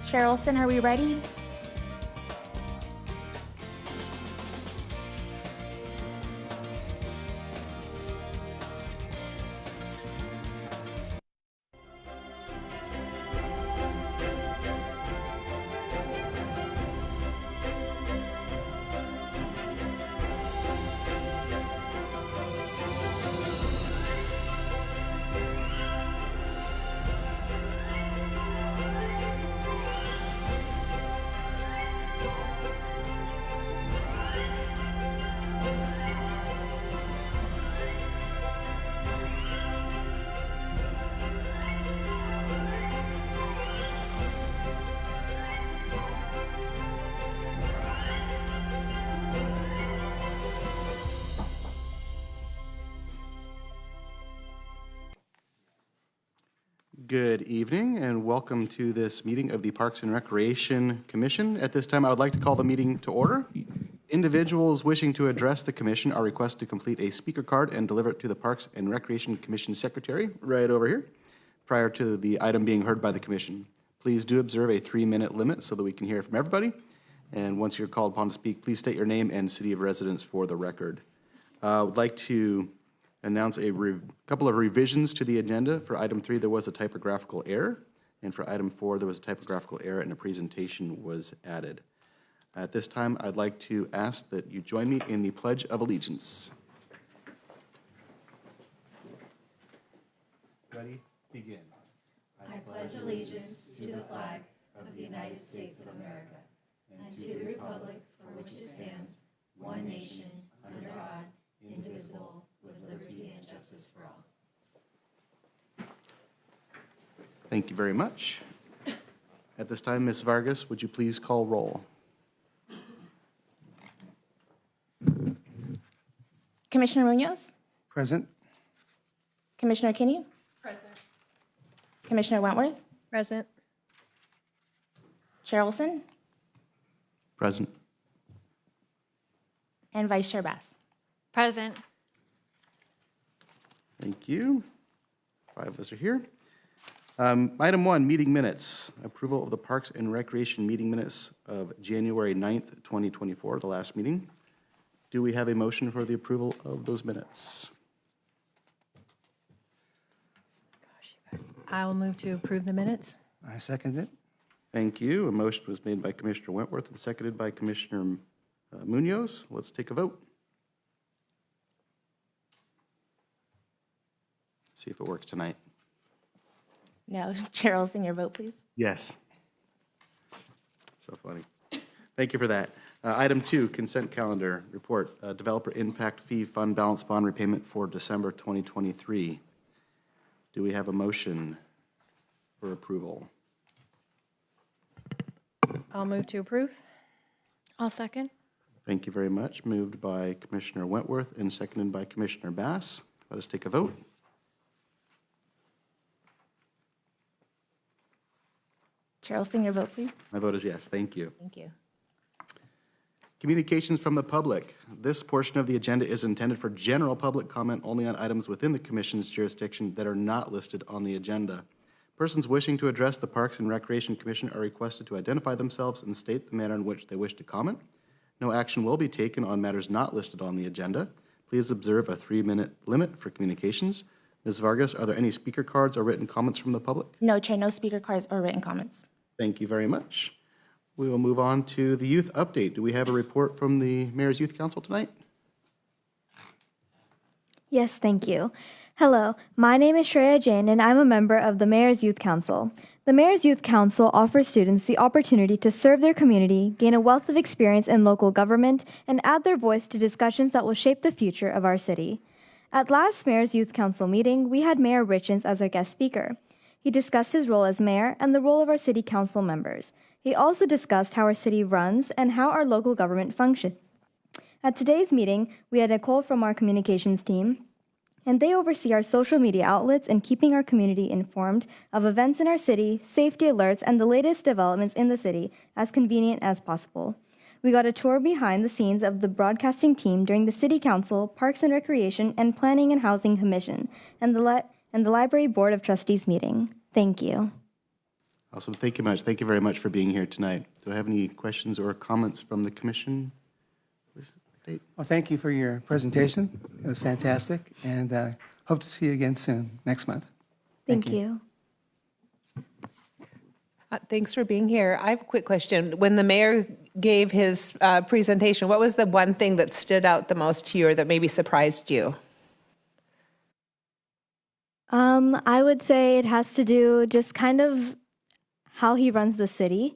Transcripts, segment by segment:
Cherylson, are we ready? Good evening and welcome to this meeting of the Parks and Recreation Commission. At this time, I would like to call the meeting to order. Individuals wishing to address the commission are requested to complete a speaker card and deliver it to the Parks and Recreation Commission Secretary right over here prior to the item being heard by the commission. Please do observe a 3-minute limit so that we can hear from everybody. And once you're called upon to speak, please state your name and city of residence for the record. I would like to announce a couple of revisions to the agenda. For item 3, there was a typographical error, and for item 4, there was a typographical error and a presentation was added. At this time, I'd like to ask that you join me in the Pledge of Allegiance. Ready? Begin. I pledge allegiance to the flag of the United States of America and to the republic for which it stands, one nation, under God, indivisible, with liberty and justice for all. Thank you very much. At this time, Ms. Vargas, would you please call roll? Commissioner Munoz? Present. Commissioner Kinney? Present. Commissioner Wentworth? Present. Cherylson? Present. And Vice Chair Bass? Present. Thank you. 5 of us are here. Item 1, meeting minutes. Approval of the Parks and Recreation meeting minutes of January 9th, 2024, the last meeting. Do we have a motion for the approval of those minutes? I will move to approve the minutes. I second it. Thank you. A motion was made by Commissioner Wentworth and seconded by Commissioner Munoz. Let's take a vote. See if it works tonight. No. Cherylson, your vote, please. Yes. So funny. Thank you for that. Item 2, consent calendar report, developer impact fee fund balance bond repayment for December 2023. Do we have a motion for approval? I'll move to approve. I'll second. Thank you very much. Moved by Commissioner Wentworth and seconded by Commissioner Bass. Let us take a vote. Cherylson, your vote, please. My vote is yes. Thank you. Thank you. Communications from the public. This portion of the agenda is intended for general public comment only on items within the Commission's jurisdiction that are not listed on the agenda. Persons wishing to address the Parks and Recreation Commission are requested to identify themselves and state the manner in which they wish to comment. No action will be taken on matters not listed on the agenda. Please observe a 3-minute limit for communications. Ms. Vargas, are there any speaker cards or written comments from the public? No, Chair, no speaker cards or written comments. Thank you very much. We will move on to the youth update. Do we have a report from the Mayor's Youth Council tonight? Yes, thank you. Hello, my name is Shreya Jain and I'm a member of the Mayor's Youth Council. The Mayor's Youth Council offers students the opportunity to serve their community, gain a wealth of experience in local government, and add their voice to discussions that will shape the future of our city. At last Mayor's Youth Council meeting, we had Mayor Richens as our guest speaker. He discussed his role as mayor and the role of our city council members. He also discussed how our city runs and how our local government functions. At today's meeting, we had Nicole from our communications team, and they oversee our social media outlets and keeping our community informed of events in our city, safety alerts, and the latest developments in the city as convenient as possible. We got a tour behind the scenes of the broadcasting team during the City Council, Parks and Recreation, and Planning and Housing Commission, and the Library Board of Trustees meeting. Thank you. Awesome. Thank you much. Thank you very much for being here tonight. Do I have any questions or comments from the commission? Well, thank you for your presentation. It was fantastic, and hope to see you again soon, next month. Thank you. Thanks for being here. I have a quick question. When the mayor gave his presentation, what was the one thing that stood out the most to you or that maybe surprised you? I would say it has to do just kind of how he runs the city.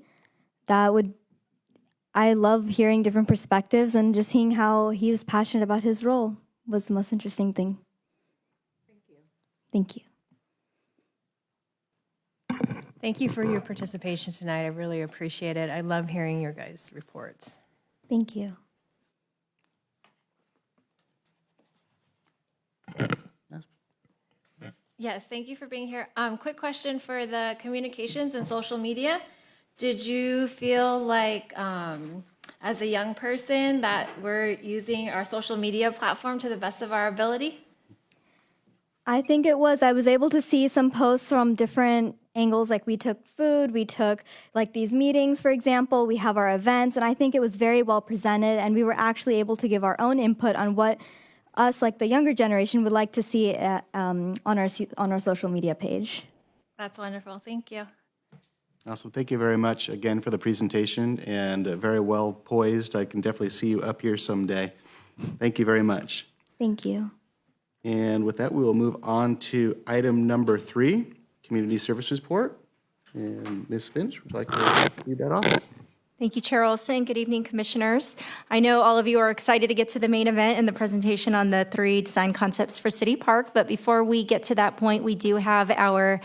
I love hearing different perspectives and just seeing how he was passionate about his role was the most interesting thing. Thank you. Thank you. Thank you for your participation tonight. I really appreciate it. I love hearing your guys' reports. Thank you. Yes, thank you for being here. Quick question for the communications and social media. Did you feel like, as a young person, that we're using our social media platform to the best of our ability? I think it was. I was able to see some posts from different angles. Like we took food, we took like these meetings, for example, we have our events, and I think it was very well presented, and we were actually able to give our own input on what us, like the younger generation, would like to see on our social media page. That's wonderful. Thank you. Awesome. Thank you very much again for the presentation, and very well poised. I can definitely see you up here someday. Thank you very much. Thank you. And with that, we will move on to item number 3, Community Service Report. And Ms. Finch, would you like to read that off? Thank you, Chair Olson. Good evening, Commissioners. I know all of you are excited to get to the main event and the presentation on the 3 design concepts for City Park, but before we get to that point, we do have our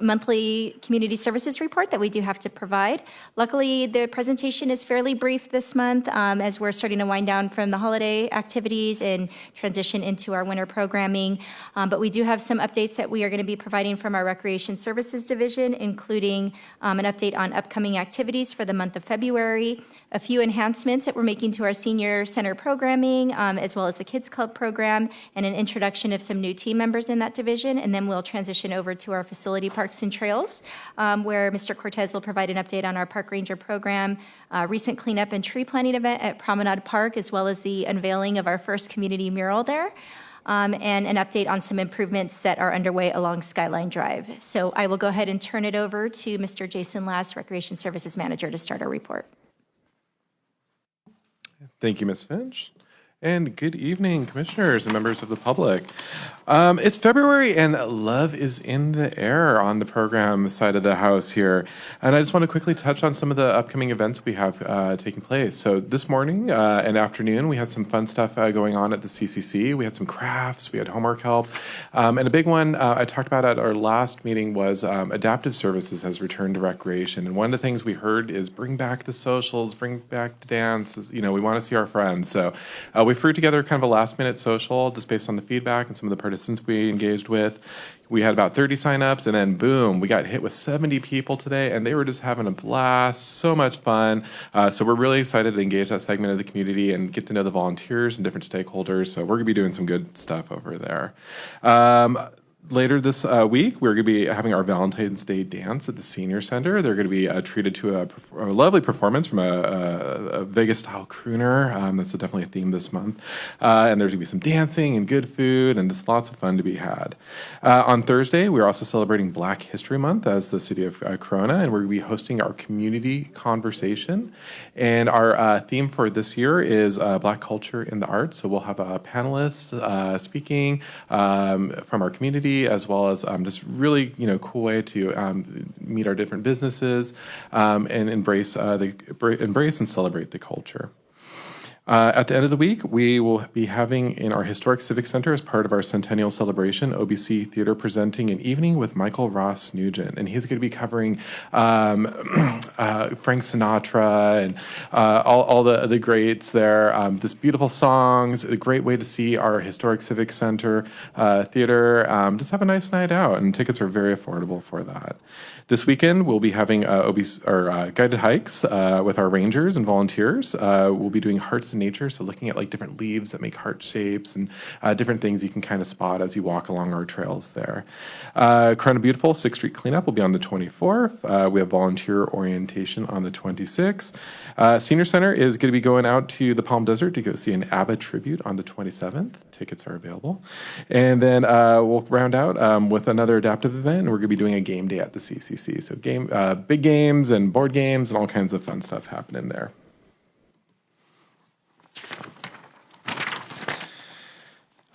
monthly community services report that we do have to provide. Luckily, the presentation is fairly brief this month as we're starting to wind down from the holiday activities and transition into our winter programming, but we do have some updates that we are going to be providing from our Recreation Services Division, including an update on upcoming activities for the month of February, a few enhancements that we're making to our senior center programming, as well as the Kids Club program, and an introduction of some new team members in that division. And then we'll transition over to our facility Parks and Trails, where Mr. Cortez will provide an update on our Park Ranger program, recent cleanup and tree planting event at Promenade Park, as well as the unveiling of our first community mural there. And an update on some improvements that are underway along Skyline Drive. So I will go ahead and turn it over to Mr. Jason Lass, Recreation Services Manager, to start our report. Thank you, Ms. Finch. And good evening, commissioners and members of the public. It's February and love is in the air on the program side of the house here. And I just want to quickly touch on some of the upcoming events we have taking place. So this morning and afternoon, we had some fun stuff going on at the CCC. We had some crafts, we had homework help. And a big one I talked about at our last meeting was Adaptive Services has returned to recreation. And one of the things we heard is bring back the socials, bring back the dance. You know, we want to see our friends. So we threw together kind of a last minute social just based on the feedback and some of the participants we engaged with. We had about 30 signups, and then boom, we got hit with 70 people today, and they were just having a blast, so much fun. So we're really excited to engage that segment of the community and get to know the volunteers and different stakeholders. So we're gonna be doing some good stuff over there. Later this week, we're going to be having our Valentine's Day dance at the Senior Center. They're going to be treated to a lovely performance from a Vegas-style crooner. That's definitely a theme this month. And there's going to be some dancing and good food, and just lots of fun to be had. On Thursday, we're also celebrating Black History Month as the city of Corona, and we're going to be hosting our community conversation. And our theme for this year is Black culture in the arts. So we'll have panelists speaking from our community, as well as just really cool way to meet our different businesses and embrace and celebrate the culture. At the end of the week, we will be having in our Historic Civic Center, as part of our Centennial Celebration, OBC Theater presenting an evening with Michael Ross Nugent. And he's going to be covering Frank Sinatra and all the greats there. Just beautiful songs, a great way to see our Historic Civic Center theater. Just have a nice night out, and tickets are very affordable for that. This weekend, we'll be having guided hikes with our rangers and volunteers. We'll be doing Hearts in nature. So looking at like different leaves that make heart shapes and different things you can kind of spot as you walk along our trails there. Corona Beautiful 6th Street cleanup will be on the 24th. We have volunteer orientation on the 26th. Senior Center is going to be going out to the Palm Desert to go see an ABBA tribute on the 27th. Tickets are available. And then we'll round out with another adaptive event. And we're going to be doing a game day at the CCC. So big games and board games and all kinds of fun stuff happening there.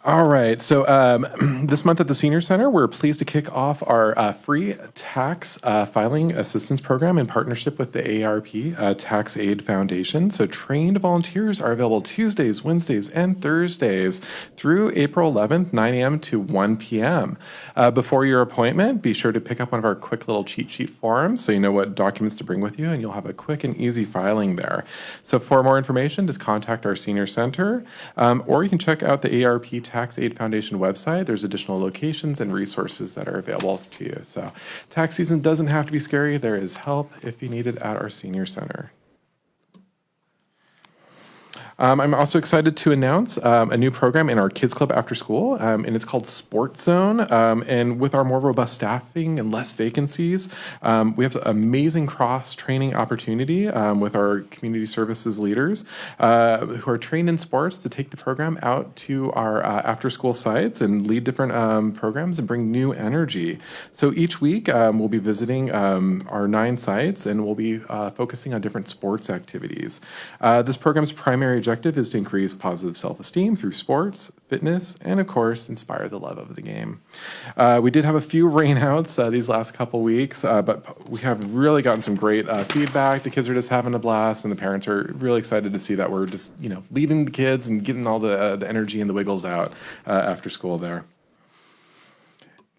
All right, so this month at the Senior Center, we're pleased to kick off our free tax filing assistance program in partnership with the AARP Tax Aid Foundation. So trained volunteers are available Tuesdays, Wednesdays, and Thursdays through April 11th, 9 a.m. to 1 p.m. Before your appointment, be sure to pick up one of our quick little cheat sheet forms so you know what documents to bring with you, and you'll have a quick and easy filing there. So for more information, just contact our Senior Center, or you can check out the AARP Tax Aid Foundation website. There's additional locations and resources that are available to you. So tax season doesn't have to be scary. There is help if you need it at our Senior Center. I'm also excited to announce a new program in our Kids Club after school, and it's called Sports Zone. And with our more robust staffing and less vacancies, we have an amazing cross-training opportunity with our community services leaders who are trained in sports to take the program out to our after-school sites and lead different programs and bring new energy. So each week, we'll be visiting our 9 sites, and we'll be focusing on different sports activities. This program's primary objective is to increase positive self-esteem through sports, fitness, and of course, inspire the love of the game. We did have a few rainouts these last couple weeks, but we have really gotten some great feedback. The kids are just having a blast, and the parents are really excited to see that we're just, leading the kids and getting all the energy and the wiggles out after school there.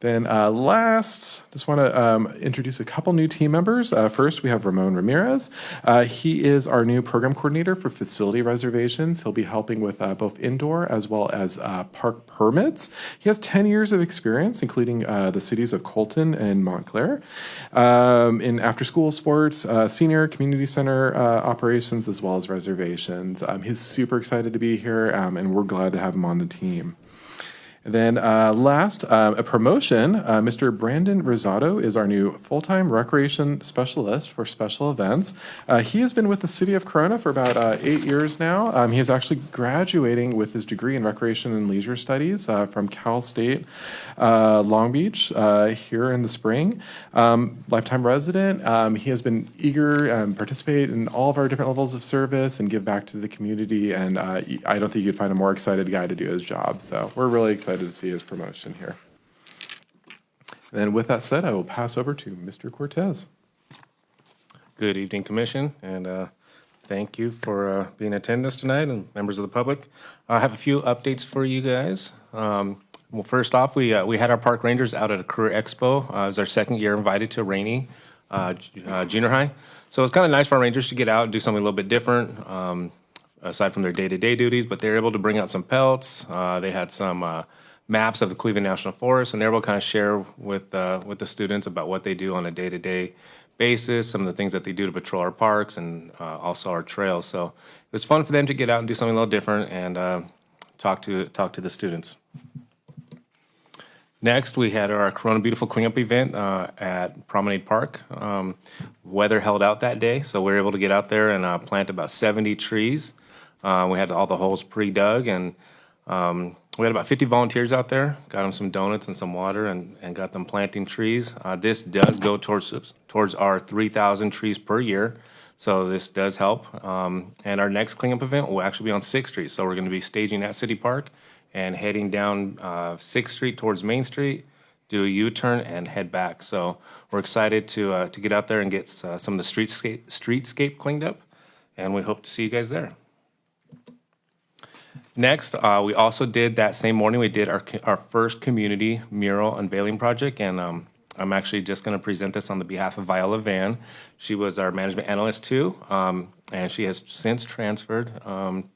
Then last, just want to introduce a couple new team members. First, we have Ramon Ramirez. He is our new program coordinator for facility reservations. He'll be helping with both indoor as well as park permits. He has 10 years of experience, including the cities of Colton and Montclair, in after-school sports, senior community center operations, as well as reservations. He's super excited to be here, and we're glad to have him on the team. And then last, a promotion. Mr. Brandon Rosado is our new full-time recreation specialist for special events. He has been with the City of Corona for about 8 years now. He is actually graduating with his degree in Recreation and Leisure Studies from Cal State Long Beach here in the spring. Lifetime resident. He has been eager to participate in all of our different levels of service and give back to the community. And I don't think you'd find a more excited guy to do his job. So we're really excited to see his promotion here. And then with that said, I will pass over to Mr. Cortez. Good evening, Commission, and thank you for being in attendance tonight and members of the public. I have a few updates for you guys. Well, first off, we had our park rangers out at a career expo. It was our second year invited to Rainey Junior High. So it's kind of nice for our rangers to get out and do something a little bit different, aside from their day-to-day duties, but they were able to bring out some pelts. They had some maps of the Cleveland National Forest, and they're able to kind of share with the students about what they do on a day-to-day basis, some of the things that they do to patrol our parks and also our trails. So it was fun for them to get out and do something a little different and talk to the students. Next, we had our Corona Beautiful cleanup event at Promenade Park. Weather held out that day, so we were able to get out there and plant about 70 trees. We had all the holes pre-dug, and we had about 50 volunteers out there, got them some donuts and some water, and got them planting trees. This does go towards our 3,000 trees per year, so this does help. And our next cleanup event will actually be on 6th Street, so we're going to be staging at City Park and heading down 6th Street towards Main Street, do a U-turn, and head back. So we're excited to get out there and get some of the streetscape cleaned up, and we hope to see you guys there. Next, we also did that same morning, we did our first community mural unveiling project, and I'm actually just going to present this on the behalf of Viola Van. She was our management analyst too, and she has since transferred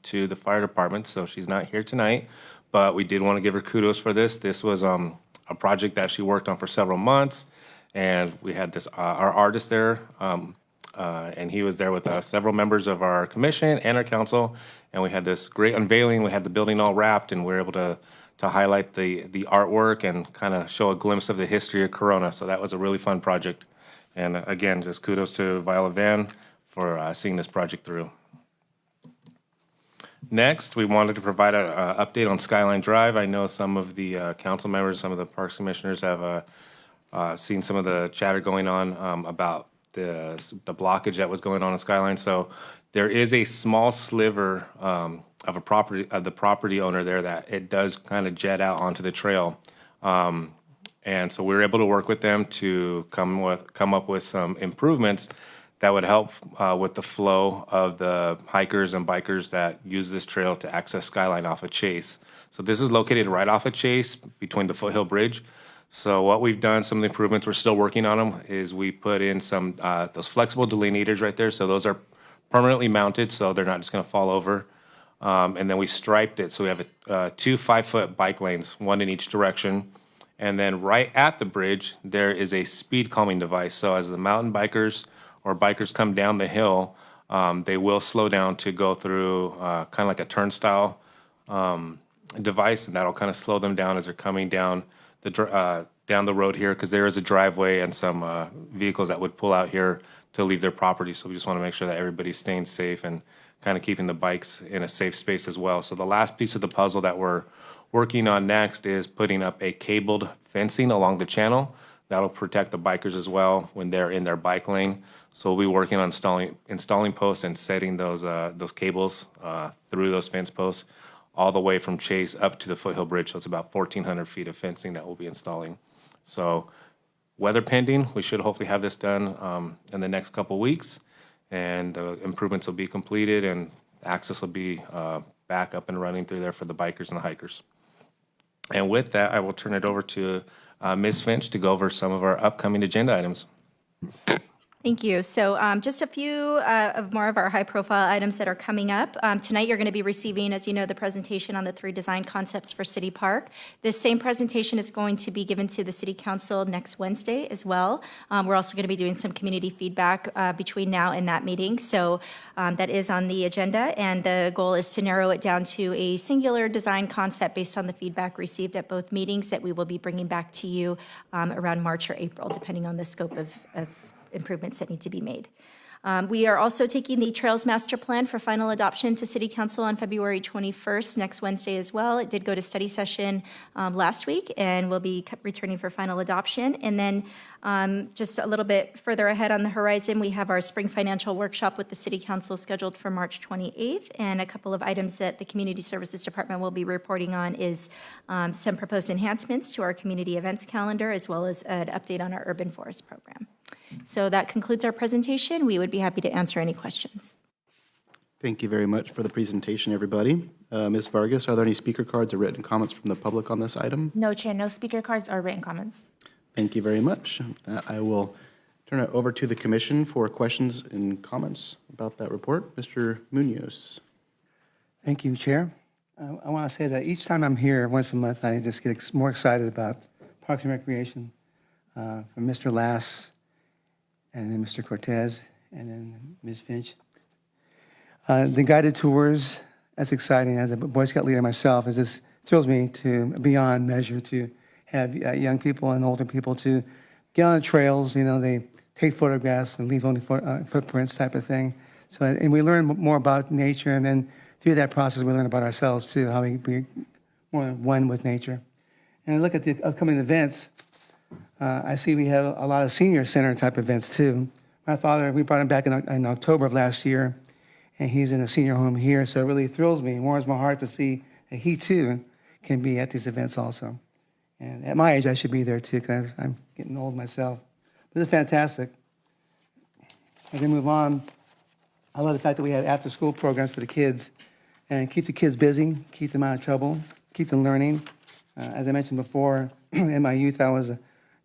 to the fire department, so she's not here tonight, but we did want to give her kudos for this. This was a project that she worked on for several months, and we had this our artist there, and he was there with several members of our commission and our council, and we had this great unveiling. We had the building all wrapped, and we were able to highlight the artwork and kind of show a glimpse of the history of Corona. So that was a really fun project. And again, just kudos to Viola Van for seeing this project through. Next, we wanted to provide an update on Skyline Drive. I know some of the council members, some of the Parks Commissioners have seen some of the chatter going on about the blockage that was going on in Skyline. So there is a small sliver of the property owner there that it does kind of jet out onto the trail. And so we were able to work with them to come up with some improvements that would help with the flow of the hikers and bikers that use this trail to access Skyline off of Chase. So this is located right off of Chase between the Foothill Bridge. So what we've done, some of the improvements, we're still working on them, is we put in some, those flexible delineators right there. So those are permanently mounted, so they're not just gonna fall over. And then we striped it, so we have 2 5-foot bike lanes, one in each direction. And then right at the bridge, there is a speed calming device. So as the mountain bikers or bikers come down the hill, they will slow down to go through kind of like a turnstile device, and that'll kind of slow them down as they're coming down the road here, because there is a driveway and some vehicles that would pull out here to leave their property. So we just want to make sure that everybody's staying safe and kind of keeping the bikes in a safe space as well. So the last piece of the puzzle that we're working on next is putting up a cabled fencing along the channel. That'll protect the bikers as well when they're in their bike lane. So we'll be working on installing posts and setting those cables through those fence posts all the way from Chase up to the Foothill Bridge. So it's about 1,400 feet of fencing that we'll be installing. So weather pending, we should hopefully have this done in the next couple weeks, and the improvements will be completed and access will be back up and running through there for the bikers and the hikers. And with that, I will turn it over to Ms. Finch to go over some of our upcoming agenda items. Thank you. So just a few of more of our high-profile items that are coming up. Tonight, you're going to be receiving, as you know, the presentation on the 3 design concepts for City Park. This same presentation is going to be given to the City Council next Wednesday as well. We're also going to be doing some community feedback between now and that meeting. So that is on the agenda, and the goal is to narrow it down to a singular design concept based on the feedback received at both meetings that we will be bringing back to you around March or April, depending on the scope of improvements that need to be made. We are also taking the Trails Master Plan for final adoption to City Council on February 21st, next Wednesday as well. It did go to study session last week, and will be returning for final adoption. And then just a little bit further ahead on the horizon, we have our spring financial workshop with the City Council scheduled for March 28th. And a couple of items that the Community Services Department will be reporting on is some proposed enhancements to our community events calendar, as well as an update on our urban forest program. So that concludes our presentation. We would be happy to answer any questions. Thank you very much for the presentation, everybody. Ms. Vargas, are there any speaker cards or written comments from the public on this item? No, Chair, no speaker cards or written comments. Thank you very much. With that, I will turn it over to the commission for questions and comments about that report. Mr. Munoz. Thank you, Chair. I want to say that each time I'm here, once a month, I just get more excited about Parks and Recreation. From Mr. Lass, and then Mr. Cortez, and then Ms. Finch. The guided tours, that's exciting. As a Boy Scout leader myself, it just thrills me to beyond measure to have young people and older people to get on the trails. You know, they take photographs and leave only footprints type of thing. So, and we learn more about nature, and then through that process, we learn about ourselves too, how we be more one with nature. And I look at the upcoming events. I see we have a lot of senior center type events too. My father, we brought him back in October of last year, and he's in a senior home here, so it really thrills me, warms my heart to see that he too can be at these events also. And at my age, I should be there too, because I'm getting old myself. But it's fantastic. As we move on, I love the fact that we have after-school programs for the kids, and keep the kids busy, keep them out of trouble, keep them learning. As I mentioned before, in my youth, I was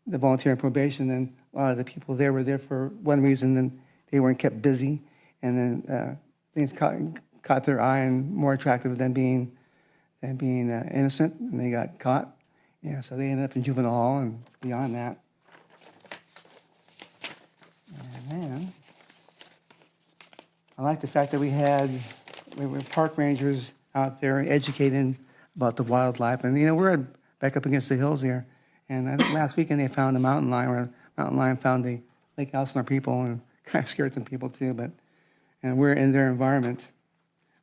the volunteer in probation, and a lot of the people there were there for one reason, and they weren't kept busy, and then things caught their eye and more attractive than being innocent, and they got caught. Yeah, so they ended up in juvenile hall and beyond that. And then I like the fact that we were park rangers out there educating about the wildlife. And, we're back up against the hills here. And I think last weekend they found a mountain lion, or a mountain lion found the Lake Elsinore people, and kind of scared some people too, and we're in their environment.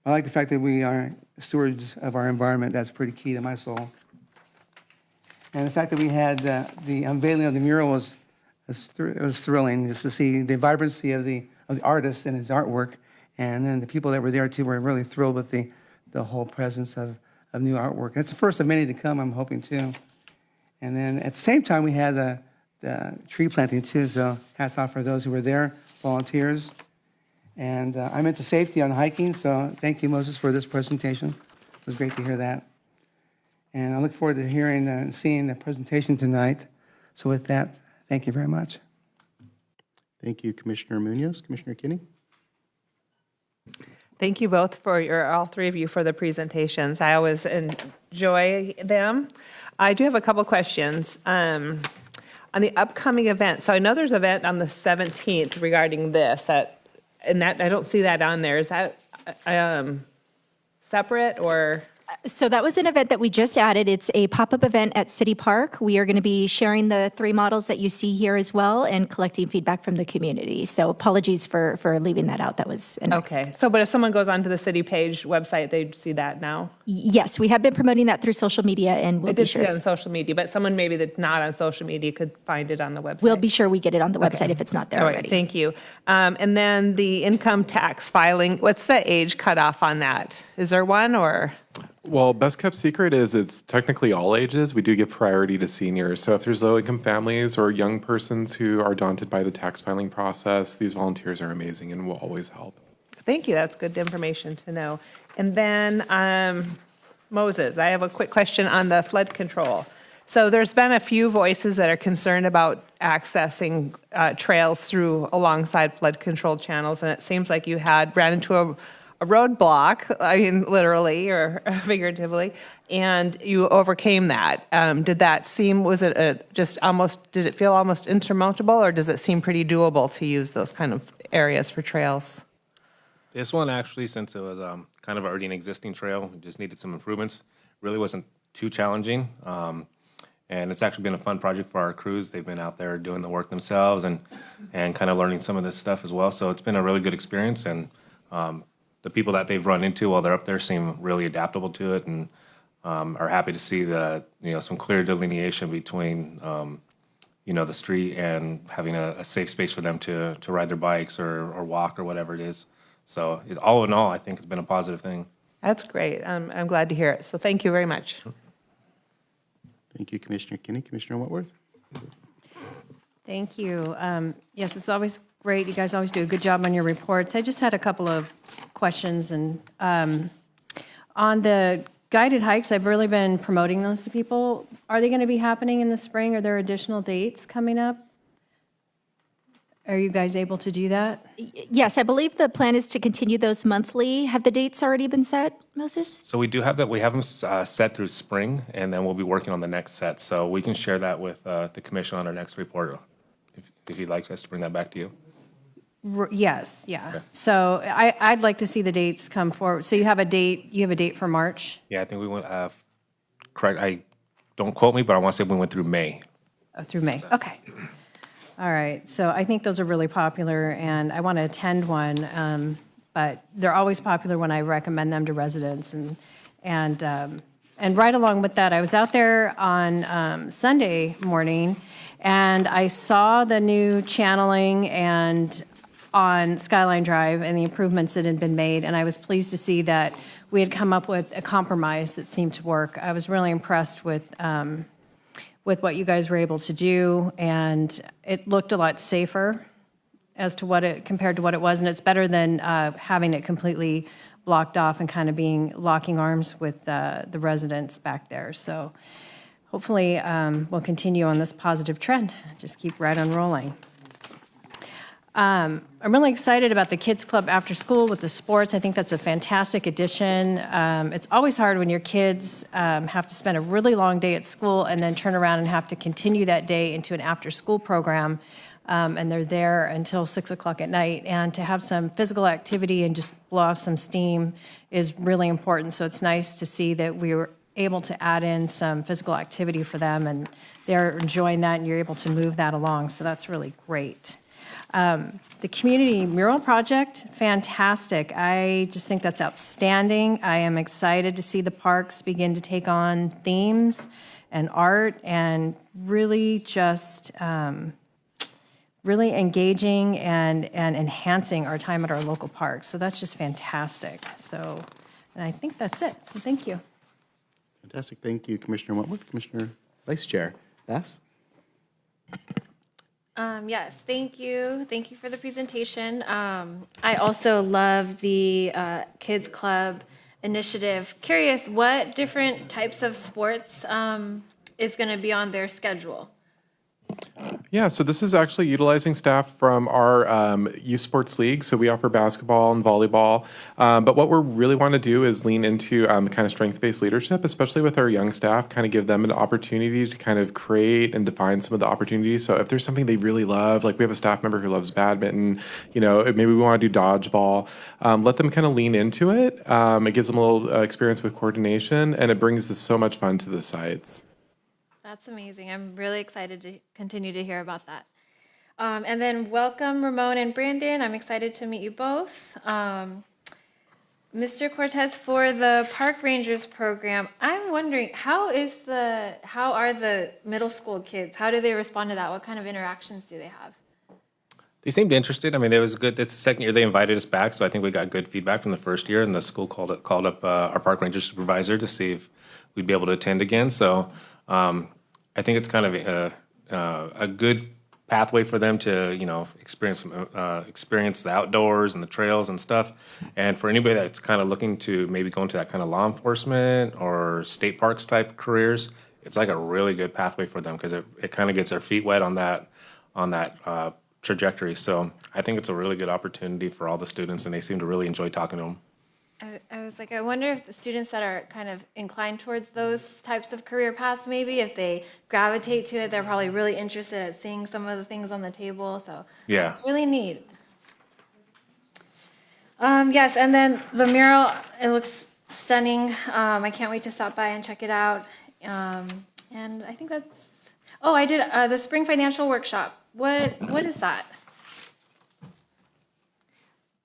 I like the fact that we are stewards of our environment. That's pretty key to my soul. And the fact that we had the unveiling of the mural was thrilling, just to see the vibrancy of the artist and his artwork. And then the people that were there too were really thrilled with the whole presence of new artwork. And it's the first of many to come, I'm hoping too. And then at the same time, we had the tree planting too, so hats off for those who were there, volunteers. And I'm into safety on hiking, so thank you, Moses, for this presentation. It was great to hear that. And I look forward to hearing and seeing the presentation tonight. So with that, thank you very much. Thank you, Commissioner Munoz. Commissioner Kinney? Thank you both all three of you for the presentations. I always enjoy them. I do have a couple questions. On the upcoming event, so I know there's an event on the 17th regarding this, and I don't see that on there. Is that separate or? So that was an event that we just added. It's a pop-up event at City Park. We are going to be sharing the 3 models that you see here as well and collecting feedback from the community. So apologies for leaving that out. That was an Okay. So, but if someone goes onto the city page website, they'd see that now? Yes, we have been promoting that through social media, and I we'll be did see sure it on social media, but someone maybe that's not on social media could find it on the website. we'll be sure we get it on the website if it's not there All right, already. thank you. And then the income tax filing, what's the age cutoff on that? Is there one or? Well, best kept secret is it's technically all ages. We do give priority to seniors. So if there's low income families or young persons who are daunted by the tax filing process, these volunteers are amazing and will always help. Thank you, that's good information to know. And then, Moses, I have a quick question on the flood control. So there's been a few voices that are concerned about accessing trails alongside flood control channels, and it seems like you ran into a roadblock, I mean, literally or figuratively, and you overcame that. Did it feel almost insurmountable, or does it seem pretty doable to use those kind of areas for trails? This one actually, since it was kind of already an existing trail, it just needed some improvements, really wasn't too challenging. And it's actually been a fun project for our crews. They've been out there doing the work themselves and kind of learning some of this stuff as well. So it's been a really good experience, and the people that they've run into while they're up there seem really adaptable to it, and are happy to see some clear delineation between the street and having a safe space for them to ride their bikes or walk or whatever it is. So all in all, I think it's been a positive thing. That's great. I'm glad to hear it. So thank you very much. Thank you, Commissioner Kinney. Commissioner Whitworth? Thank you. Yes, it's always great. You guys always do a good job on your reports. I just had a couple of questions. And on the guided hikes, I've really been promoting those to people. Are they going to be happening in the spring? Are there additional dates coming up? Are you guys able to do that? Yes, I believe the plan is to continue those monthly. Have the dates already been set, Moses? So we do have that. We have them set through spring, and then we'll be working on the next set. So we can share that with the commission on our next report, if you'd like us to bring that back to you. Yes, yeah. Okay. So I'd like to see the dates come forward. So you have a date for March? Yeah, I think we went, correct, don't quote me, but I want to say we went through May. Oh, through May, okay. All right, so I think those are really popular, and I want to attend one, but they're always popular when I recommend them to residents. And right along with that, I was out there on Sunday morning, and I saw the new channeling and on Skyline Drive and the improvements that had been made, and I was pleased to see that we had come up with a compromise that seemed to work. I was really impressed with what you guys were able to do, and it looked a lot safer compared to what it was, and it's better than having it completely blocked off and kind of locking arms with the residents back there. So hopefully we'll continue on this positive trend, just keep right on rolling. I'm really excited about the Kids Club after school with the sports. I think that's a fantastic addition. It's always hard when your kids have to spend a really long day at school and then turn around and have to continue that day into an after-school program. and they're there until 6 o'clock at night. And to have some physical activity and just blow off some steam is really important. So it's nice to see that we were able to add in some physical activity for them, and they're enjoying that, and you're able to move that along. So that's really great. The community mural project, fantastic. I just think that's outstanding. I am excited to see the parks begin to take on themes and art and really just really engaging and enhancing our time at our local parks. So that's just fantastic. So, and I think that's it. So thank you. Fantastic. Thank you, Commissioner Wentworth. Commissioner Vice Chair Bass? Yes, thank you. Thank you for the presentation. I also love the Kids Club initiative. Curious, what different types of sports is going to be on their schedule? Yeah, so this is actually utilizing staff from our youth sports league. So we offer basketball and volleyball. But what we really want to do is lean into kind of strength-based leadership, especially with our young staff, kind of give them an opportunity to kind of create and define some of the opportunities. So if there's something they really love, like we have a staff member who loves badminton, maybe we want to do dodgeball, let them kind of lean into it. It gives them a little experience with coordination, and it brings us so much fun to the sites. That's amazing. I'm really excited to continue to hear about that. And then welcome, Ramon and Brandon. I'm excited to meet you both. Mr. Cortez, for the Park Rangers program, I'm wondering, how are the middle school kids? How do they respond to that? What kind of interactions do they have? They seemed interested. I mean, it was good. It's the second year they invited us back, so I think we got good feedback from the first year, and the school called up our Park Ranger supervisor to see if we'd be able to attend again. So I think it's kind of a good pathway for them to, experience the outdoors and the trails and stuff. And for anybody that's kind of looking to maybe go into that kind of law enforcement or state parks type careers, it's like a really good pathway for them because it kind of gets their feet wet on that trajectory. So I think it's a really good opportunity for all the students, and they seem to really enjoy talking to them. I was like, I wonder if the students that are kind of inclined towards those types of career paths, maybe if they gravitate to it, they're probably really interested at seeing some of the things on the table. So Yeah. it's really neat. Yes, and then the mural, it looks stunning. I can't wait to stop by and check it out. And I think that's, I did the Spring Financial Workshop. What is that?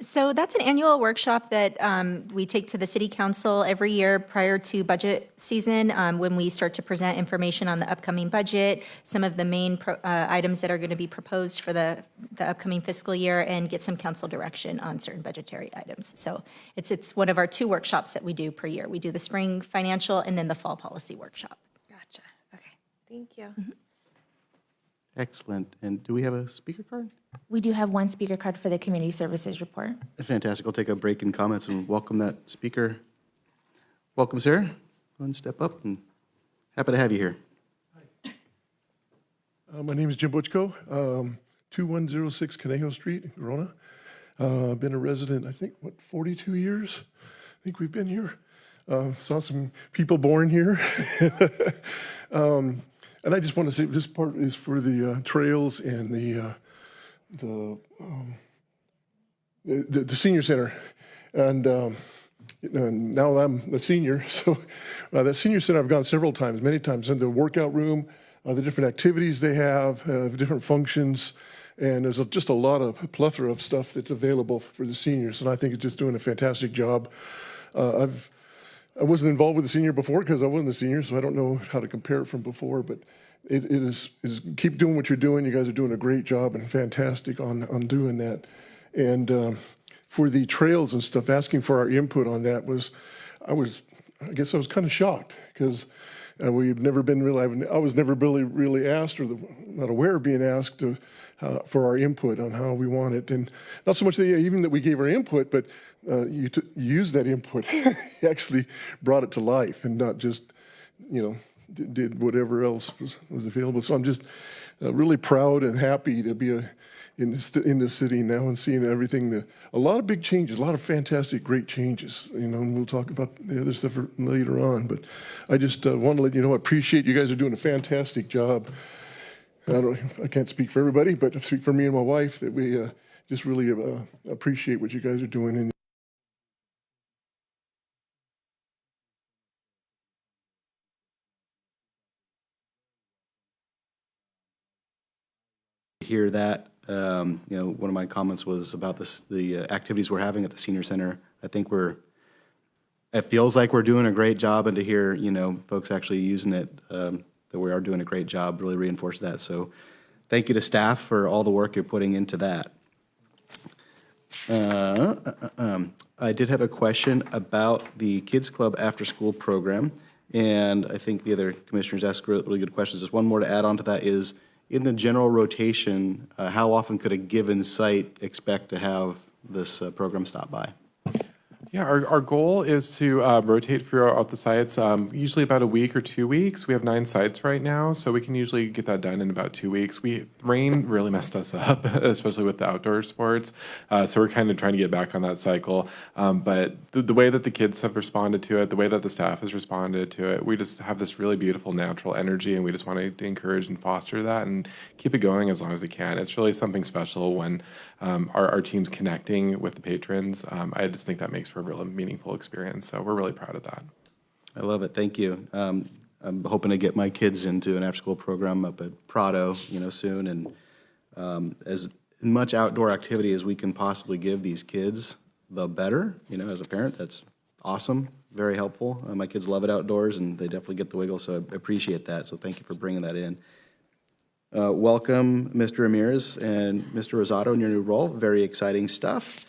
So that's an annual workshop that we take to the city council every year prior to budget season, when we start to present information on the upcoming budget, some of the main items that are going to be proposed for the upcoming fiscal year, and get some council direction on certain budgetary items. So it's one of our 2 workshops that we do per year. We do the spring financial and then the fall policy workshop. Gotcha. Okay. Thank you. Excellent. And do we have a speaker card? We do have one speaker card for the community services report. Fantastic. I'll take a break in comments and welcome that speaker. Welcome, Sarah. Go and step up, and happy to have you here. My name is Jim Butchko, 2106 Conejo Street in Corona. I've been a resident, I think, 42 years? I think we've been here. Saw some people born here. And I just want to say this part is for the trails and the senior center. And now I'm a senior, so that senior center I've gone several times, many times, in the workout room, the different activities they have, different functions, and there's just a lot of plethora of stuff that's available for the seniors, and I think it's just doing a fantastic job. I wasn't involved with the senior before because I wasn't a senior, so I don't know how to compare it from before, but it is keep doing what you're doing. You guys are doing a great job and fantastic on doing that. And for the trails and stuff, asking for our input on that I guess I was kind of shocked because we've never been really, I was never really asked, or not aware of being asked for our input on how we want it. And not so much even that we gave our input, but you used that input, you actually brought it to life and not just, did whatever else was available. So I'm just really proud and happy to be in this city now and seeing everything. A lot of big changes, a lot of fantastic, great changes. And we'll talk about the other stuff later on. But I just want to let you know I appreciate you guys are doing a fantastic job. I can't speak for everybody, but I speak for me and my wife that we just really appreciate what you guys are doing. And hear that. One of my comments was about the activities we're having at the senior center. I think it feels like we're doing a great job, and to hear, folks actually using it, that we are doing a great job, really reinforce that. So thank you to staff for all the work you're putting into that. I did have a question about the Kids Club after-school program, and I think the other commissioners asked really good questions. Just one more to add on to that is, in the general rotation, how often could a given site expect to have this program stop by? Yeah, our goal is to rotate throughout the sites, usually about a week or 2 weeks. We have 9 sites right now, so we can usually get that done in about 2 weeks. Rain really messed us up, especially with the outdoor sports, so we're kind of trying to get back on that cycle. But the way that the kids have responded to it, the way that the staff has responded to it, we just have this really beautiful natural energy, and we just want to encourage and foster that and keep it going as long as we can. It's really something special when our team's connecting with the patrons. I just think that makes for a really meaningful experience. So we're really proud of that. I love it. Thank you. I'm hoping to get my kids into an after-school program up at Prado, soon. And as much outdoor activity as we can possibly give these kids, the better. As a parent, that's awesome. Very helpful. My kids love it outdoors, and they definitely get the wiggle. So I appreciate that. So thank you for bringing that in. Welcome, Mr. Ramirez and Mr. Rosado, in your new role. Very exciting stuff.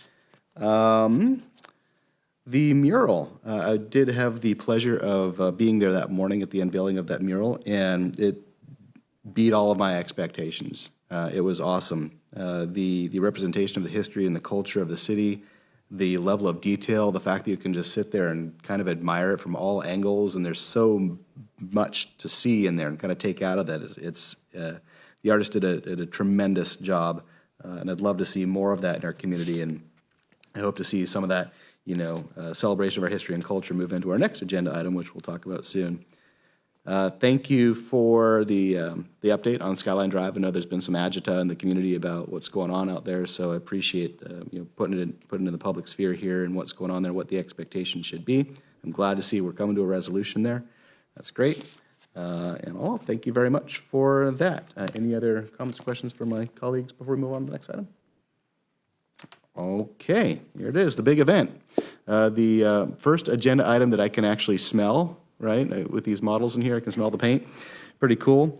The mural, I did have the pleasure of being there that morning at the unveiling of that mural, and it beat all of my expectations. It was awesome. The representation of the history and the culture of the city, the level of detail, the fact that you can just sit there and kind of admire it from all angles, and there's so much to see in there and kind of take out of that. The artist did a tremendous job, and I'd love to see more of that in our community, and I hope to see some of that, celebration of our history and culture move into our next agenda item, which we'll talk about soon. Thank you for the update on Skyline Drive. I know there's been some agita in the community about what's going on out there, so I appreciate putting it in the public sphere here and what's going on there, what the expectation should be. I'm glad to see we're coming to a resolution there. That's great. And all, thank you very much for that. Any other comments, questions from my colleagues before we move on to the next item? Okay, here it is, the big event. The first agenda item that I can actually smell, right? With these models in here, I can smell the paint. Pretty cool.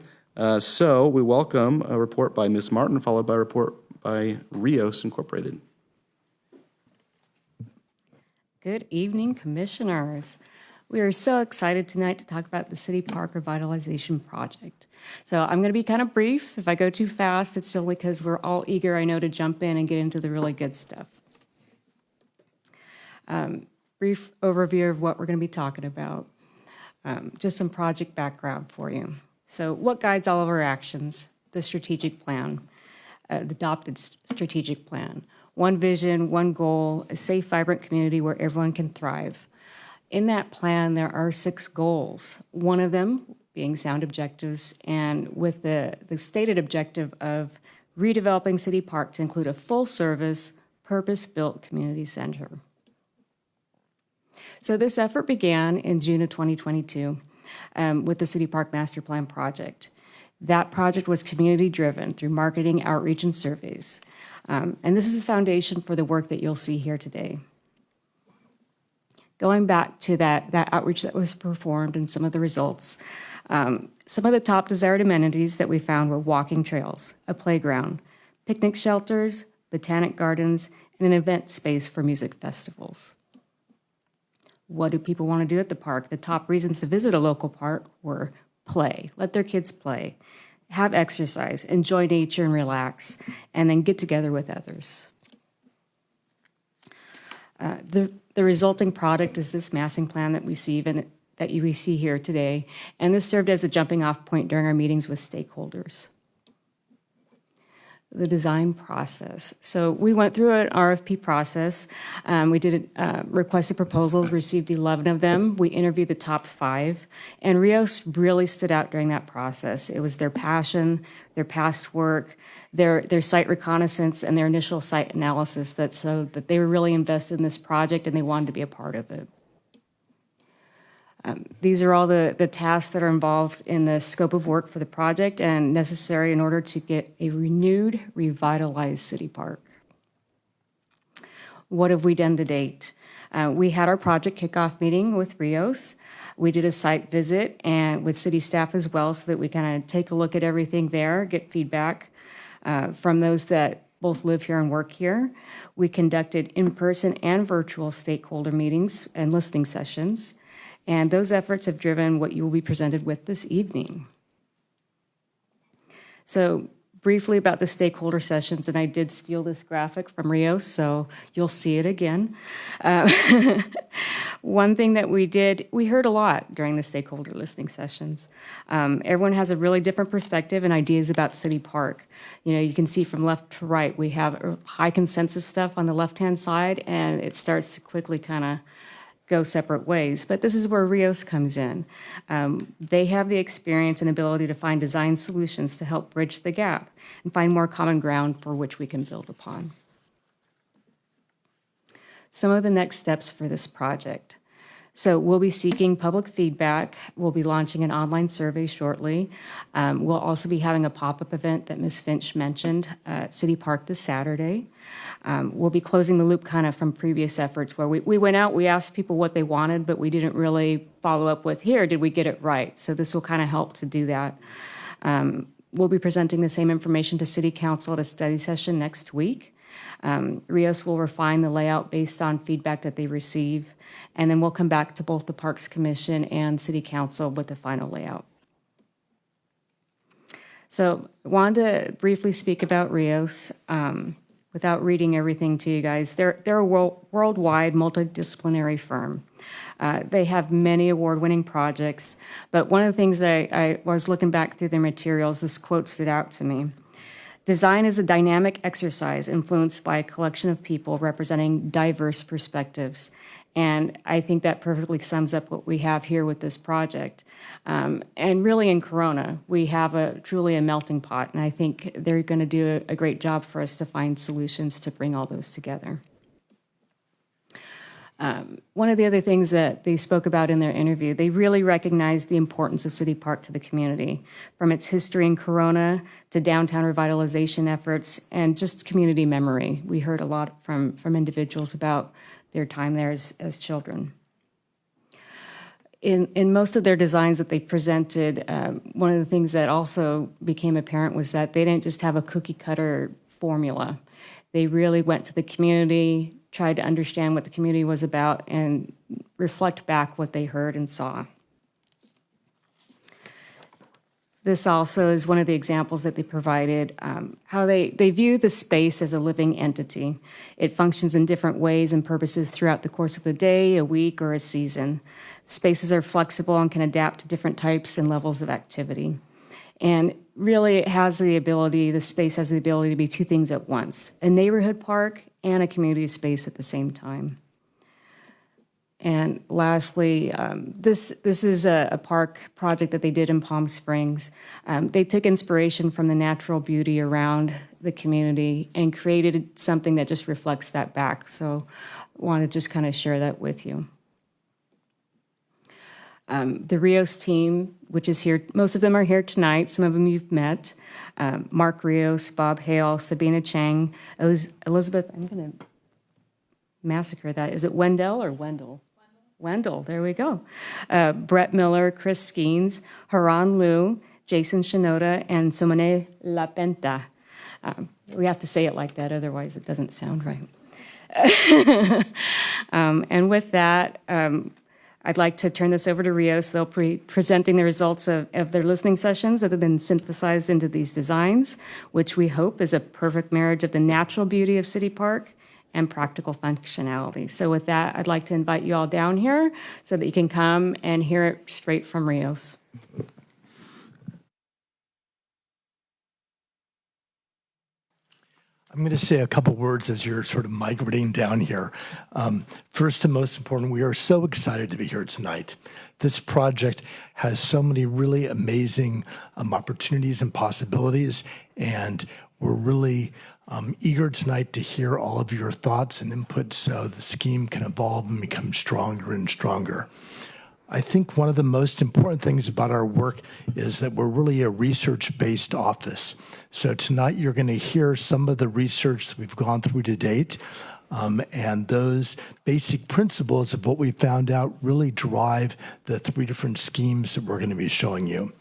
So we welcome a report by Ms. Martin, followed by a report by Rios Incorporated. Good evening, commissioners. We are so excited tonight to talk about the City Park Revitalization Project. So I'm going to be kind of brief. If I go too fast, it's still because we're all eager, I know, to jump in and get into the really good stuff. Brief overview of what we're going to be talking about. Just some project background for you. So what guides all of our actions? The strategic plan, the adopted strategic plan. One vision, one goal, a safe, vibrant community where everyone can thrive. In that plan, there are 6 goals, one of them being sound objectives, and with the stated objective of redeveloping City Park to include a full-service, purpose-built community center. So this effort began in June of 2022 with the City Park Master Plan project. That project was community-driven through marketing, outreach, and surveys. And this is the foundation for the work that you'll see here today. Going back to that outreach that was performed and some of the results, some of the top desired amenities that we found were walking trails, a playground, picnic shelters, botanic gardens, and an event space for music festivals. What do people want to do at the park? The top reasons to visit a local park were play, let their kids play, have exercise, enjoy nature and relax, and then get together with others. The resulting product is this massing plan that we see here today, and this served as a jumping off point during our meetings with stakeholders. the design process. So we went through an RFP process. We did requested proposals, received 11 of them. We interviewed the top 5, and Rios really stood out during that process. It was their passion, their past work, their site reconnaissance, and their initial site analysis that they were really invested in this project and they wanted to be a part of it. These are all the tasks that are involved in the scope of work for the project and necessary in order to get a renewed, revitalized city park. What have we done to date? We had our project kickoff meeting with Rios. We did a site visit and with city staff as well so that we kind of take a look at everything there, get feedback from those that both live here and work here. We conducted in-person and virtual stakeholder meetings and listening sessions. And those efforts have driven what you will be presented with this evening. So briefly about the stakeholder sessions, and I did steal this graphic from Rios, so you'll see it again. One thing that we heard a lot during the stakeholder listening sessions. Everyone has a really different perspective and ideas about City Park. You know, you can see from left to right, we have high consensus stuff on the left-hand side, and it starts to quickly kind of go separate ways. But this is where Rios comes in. They have the experience and ability to find design solutions to help bridge the gap and find more common ground for which we can build upon. Some of the next steps for this project. So we'll be seeking public feedback. We'll be launching an online survey shortly. We'll also be having a pop-up event that Ms. Finch mentioned at City Park this Saturday. We'll be closing the loop kind of from previous efforts where we went out, we asked people what they wanted, but we didn't really follow up with, here, did we get it right? So this will kind of help to do that. We'll be presenting the same information to City Council at a study session next week. Rios will refine the layout based on feedback that they receive, and then we'll come back to both the Parks Commission and City Council with the final layout. So I wanted to briefly speak about Rios without reading everything to you guys. They're a worldwide multidisciplinary firm. They have many award-winning projects, but one of the things that I was looking back through their materials, this quote stood out to me. Design is a dynamic exercise influenced by a collection of people representing diverse perspectives. And I think that perfectly sums up what we have here with this project. And really in Corona, we have truly a melting pot. And I think they're going to do a great job for us to find solutions to bring all those together. One of the other things that they spoke about in their interview, they really recognized the importance of City Park to the community, from its history in Corona to downtown revitalization efforts and just community memory. We heard a lot from individuals about their time there as children. In most of their designs that they presented, one of the things that also became apparent was that they didn't just have a cookie cutter formula. They really went to the community, tried to understand what the community was about, and reflect back what they heard and saw. This also is one of the examples that they provided, how they view the space as a living entity. It functions in different ways and purposes throughout the course of the day, a week, or a season. Spaces are flexible and can adapt to different types and levels of activity. And really, it has the ability, the space has the ability to be two things at once, a neighborhood park and a community space at the same time. And lastly, this is a park project that they did in Palm Springs. They took inspiration from the natural beauty around the community and created something that just reflects that back. So I want to just kind of share that with you. The Rios team, which is here, most of them are here tonight. Some of them you've met. Mark Rios, Bob Hale, Sabina Chang, Elizabeth, I'm going to massacre that. Is it Wendell or Wendell? Wendell, there we go. Brett Miller, Chris Skeens, Haran Liu, Jason Shinoda, and Somane Lapenta. We have to say it like that, otherwise it doesn't sound right. And with that, I'd like to turn this over to Rios. They'll be presenting the results of their listening sessions that have been synthesized into these designs, which we hope is a perfect marriage of the natural beauty of City Park and practical functionality. So with that, I'd like to invite you all down here so that you can come and hear it straight from Rios. I'm going to say a couple words as you're sort of migrating down here. First and most important, we are so excited to be here tonight. This project has so many really amazing opportunities and possibilities, and we're really eager tonight to hear all of your thoughts and input so the scheme can evolve and become stronger and stronger. I think one of the most important things about our work is that we're really a research-based office. So tonight you're going to hear some of the research that we've gone through to date, and those basic principles of what we found out really drive the 3 different schemes that we're going to be showing you.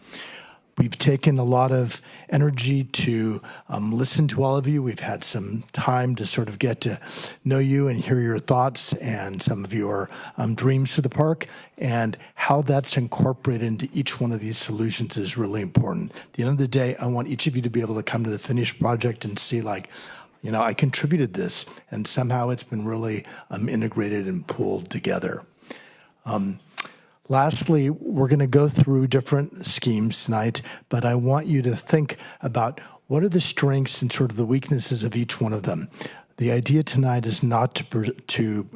We've taken a lot of energy to listen to all of you. We've had some time to sort of get to know you and hear your thoughts and some of your dreams for the park, and how that's incorporated into each one of these solutions is really important. At the end of the day, I want each of you to be able to come to the finished project and see, like, you know, I contributed this, and somehow it's been really integrated and pulled together. Lastly, we're going to go through different schemes tonight, but I want you to think about what are the strengths and sort of the weaknesses of each one of them. The idea tonight is not to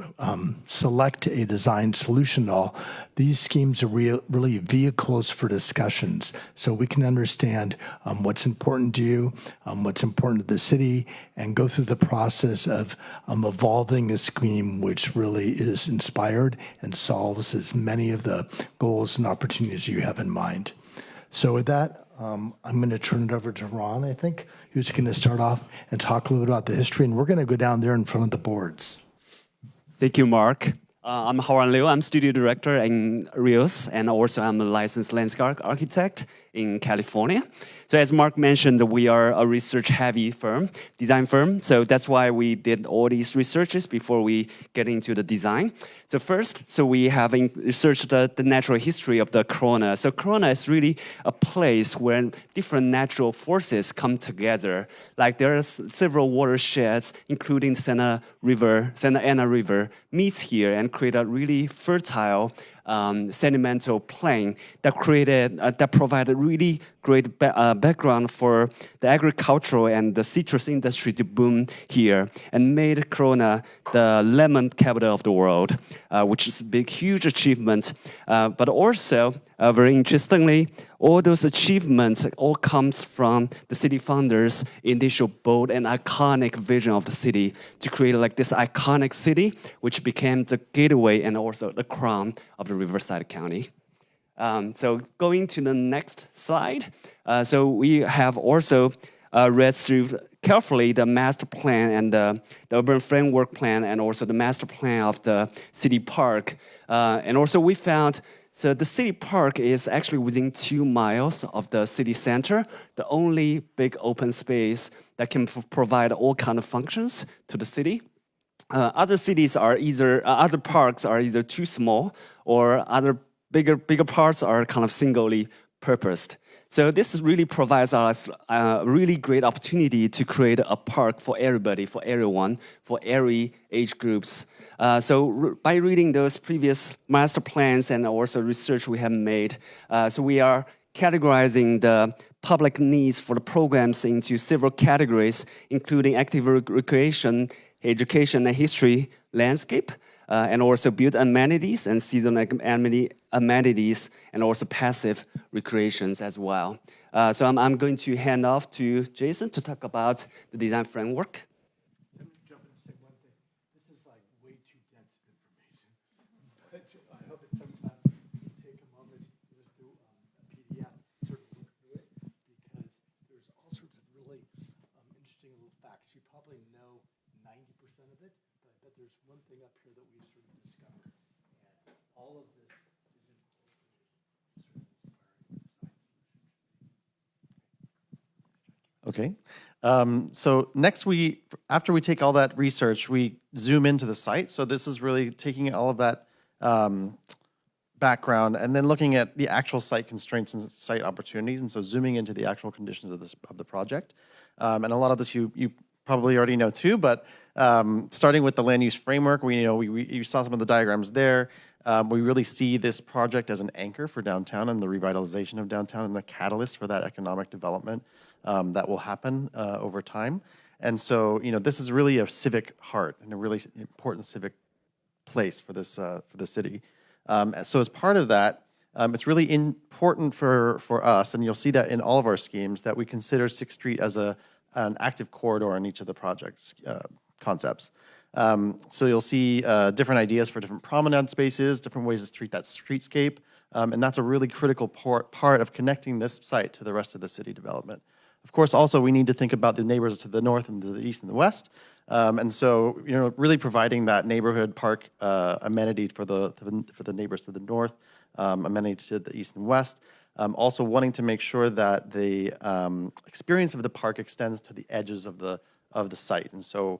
select a design solution at all. These schemes are really vehicles for discussions, so we can understand what's important to you, what's important to the city, and go through the process of evolving a scheme which really is inspired and solves as many of the goals and opportunities you have in mind. So with that, I'm going to turn it over to Ron, I think, who's going to start off and talk a little bit about the history, and we're going to go down there in front of the boards. Thank you, Mark. I'm Howard Liu. I'm studio director in Rios, and also I'm a licensed landscape architect in California. So as Mark mentioned, we are a research-heavy firm, design firm. So that's why we did all these researches before we get into the design. So first, we have researched the natural history of the Corona. So Corona is really a place where different natural forces come together. Like there are several watersheds, including Santa Ana River, meets here and create a really fertile sedimental plain that provided really great background for the agricultural and the citrus industry to boom here, and made Corona the lemon capital of the world, which is a big, huge achievement. But also, very interestingly, all those achievements all comes from the city founders' initial bold and iconic vision of the city to create like this iconic city, which became the gateway and also the crown of the Riverside County. So going to the next slide. So we have also read through carefully the master plan and the urban framework plan, and also the master plan of the city park. And also we found, so the city park is actually within 2 miles of the city center, the only big open space that can provide all kind of functions to the city. Other cities are other parks are either too small, or other bigger parts are kind of singly purposed. So this really provides us a really great opportunity to create a park for everybody, for everyone, for every age groups. So by reading those previous master plans and also research we have made, so we are categorizing the public needs for the programs into several categories, including active recreation, education and history, landscape, and also built amenities and seasonal amenities, and also passive recreations as well. So I'm going to hand off to Jason to talk about the design framework. Let me jump in and say one thing. This is like way too dense of information. But I hope that sometime you take a moment to just do a PDF, sort of look through it, because there's all sorts of really interesting little facts. You probably know 90% of it, but I bet there's one thing up here that we sort of discovered. And all of this is incorporated. Okay. So next, after we take all that research, we zoom into the site. So this is really taking all of that background and then looking at the actual site constraints and site opportunities. And so zooming into the actual conditions of the project. And a lot of this you probably already know too, but starting with the land use framework, you saw some of the diagrams there. We really see this project as an anchor for downtown and the revitalization of downtown and the catalyst for that economic development that will happen over time. And so, this is really a civic heart and a really important civic place for this city. So as part of that, it's really important for us, and you'll see that in all of our schemes, that we consider 6th Street as an active corridor in each of the projects concepts. So you'll see different ideas for different promenade spaces, different ways to treat that streetscape, and that's a really critical part of connecting this site to the rest of the city development. Of course, also we need to think about the neighbors to the north and to the east and the west, and so really providing that neighborhood park amenity for the neighbors to the north, amenity to the east and west. Also wanting to make sure that the experience of the park extends to the edges of the site, and so.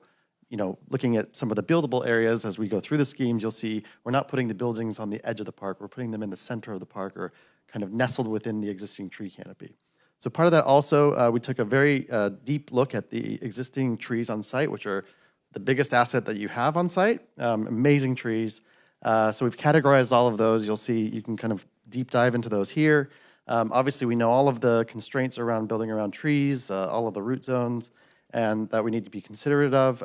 Looking at some of the buildable areas as we go through the schemes, you'll see we're not putting the buildings on the edge of the park. We're putting them in the center of the park or kind of nestled within the existing tree canopy. So part of that also, we took a very deep look at the existing trees on site, which are the biggest asset that you have on site. Amazing trees. So we've categorized all of those. You'll see you can kind of deep dive into those here. Obviously, we know all of the constraints around building around trees, all of the root zones, and that we need to be considerate of.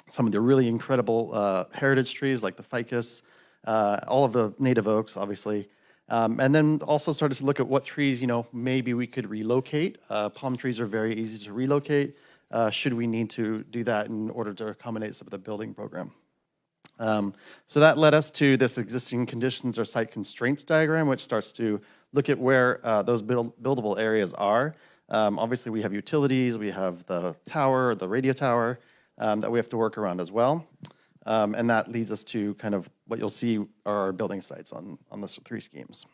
Some of the really incredible heritage trees like the ficus, all of the native oaks, obviously. And then also started to look at what trees, maybe we could relocate. Palm trees are very easy to relocate. Should we need to do that in order to accommodate some of the building program? So that led us to this existing conditions or site constraints diagram, which starts to look at where those buildable areas are. Obviously, we have utilities, we have the tower, the radio tower that we have to work around as well. And that leads us to kind of what you'll see are our building sites on the 3 schemes.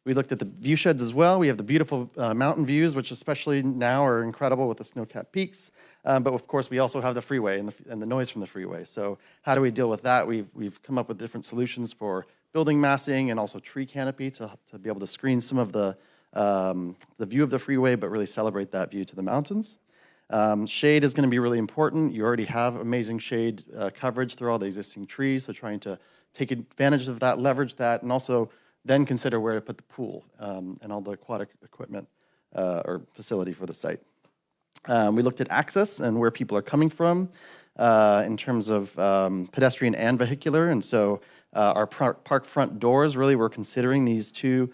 We looked at the view sheds as well. We have the beautiful mountain views, which especially now are incredible with the snow-capped peaks. But of course, we also have the freeway and the noise from the freeway. So how do we deal with that? We've come up with different solutions for building massing and also tree canopy to be able to screen some of the view of the freeway, but really celebrate that view to the mountains. Shade is going to be really important. You already have amazing shade coverage through all the existing trees, so trying to take advantage of that, leverage that, and also then consider where to put the pool and all the aquatic equipment or facility for the site. We looked at access and where people are coming from in terms of pedestrian and vehicular, and so our park front doors, really we're considering these 2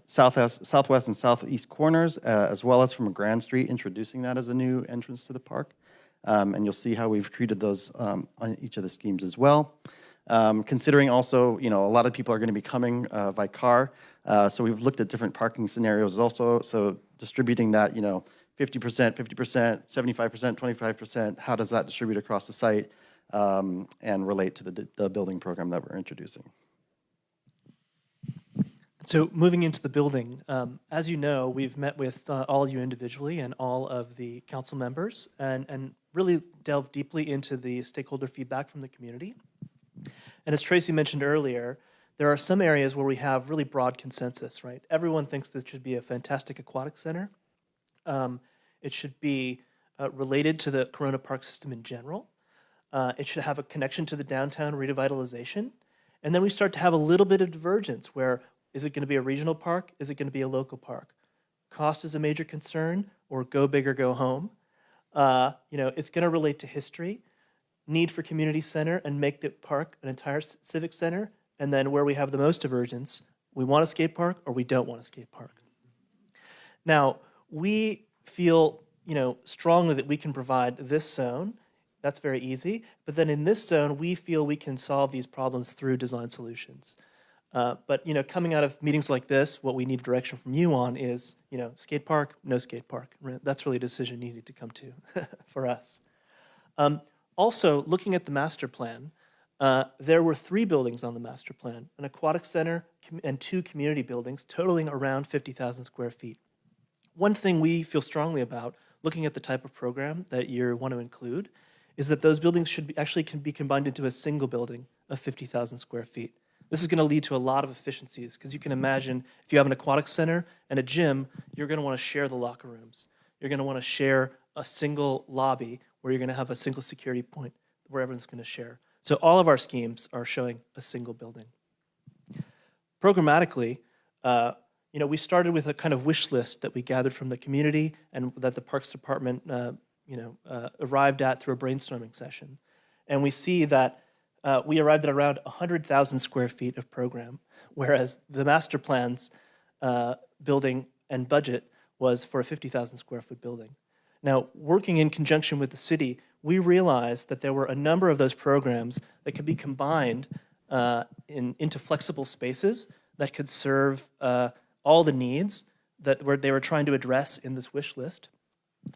southwest and southeast corners, as well as from Grand Street, introducing that as a new entrance to the park. And you'll see how we've treated those on each of the schemes as well. Considering also, a lot of people are going to be coming by car, so we've looked at different parking scenarios also, so distributing that, 50%, 50%, 75%, 25%, how does that distribute across the site and relate to the building program that we're introducing. So moving into the building, as you know, we've met with all of you individually and all of the council members and really delved deeply into the stakeholder feedback from the community. And as Tracy mentioned earlier, there are some areas where we have really broad consensus, right? Everyone thinks this should be a fantastic aquatic center. It should be related to the Corona Park system in general. It should have a connection to the downtown revitalization. And then we start to have a little bit of divergence where is it going to be a regional park? Is it going to be a local park? Cost is a major concern, or go big or go home. It's going to relate to history, need for community center, and make the park an entire civic center. And then where we have the most divergence, we want a skate park or we don't want a skate park. Now, we feel strongly that we can provide this zone. That's very easy. But then in this zone, we feel we can solve these problems through design solutions. But coming out of meetings like this, what we need direction from you on is, skate park, no skate park. That's really a decision you need to come to for us. Also, looking at the master plan, there were 3 buildings on the master plan: an aquatic center and 2 community buildings, totaling around 50,000 square feet. One thing we feel strongly about, looking at the type of program that you want to include, is that those buildings can be combined into a single building of 50,000 square feet. This is going to lead to a lot of efficiencies because you can imagine if you have an aquatic center and a gym, you're going to want to share the locker rooms. You're going to want to share a single lobby where you're going to have a single security point where everyone's going to share. So all of our schemes are showing a single building. Programmatically, we started with a kind of wish list that we gathered from the community and that the Parks Department, arrived at through a brainstorming session. And we see that we arrived at around 100,000 square feet of program, whereas the master plan's building and budget was for a 50,000 square foot building. Now, working in conjunction with the city, we realized that there were a number of those programs that could be combined into flexible spaces that could serve all the needs that they were trying to address in this wish list.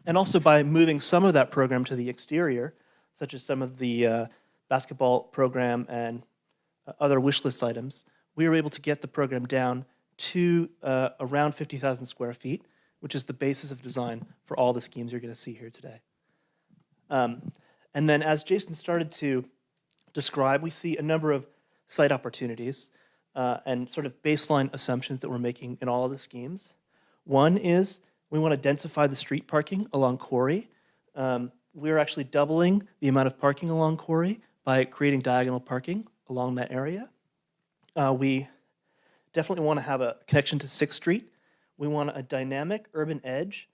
And also by moving some of that program to the exterior, such as some of the basketball program and other wish list items, we were able to get the program down to around 50,000 square feet, which is the basis of design for all the schemes you're going to see here today. And then as Jason started to describe, we see a number of site opportunities and sort of baseline assumptions that we're making in all of the schemes. One is we want to densify the street parking along Quarry. We're actually doubling the amount of parking along Quarry by creating diagonal parking along that area. We definitely want to have a connection to 6th Street. We want a dynamic urban edge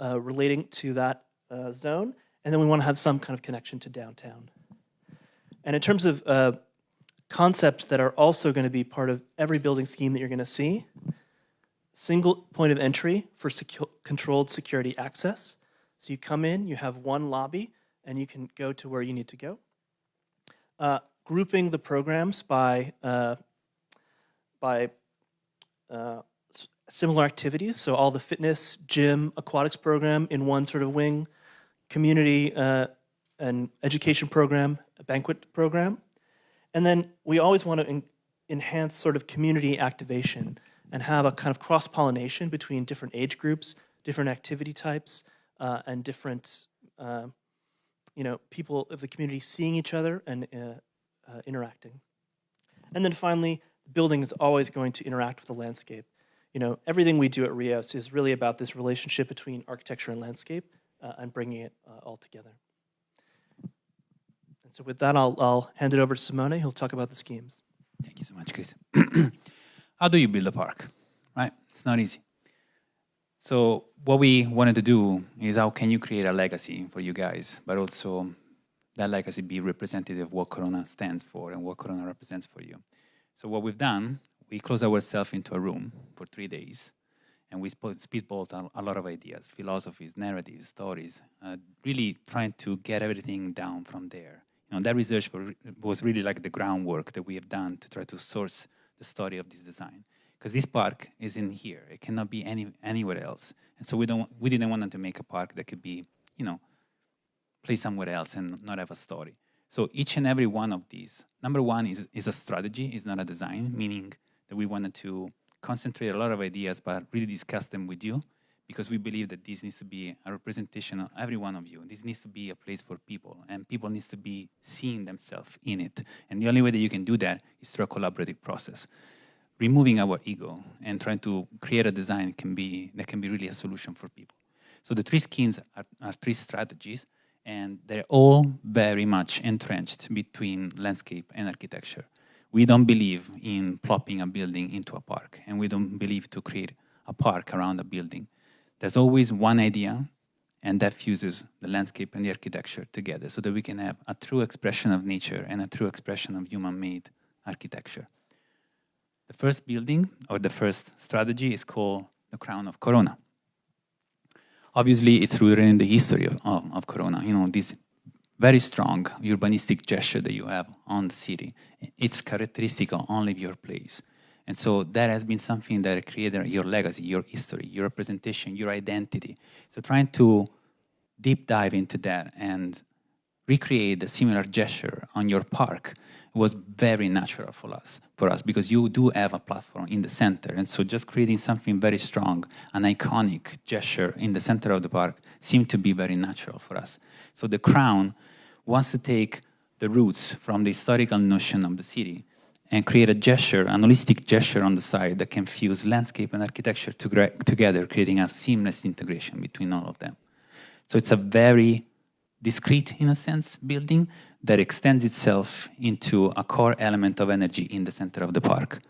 relating to that zone, and then we want to have some kind of connection to downtown. And in terms of concepts that are also going to be part of every building scheme that you're going to see, single point of entry for controlled security access. So you come in, you have one lobby, and you can go to where you need to go. Grouping the programs by similar activities, so all the fitness, gym, aquatics program in one sort of wing, community and education program, a banquet program. And then we always want to enhance sort of community activation and have a kind of cross-pollination between different age groups, different activity types, and different people of the community seeing each other and interacting. And then finally, the building is always going to interact with the landscape. Everything we do at Rios is really about this relationship between architecture and landscape and bringing it all together. And so with that, I'll hand it over to Simone. He'll talk about the schemes. Thank you so much, Chris. How do you build a park, right? It's not easy. So what we wanted to do is how can you create a legacy for you guys, but also that legacy be representative of what Corona stands for and what Corona represents for you. So what we've done, we closed ourselves into a room for 3 days, and we speedballed a lot of ideas, philosophies, narratives, stories, really trying to get everything down from there. That research was really like the groundwork that we have done to try to source the story of this design. Because this park is in here. It cannot be anywhere else. And so we didn't want to make a park that could be, placed somewhere else and not have a story. So each and every one of these, number one is a strategy, is not a design, meaning that we wanted to concentrate a lot of ideas, but really discuss them with you, because we believe that this needs to be a representation of every one of you. This needs to be a place for people, and people needs to be seeing themselves in it. And the only way that you can do that is through a collaborative process. Removing our ego and trying to create a design that can be really a solution for people. So the 3 schemes are 3 strategies, and they're all very much entrenched between landscape and architecture. We don't believe in plopping a building into a park, and we don't believe to create a park around a building. There's always one idea, and that fuses the landscape and the architecture together so that we can have a true expression of nature and a true expression of human-made architecture. The first building, or the first strategy, is called the Crown of Corona. Obviously, it's rooted in the history of Corona. This very strong urbanistic gesture that you have on the city. It's characteristic of only your place. And so that has been something that created your legacy, your history, your representation, your identity. So trying to deep dive into that and recreate a similar gesture on your park was very natural for us because you do have a platform in the center. And so just creating something very strong, an iconic gesture in the center of the park seemed to be very natural for us. So the crown wants to take the roots from the historical notion of the city and create a gesture, an holistic gesture on the side that can fuse landscape and architecture together, creating a seamless integration between all of them. So it's a very discrete, in a sense, building that extends itself into a core element of energy in the center of the park.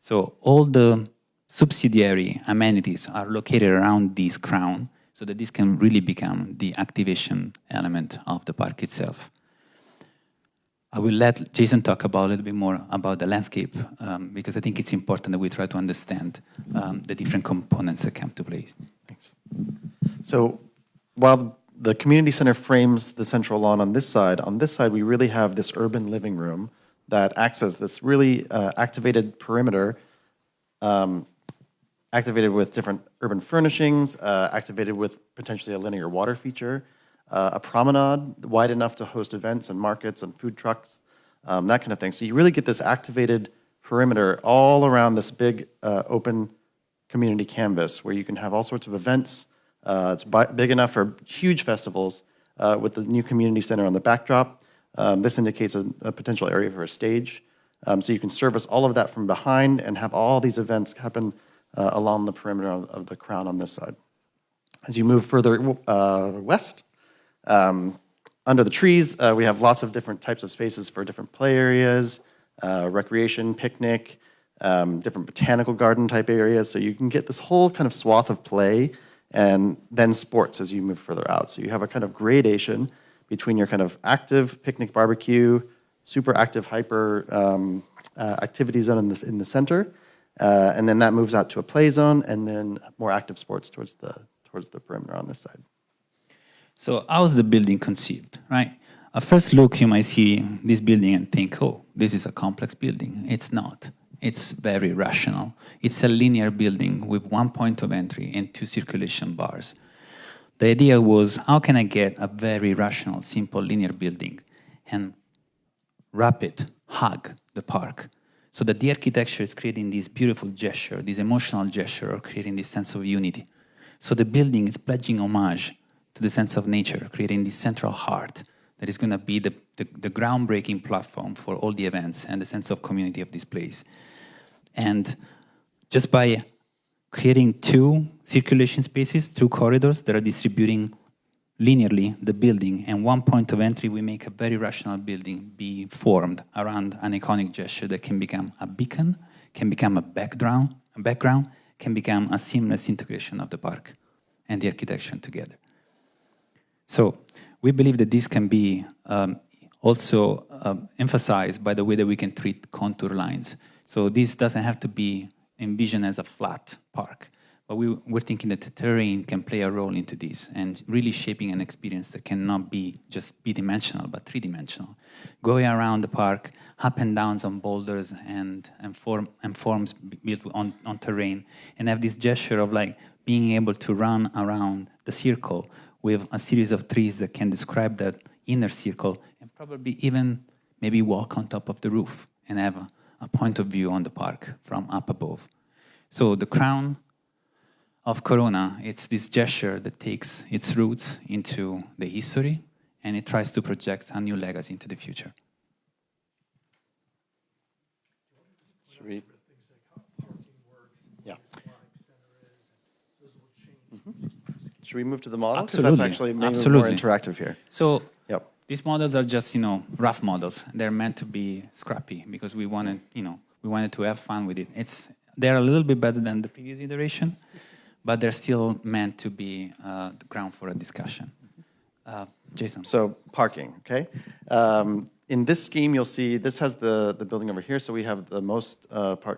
So all the subsidiary amenities are located around this crown so that this can really become the activation element of the park itself. I will let Jason talk about a little bit more about the landscape because I think it's important that we try to understand the different components that come to play. Thanks. So while the community center frames the central lawn on this side we really have this urban living room that acts as this really activated perimeter, activated with different urban furnishings, activated with potentially a linear water feature, a promenade wide enough to host events and markets and food trucks, that kind of thing. So you really get this activated perimeter all around this big open community canvas where you can have all sorts of events. It's big enough for huge festivals with the new community center on the backdrop. This indicates a potential area for a stage. So you can service all of that from behind and have all these events happen along the perimeter of the crown on this side. As you move further west, under the trees, we have lots of different types of spaces for different play areas, recreation, picnic, different botanical garden type areas. So you can get this whole kind of swath of play and then sports as you move further out. So you have a kind of gradation between your kind of active picnic barbecue, super active hyper activity zone in the center, and then that moves out to a play zone, and then more active sports towards the perimeter on this side. So how is the building conceived, right? At first look, you might see this building and think, oh, this is a complex building. It's not. It's very rational. It's a linear building with one point of entry and two circulation bars. The idea was, how can I get a very rational, simple, linear building and wrap it, hug the park, so that the architecture is creating this beautiful gesture, this emotional gesture, or creating this sense of unity. So the building is pledging homage to the sense of nature, creating this central heart that is going to be the groundbreaking platform for all the events and the sense of community of this place. And just by creating two circulation spaces, two corridors that are distributing linearly the building, and one point of entry, we make a very rational building be formed around an iconic gesture that can become a beacon, can become a background, can become a seamless integration of the park and the architecture together. So we believe that this can be also emphasized by the way that we can treat contour lines. So this doesn't have to be envisioned as a flat park, but we're thinking that the terrain can play a role into this and really shaping an experience that cannot be just bidimensional, but three-dimensional. Going around the park, up and downs on boulders and forms built on terrain, and have this gesture of like being able to run around the circle with a series of trees that can describe that inner circle, and probably even maybe walk on top of the roof and have a point of view on the park from up above. So the crown of Corona, it's this gesture that takes its roots into the history, and it tries to project a new legacy into the future. Should we? Yeah. Should we move to the model? Because that's actually maybe more interactive here. So these models are just, rough models. They're meant to be scrappy because we wanted to have fun with it. They're a little bit better than the previous iteration, but they're still meant to be the ground for a discussion. Jason. So parking, okay? In this scheme, you'll see this has the building over here, so we have the most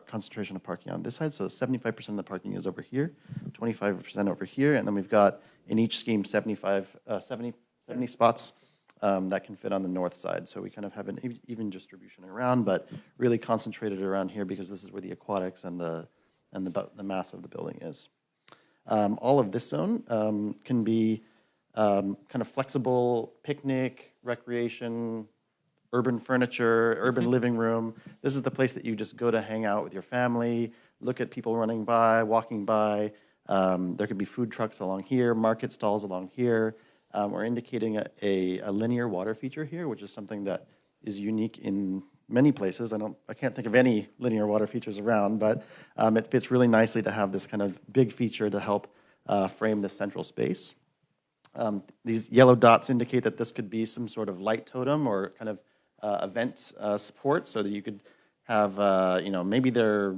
concentration of parking on this side. So 75% of the parking is over here, 25% over here, and then we've got in each scheme 70 spots that can fit on the north side. So we kind of have an even distribution around, but really concentrated around here because this is where the aquatics and the mass of the building is. All of this zone can be kind of flexible picnic, recreation, urban furniture, urban living room. This is the place that you just go to hang out with your family, look at people running by, walking by. There could be food trucks along here, market stalls along here. We're indicating a linear water feature here, which is something that is unique in many places. I can't think of any linear water features around, but it fits really nicely to have this kind of big feature to help frame the central space. These yellow dots indicate that this could be some sort of light totem or kind of event support, so that you could have, maybe they're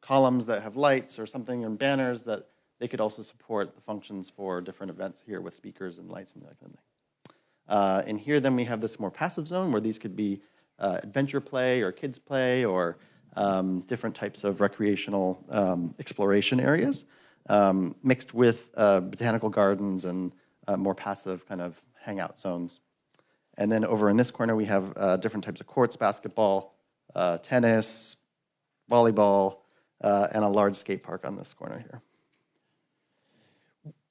columns that have lights or something and banners that they could also support the functions for different events here with speakers and lights and that kind of thing. And here then we have this more passive zone where these could be adventure play or kids play or different types of recreational exploration areas mixed with botanical gardens and more passive kind of hangout zones. And then over in this corner, we have different types of courts, basketball, tennis, volleyball, and a large skate park on this corner here.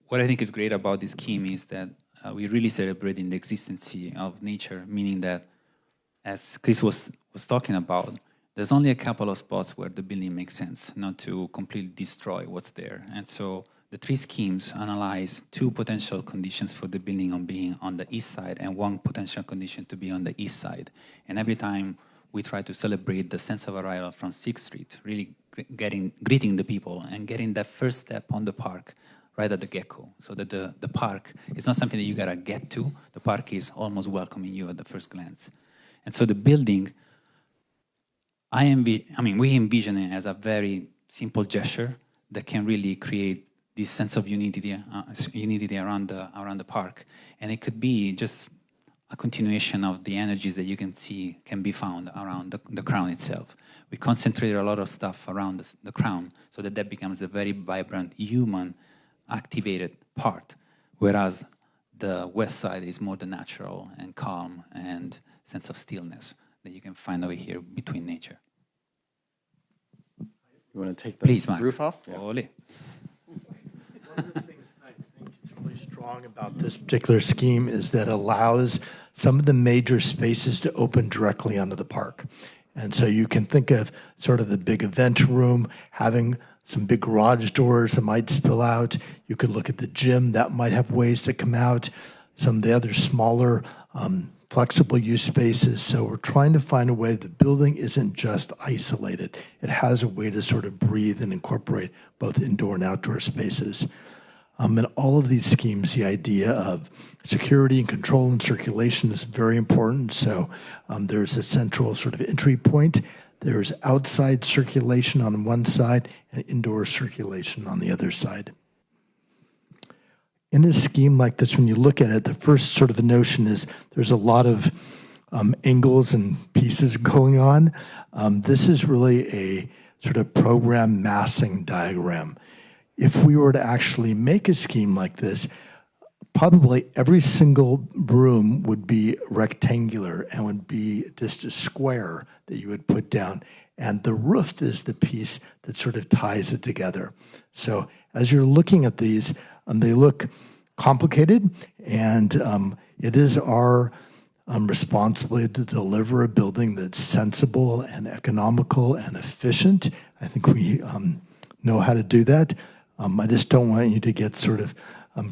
What I think is great about this scheme is that we really celebrating the existence of nature, meaning that, as Chris was talking about, there's only a couple of spots where the building makes sense, not to completely destroy what's there. And so the three schemes analyze two potential conditions for the building on being on the east side and one potential condition to be on the east side. And every time we try to celebrate the sense of arrival from 6th Street, really greeting the people and getting that first step on the park right at the get-go, so that the park is not something that you gotta get to. The park is almost welcoming you at the first glance. And so the building, we envision it as a very simple gesture that can really create this sense of unity around the park. And it could be just a continuation of the energies that you can see can be found around the crown itself. We concentrate a lot of stuff around the crown so that becomes a very vibrant, human, activated part, whereas the west side is more the natural and calm and sense of stillness that you can find over here between nature. You want to take the Please, Mark. roof off? Yeah. Ole. One of the things that I think is really strong about this particular scheme is that it allows some of the major spaces to open directly onto the park. And so you can think of sort of the big event room having some big garage doors that might spill out. You could look at the gym, that might have ways to come out. Some of the other smaller flexible use spaces. So we're trying to find a way the building isn't just isolated. It has a way to sort of breathe and incorporate both indoor and outdoor spaces. In all of these schemes, the idea of security and control and circulation is very important. So there's a central sort of entry point. There's outside circulation on one side and indoor circulation on the other side. In a scheme like this, when you look at it, the first sort of notion is there's a lot of angles and pieces going on. This is really a sort of program massing diagram. If we were to actually make a scheme like this, probably every single room would be rectangular and would be just a square that you would put down. And the roof is the piece that sort of ties it together. So as you're looking at these, they look complicated, and it is our responsibility to deliver a building that's sensible and economical and efficient. I think we know how to do that. I just don't want you to get sort of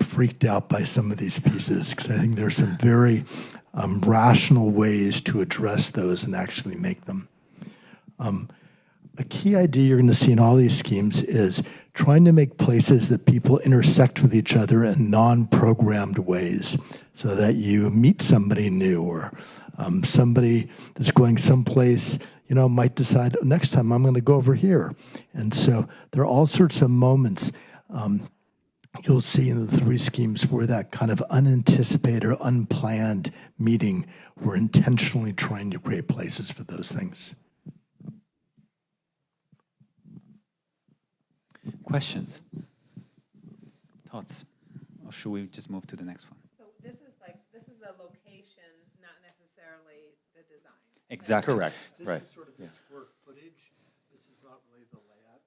freaked out by some of these pieces, because I think there's some very rational ways to address those and actually make them. A key idea you're going to see in all these schemes is trying to make places that people intersect with each other in non-programmed ways, so that you meet somebody new or somebody that's going someplace, might decide, next time I'm going to go over here. And so there are all sorts of moments you'll see in the three schemes where that kind of unanticipated or unplanned meeting, we're intentionally trying to create places for those things. Questions? Thoughts? Or should we just move to the next one? So this is the location, not necessarily the design. Exactly. Correct. This Right. is sort of the square footage. This is not really the layout,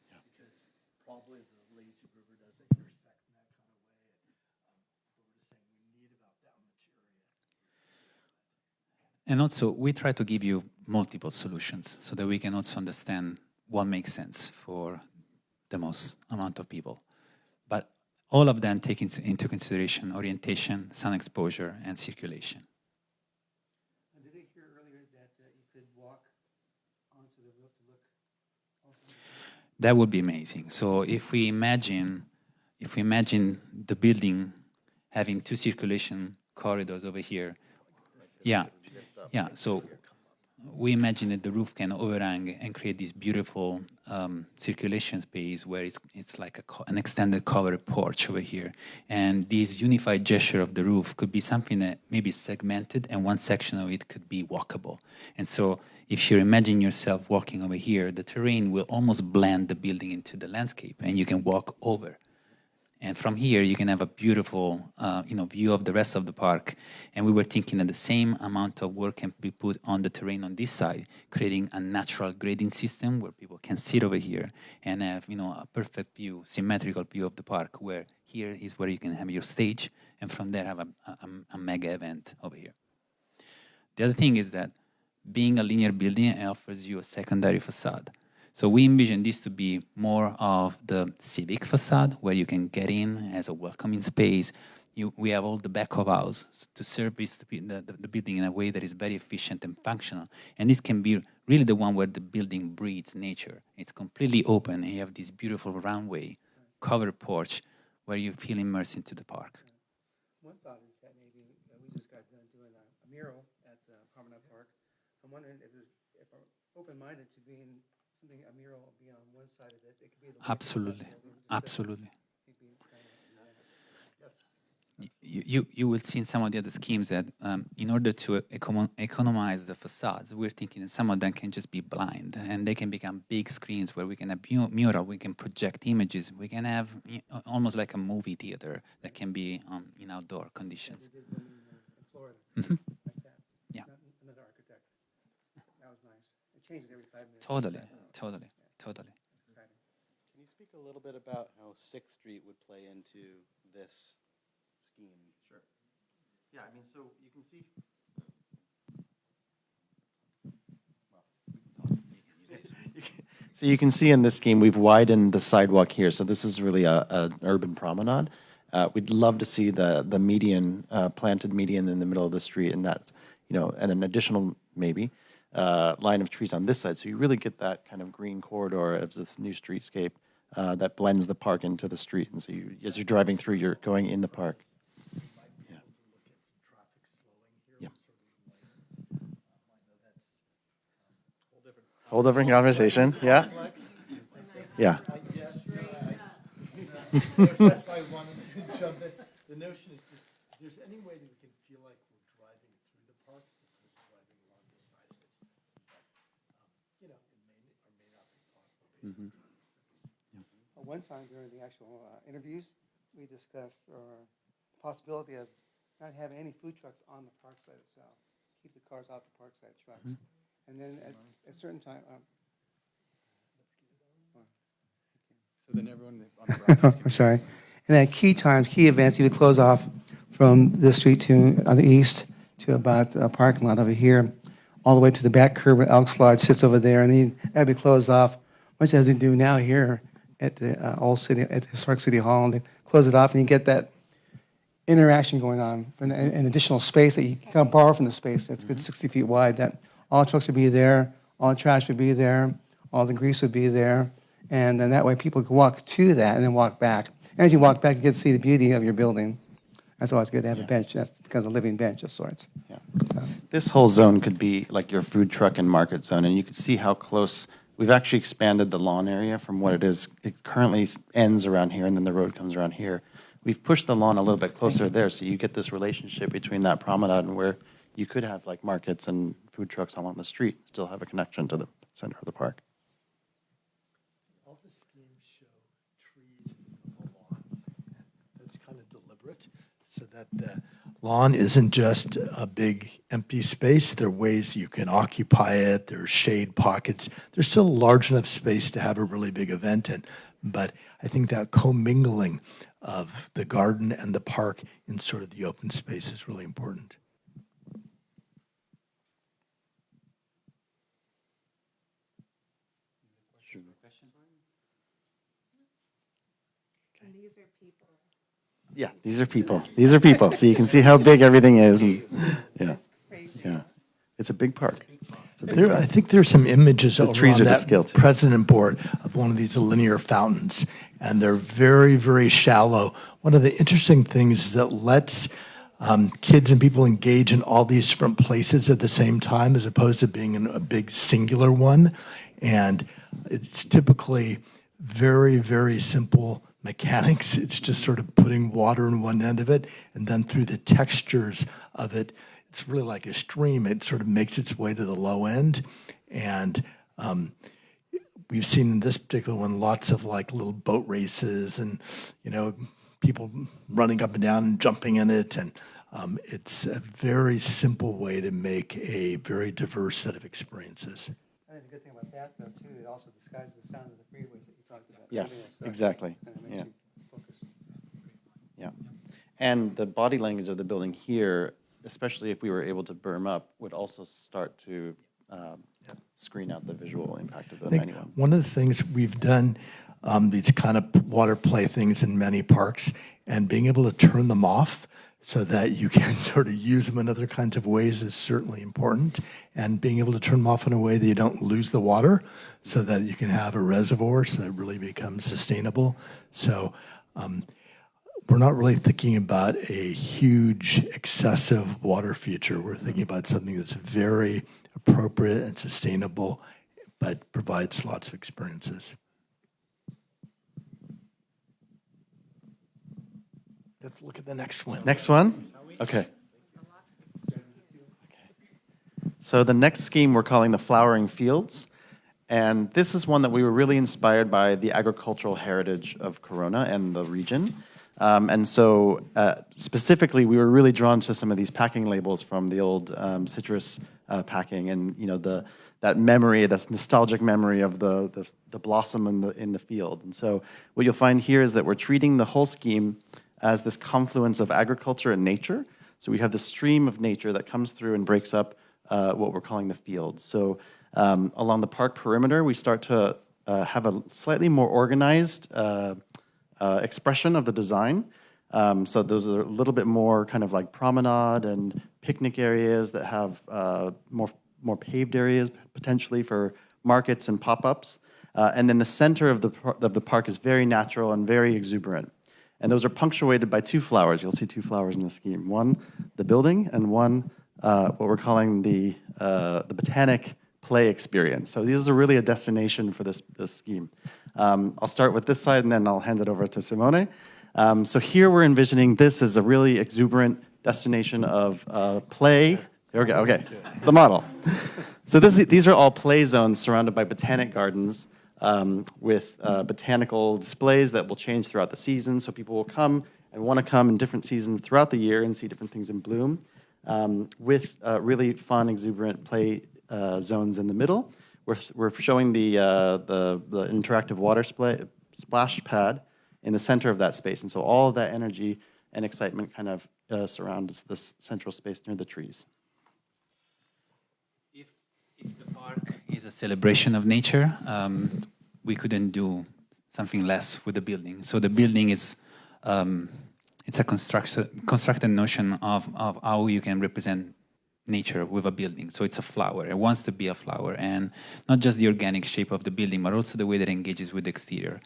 because probably the lazy river doesn't intersect in that kind of way. We're just saying we need about that much area. And also, we try to give you multiple solutions so that we can also understand what makes sense for the most amount of people. But all of them take into consideration orientation, sun exposure, and circulation. Did I hear earlier that you could walk onto the roof to look? That would be amazing. So if we imagine the building having two circulation corridors over here, yeah. So we imagine that the roof can overhang and create this beautiful circulation space where it's like an extended covered porch over here. And this unified gesture of the roof could be something that maybe is segmented, and one section of it could be walkable. And so if you imagine yourself walking over here, the terrain will almost blend the building into the landscape, and you can walk over. And from here, you can have a beautiful view of the rest of the park. And we were thinking that the same amount of work can be put on the terrain on this side, creating a natural grading system where people can sit over here and have a perfect view, symmetrical view of the park, where here is where you can have your stage, and from there have a mega event over here. The other thing is that being a linear building offers you a secondary facade. So we envision this to be more of the civic facade, where you can get in as a welcoming space. We have all the back of house to service the building in a way that is very efficient and functional. And this can be really the one where the building breathes nature. It's completely open, and you have this beautiful runway, covered porch, where you feel immersed into the park. One thought is that maybe we just got done doing a mural at Promenade Park. I'm wondering if we're open-minded to being a mural will be on one side of it. It could be the Absolutely, absolutely. You will see in some of the other schemes that in order to economize the facades, we're thinking that some of them can just be blind, and they can become big screens where we can have mural, we can project images, we can have almost like a movie theater that can be in outdoor conditions. in Florida, Mhm. like that. Yeah. Another architect. That was nice. It changes every 5 minutes. Totally. Can you speak a little bit about how 6th Street would play into this scheme? Sure. Yeah, I mean, so you can see. So you can see in this scheme, we've widened the sidewalk here. So this is really an urban promenade. We'd love to see the median, planted median in the middle of the street, and that's, and an additional maybe line of trees on this side. So you really get that kind of green corridor of this new streetscape that blends the park into the street. And so as you're driving through, you're going in the park. Yeah. Whole different conversation. Yeah. Yeah. That's why I wanted to jump in. The notion is just, if there's any way that we can feel like we're driving through the park as opposed to driving along this side of it. But, it may or may not be possible. One time during the actual interviews, we discussed the possibility of not having any food trucks on the park side itself. Keep the cars off the park side trucks. And then at a certain time, So then everyone on the broadcast I'm sorry. And at key events, you would close off from this street to on the east to about a parking lot over here, all the way to the back curb where Elks Lodge sits over there, and then that'd be closed off, much as they do now here at the at the Historic City Hall, and they close it off, and you get that interaction going on for an additional space that you can borrow from the space. It's a good 60 feet wide. That all trucks would be there, all the trash would be there, all the grease would be there. And then that way people could walk to that and then walk back. And as you walk back, you get to see the beauty of your building. That's always good to have a bench. That's because a living bench of sorts. Yeah. So. This whole zone could be like your food truck and market zone, and you could see how close, we've actually expanded the lawn area from what it is. It currently ends around here, and then the road comes around here. We've pushed the lawn a little bit closer there, so you get this relationship between that promenade and where you could have like markets and food trucks along the street, still have a connection to the center of the park. All the schemes show trees in the lawn. That's kind of deliberate, so that the lawn isn't just a big empty space. There are ways you can occupy it. There's shade pockets. There's still large enough space to have a really big event in. But I think that commingling of the garden and the park in sort of the open space is really important. Yeah, these are people. These are people. So you can see how big everything is. And, yeah, yeah, it's a big park. I think there's some images The over trees on are to that scale, too. president board of one of these linear fountains, and they're very, very shallow. One of the interesting things is it lets kids and people engage in all these different places at the same time as opposed to being in a big singular one. And it's typically very, very simple mechanics. It's just sort of putting water in one end of it, and then through the textures of it, it's really like a stream. It sort of makes its way to the low end. And we've seen in this particular one lots of like little boat races and, people running up and down and jumping in it. And it's a very simple way to make a very diverse set of experiences. I think the good thing about that, though, too, it also disguises the sound of the freeways that you talked about. Yes, exactly. Yeah. You focus. Yeah. And the body language of the building here, especially if we were able to berm up, would also start to screen out the visual impact of the I think 91. one of the things we've done, these kind of water play things in many parks, and being able to turn them off so that you can sort of use them in other kinds of ways is certainly important. And being able to turn them off in a way that you don't lose the water so that you can have a reservoir so that it really becomes sustainable. So we're not really thinking about a huge, excessive water feature. We're thinking about something that's very appropriate and sustainable, but provides lots of experiences. Let's look at the next one. Next one? Okay. So the next scheme we're calling the Flowering Fields. And this is one that we were really inspired by the agricultural heritage of Corona and the region. And so specifically, we were really drawn to some of these packing labels from the old citrus packing, and that memory, this nostalgic memory of the blossom in the field. And so what you'll find here is that we're treating the whole scheme as this confluence of agriculture and nature. So we have this stream of nature that comes through and breaks up what we're calling the fields. So along the park perimeter, we start to have a slightly more organized expression of the design. So those are a little bit more kind of like promenade and picnic areas that have more paved areas potentially for markets and pop-ups. And then the center of the park is very natural and very exuberant. And those are punctuated by two flowers. You'll see two flowers in the scheme. One, the building, and one, what we're calling the botanic play experience. So these are really a destination for this scheme. I'll start with this side, and then I'll hand it over to Simone. So here we're envisioning this as a really exuberant destination of play. There we go, okay, the model. So these are all play zones surrounded by botanic gardens with botanical displays that will change throughout the season. So people will come and want to come in different seasons throughout the year and see different things in bloom with really fun, exuberant play zones in the middle. We're showing the interactive water splash pad in the center of that space. And so all of that energy and excitement kind of surrounds this central space near the trees. If the park is a celebration of nature, we couldn't do something less with the building. So the building is it's a constructed notion of how you can represent nature with a building. So it's a flower. It wants to be a flower, and not just the organic shape of the building, but also the way that it engages with the exterior.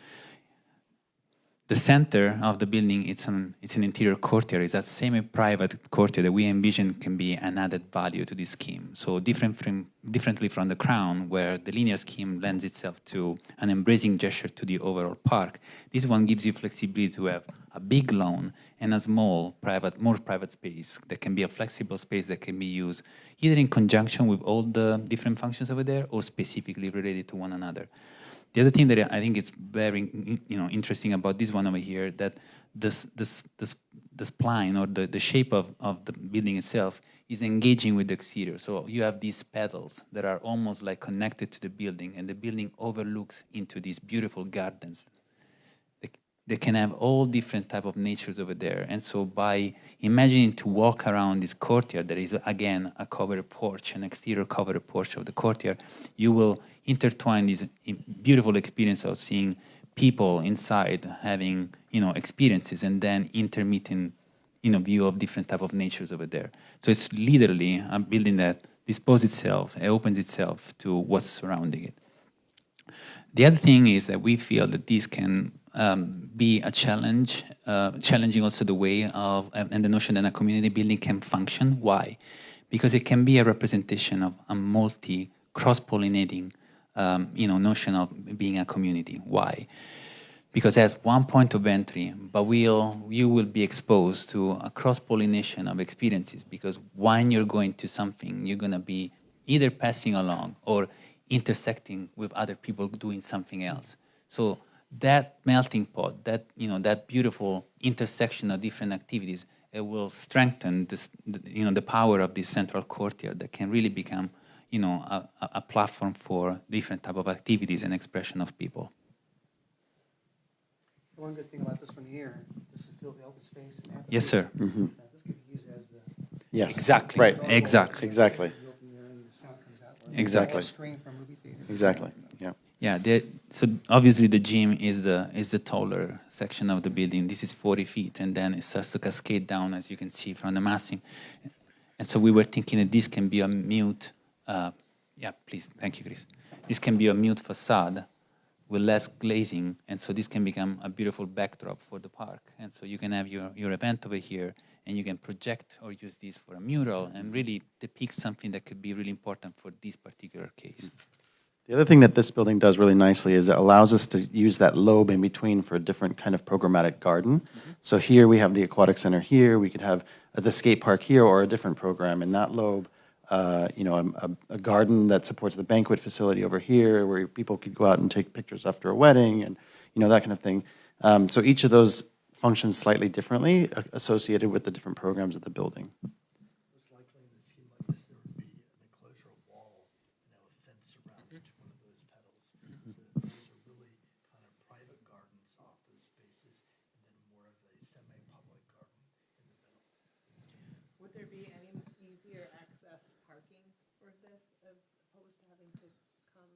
The center of the building, it's an interior courtyard. It's that semi-private courtyard that we envision can be an added value to this scheme. So differently from the crown, where the linear scheme lends itself to an embracing gesture to the overall park, this one gives you flexibility to have a big lawn and a small, more private space that can be a flexible space that can be used either in conjunction with all the different functions over there or specifically related to one another. The other thing that I think is very interesting about this one over here, that this spline or the shape of the building itself is engaging with the exterior. So you have these petals that are almost like connected to the building, and the building overlooks into these beautiful gardens. They can have all different type of natures over there. And so by imagining to walk around this courtyard, that is again a covered porch, an exterior covered porch of the courtyard, you will intertwine this beautiful experience of seeing people inside having experiences, and then intermittent view of different type of natures over there. So it's literally a building that disposes itself, it opens itself to what's surrounding it. The other thing is that we feel that this can be a challenge, challenging also the way of and the notion that a community building can function. Why? Because it can be a representation of a cross-pollinating, notion of being a community. Why? Because it has one point of entry, but you will be exposed to a cross-pollination of experiences, because when you're going to something, you're going to be either passing along or intersecting with other people doing something else. So that melting pot, that beautiful intersection of different activities, it will strengthen the power of this central courtyard that can really become, a platform for different type of activities and expression of people. One good thing about this one here, this is still the open space. And Yes, sir. This could be used as the Yes. Exactly. Right. Exactly. Exactly. Exactly. Screen from movie theater. Exactly. Yeah. Yeah. So obviously the gym is the taller section of the building. This is 40 feet, and then it starts to cascade down, as you can see from the massing. And so we were thinking that this can be a mute. Yeah, please. Thank you, Chris. This can be a mute facade with less glazing, and so this can become a beautiful backdrop for the park. And so you can have your event over here, and you can project or use this for a mural and really depict something that could be really important for this particular case. The other thing that this building does really nicely is it allows us to use that lobe in between for a different kind of programmatic garden. So here we have the aquatic center here, we could have the skate park here, or a different program in that lobe. A garden that supports the banquet facility over here, where people could go out and take pictures after a wedding, and that kind of thing. So each of those functions slightly differently, associated with the different programs of the building. Most likely in a scheme like this, there would be an enclosure wall, a fence around each one of those petals. So those are really kind of private gardens off those spaces, and then more of a semi-public garden in the middle. Would there be any easier access parking for this as opposed to having to come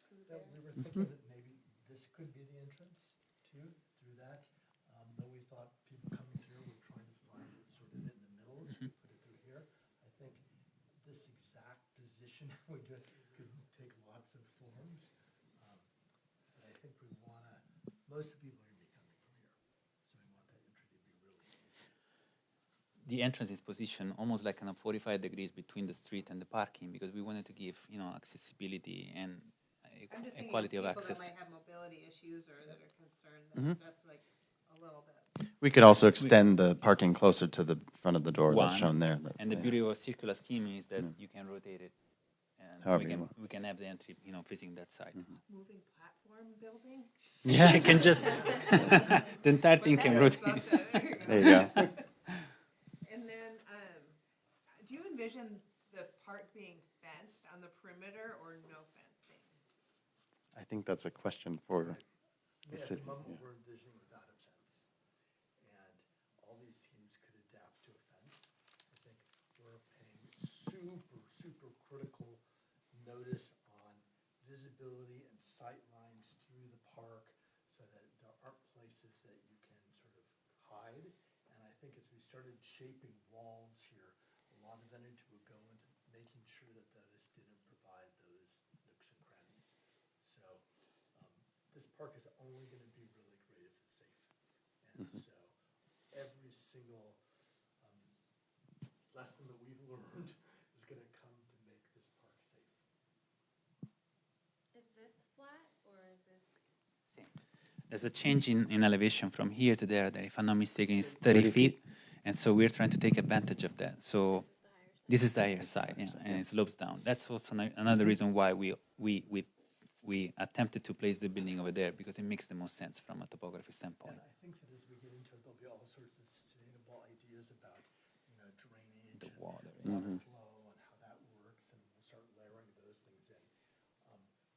through there? We were thinking that maybe this could be the entrance too, through that. Though we thought people coming through were trying to find it sort of in the middle, so we put it through here. I think this exact position could take lots of forms. But I think we want to, most of the people are going to be coming from here. So we want that entry to be really easy. The entrance is positioned almost like 45 degrees between the street and the parking, because we wanted to give accessibility and equality of access. That might have mobility issues or that are concerned. That's like a little bit. We could also extend the parking closer to the front of the door that's shown there. And the beauty of a circular scheme is that you can rotate it, and However we can have the entry, facing that side. Moving platform building? Yes. You can just the entire thing can rotate. There you go. And then, do you envision the park being fenced on the perimeter or no fencing? I think that's a question for the At city. the moment, Yeah. we're envisioning without a fence. And all these teams could adapt to a fence. I think we're paying super critical notice on visibility and sight lines through the park so that there aren't places that you can sort of hide. And I think as we started shaping walls here, a lot of energy would go into making sure that those didn't provide those nooks and crannies. So this park is only going to be really great if it's safe. And so every single lesson that we've learned is going to come to make this park safe. Is this flat or is this? There's a change in elevation from here to there that, if I'm not mistaken, is 30 feet. And so we're trying to take advantage of that. So this is the higher side, and it slopes down. That's also another reason why we attempted to place the building over there, because it makes the most sense from a topography standpoint. And I think that as we get into it, there'll be all sorts of sustainable ideas about, drainage, The water. water flow, and how that works, and we'll start layering those things in.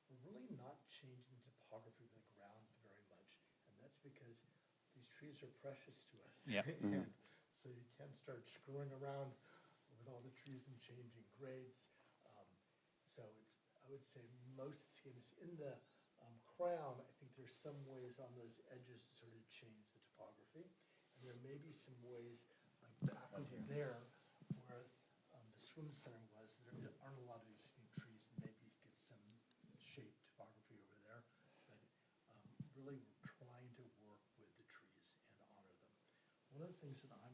We're really not changing the topography of the ground very much, and that's because these trees are precious to us. Yeah. And so you can't start screwing around with all the trees and changing grades. So I would say most schemes in the crown, I think there's some ways on those edges to sort of change the topography. And there may be some ways like back over there where the swim center was, there aren't a lot of existing trees, and maybe you get some shaped topography over there. But really we're things that I'm,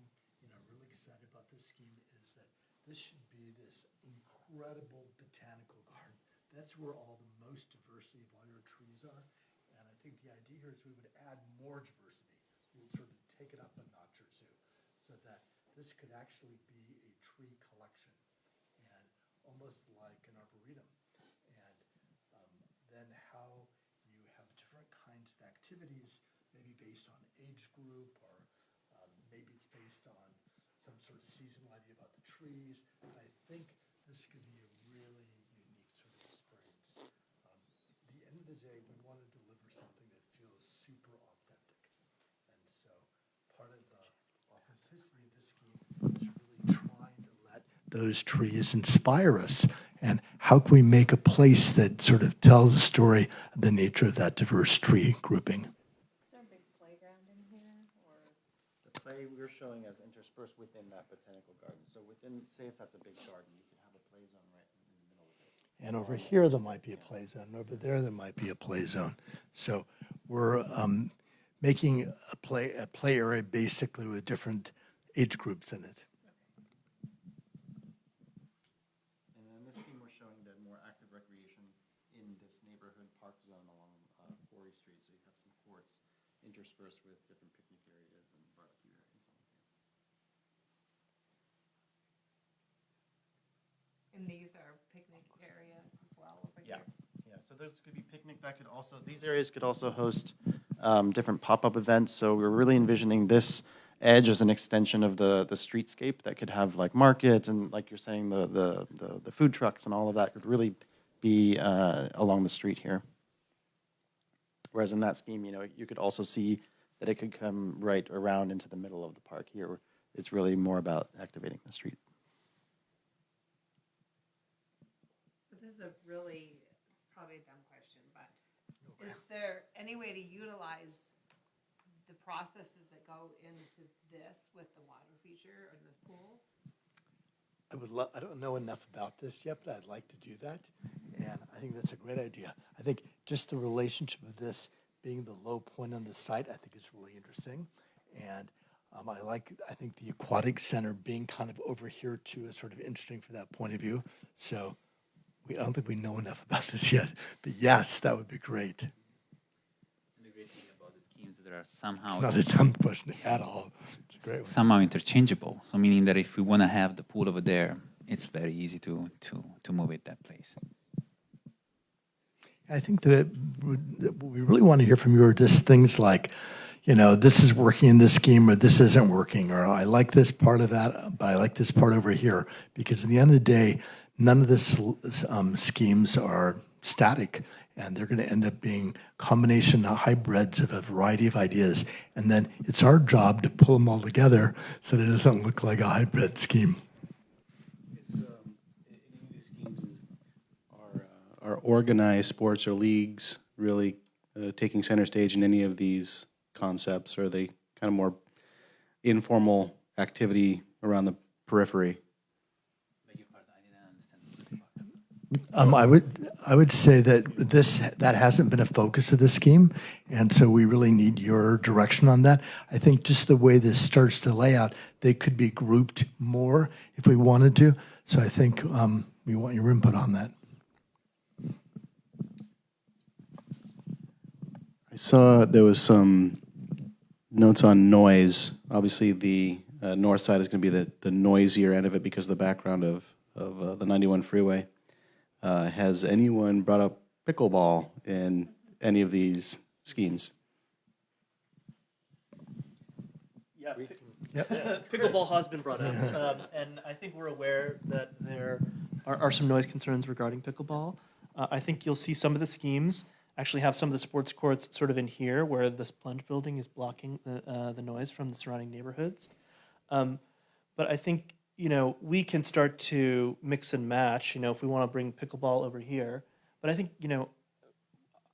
really excited about this scheme is that this should be this incredible botanical garden. That's where all the most diversity of all your trees are. And I think the idea here is we would add more diversity. We would sort of take it up a notch or two so that this could actually be a tree collection and almost like an arboretum. And then how you have different kinds of activities, maybe based on age group or maybe it's based on some sort of seasonal idea about the trees. But I think this could be a really unique sort of experience. At the end of the day, we want to deliver something that feels super authentic. And so part of the authenticity of this scheme is really trying to let those trees inspire us. And how can we make a place that sort of tells a story of the nature of that diverse tree grouping? Is there a big playground in here? Or? The play we're showing as interspersed within that botanical garden. So within, say if that's a big garden, you could have a play zone right in the middle of it. And over here, there might be a play zone. And over there might be a play zone. So we're making a play area basically with different age groups in it. And in this scheme, we're showing the more active recreation in this neighborhood park zone along Quarry Street. So you have some courts interspersed with different picnic areas and barbecue areas. And these are picnic areas as well over Yeah. here? Yeah, so those could be picnic, that could also, these areas could also host different pop-up events. So we're really envisioning this edge as an extension of the streetscape that could have like markets and like you're saying, the food trucks and all of that could really be along the street here. Whereas in that scheme, you could also see that it could come right around into the middle of the park. Here, it's really more about activating the street. This is a really, it's probably a dumb question, but is there any way to utilize the processes that go into this with the water feature or the pools? I don't know enough about this yet, but I'd like to do that. And I think that's a great idea. I think just the relationship of this being the low point on the site, I think is really interesting. And I think the aquatic center being kind of over here too is sort of interesting from that point of view. So I don't think we know enough about this yet, but yes, that would be great. And the great thing about the schemes that are somehow It's not a dumb question at all. It's a great one. somehow interchangeable. So meaning that if we want to have the pool over there, it's very easy to move it that place. I think that what we really want to hear from you are just things like, this is working in this scheme or this isn't working, or I like this part of that, but I like this part over here. Because at the end of the day, none of the schemes are static, and they're going to end up being combination hybrids of a variety of ideas. And then it's our job to pull them all together so that it doesn't look like a hybrid scheme. Are organized sports or leagues really taking center stage in any of these concepts? Or are they kind of more informal activity around the periphery? I would say that that hasn't been a focus of the scheme, and so we really need your direction on that. I think just the way this starts to lay out, they could be grouped more if we wanted to. So I think we want your input on that. I saw there was some notes on noise. Obviously, the north side is going to be the noisier end of it because of the background of the 91 freeway. Has anyone brought up pickleball in any of these schemes? Yeah, pickleball has been brought up, and I think we're aware that there are some noise concerns regarding pickleball. I think you'll see some of the schemes actually have some of the sports courts sort of in here where this plunge building is blocking the noise from the surrounding neighborhoods. But I think, we can start to mix and match, if we want to bring pickleball over here. But I think,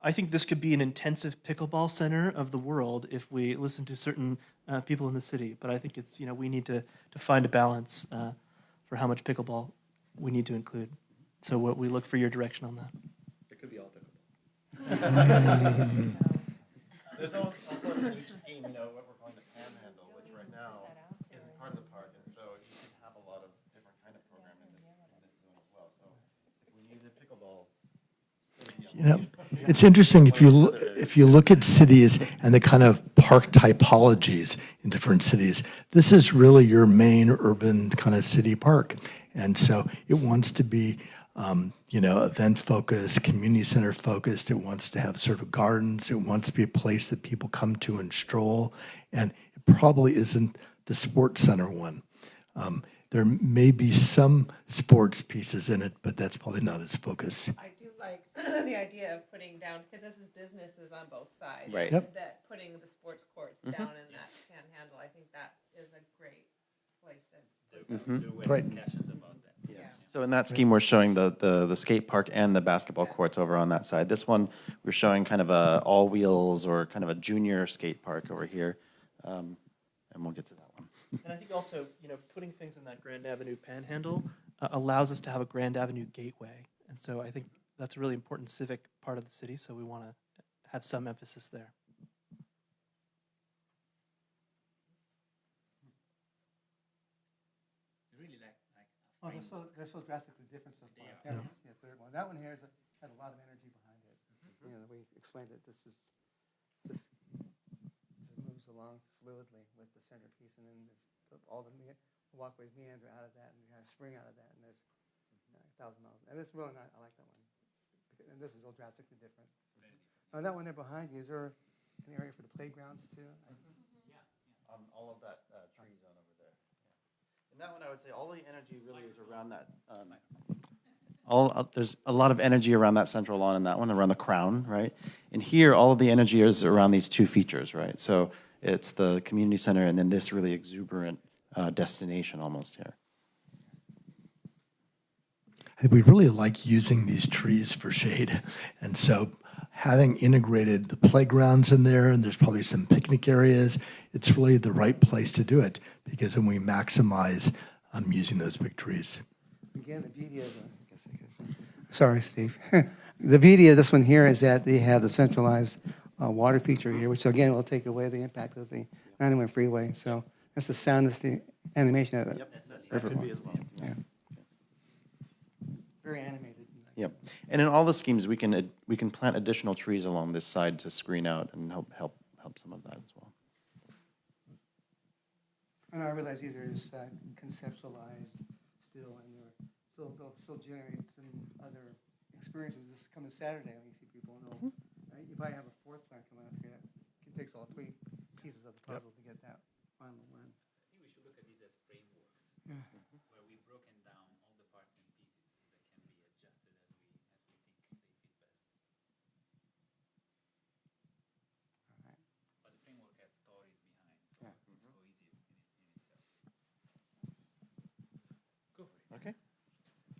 I think this could be an intensive pickleball center of the world if we listen to certain people in the city. But I think it's, we need to find a balance for how much pickleball we need to include. So we look for your direction on that. It could be all pickleball. There's also in each scheme, what we're calling the panhandle, which right now You know, it's interesting if you look at cities and the kind of park typologies in different cities. This is really your main urban kind of city park, and so it wants to be, event focused, community center focused. It wants to have sort of gardens. It wants to be a place that people come to and stroll, and it probably isn't the sports center one. There may be some sports pieces in it, but that's probably not its focus. I do like the idea of putting down, because this is businesses on both sides. Right. Yep. That putting the sports courts down in that panhandle, I think that is a great place to. Right. Yes. So in that scheme, we're showing the skate park and the basketball courts over on that side. This one, we're showing kind of a all wheels or kind of a junior skate park over here. And we'll get to that one. And I think also, putting things in that Grand Avenue panhandle allows us to have a Grand Avenue gateway. And so I think that's a really important civic part of the city, so we want to have some emphasis there. Oh, they're so drastically different so far. Yeah, this is the third one. That one here has a lot of energy behind it. We explained that this moves along fluidly with the centerpiece, and then all the walkways meander out of that, and you kind of spring out of that, and there's 1,000 miles. And it's really nice. I like that one. And this is all drastically different. That one there behind you, is there an area for the playgrounds too? All of that tree zone over there. And that one, I would say, all the energy really is around that. There's a lot of energy around that central lawn in that one, around the crown, right? And here, all of the energy is around these two features, right? So it's the community center and then this really exuberant destination almost here. We really like using these trees for shade. And so having integrated the playgrounds in there, and there's probably some picnic areas, it's really the right place to do it because then we maximize using those big trees. Again, the beauty of sorry, Steve. The beauty of this one here is that they have the centralized water feature here, which again will take away the impact of the 91 freeway. So that's the soundest animation of that. That could be as well. Yeah. Very animated. Yep. And in all the schemes, we can plant additional trees along this side to screen out and help some of that as well. And I realize these are just conceptualized still, and they'll still generate some other experiences. This coming Saturday when you see people, and right? You might have a fourth plan coming up here. It takes all three pieces of the puzzle to get that final one. I think we should look at these as frameworks, Yeah. where we've broken down all the parts and pieces that can be adjusted as we think they fit best. But the framework has stories behind, so it's cohesive in itself. Go for it. Okay.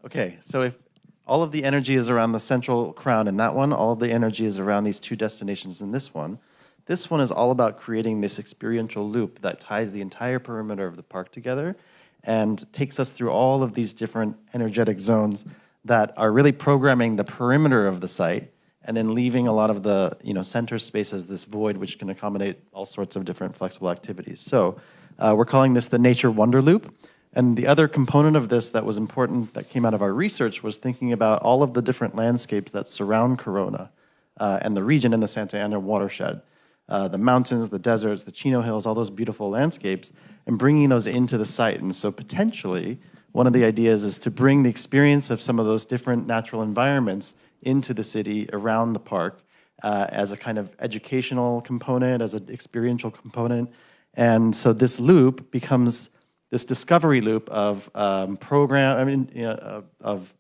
Okay, so if all of the energy is around the central crown in that one, all of the energy is around these two destinations in this one is all about creating this experiential loop that ties the entire perimeter of the park together and takes us through all of these different energetic zones that are really programming the perimeter of the site and then leaving a lot of the center space as this void which can accommodate all sorts of different flexible activities. So we're calling this the Nature Wonder Loop. And the other component of this that was important that came out of our research was thinking about all of the different landscapes that surround Corona and the region in the Santa Ana watershed. The mountains, the deserts, the Chino Hills, all those beautiful landscapes, and bringing those into the site. And so potentially, one of the ideas is to bring the experience of some of those different natural environments into the city around the park as a kind of educational component, as an experiential component. And so this loop becomes this discovery loop of of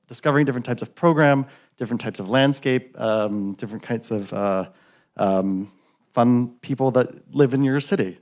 discovering different types of program, different types of landscape, different kinds of fun people that live in your city.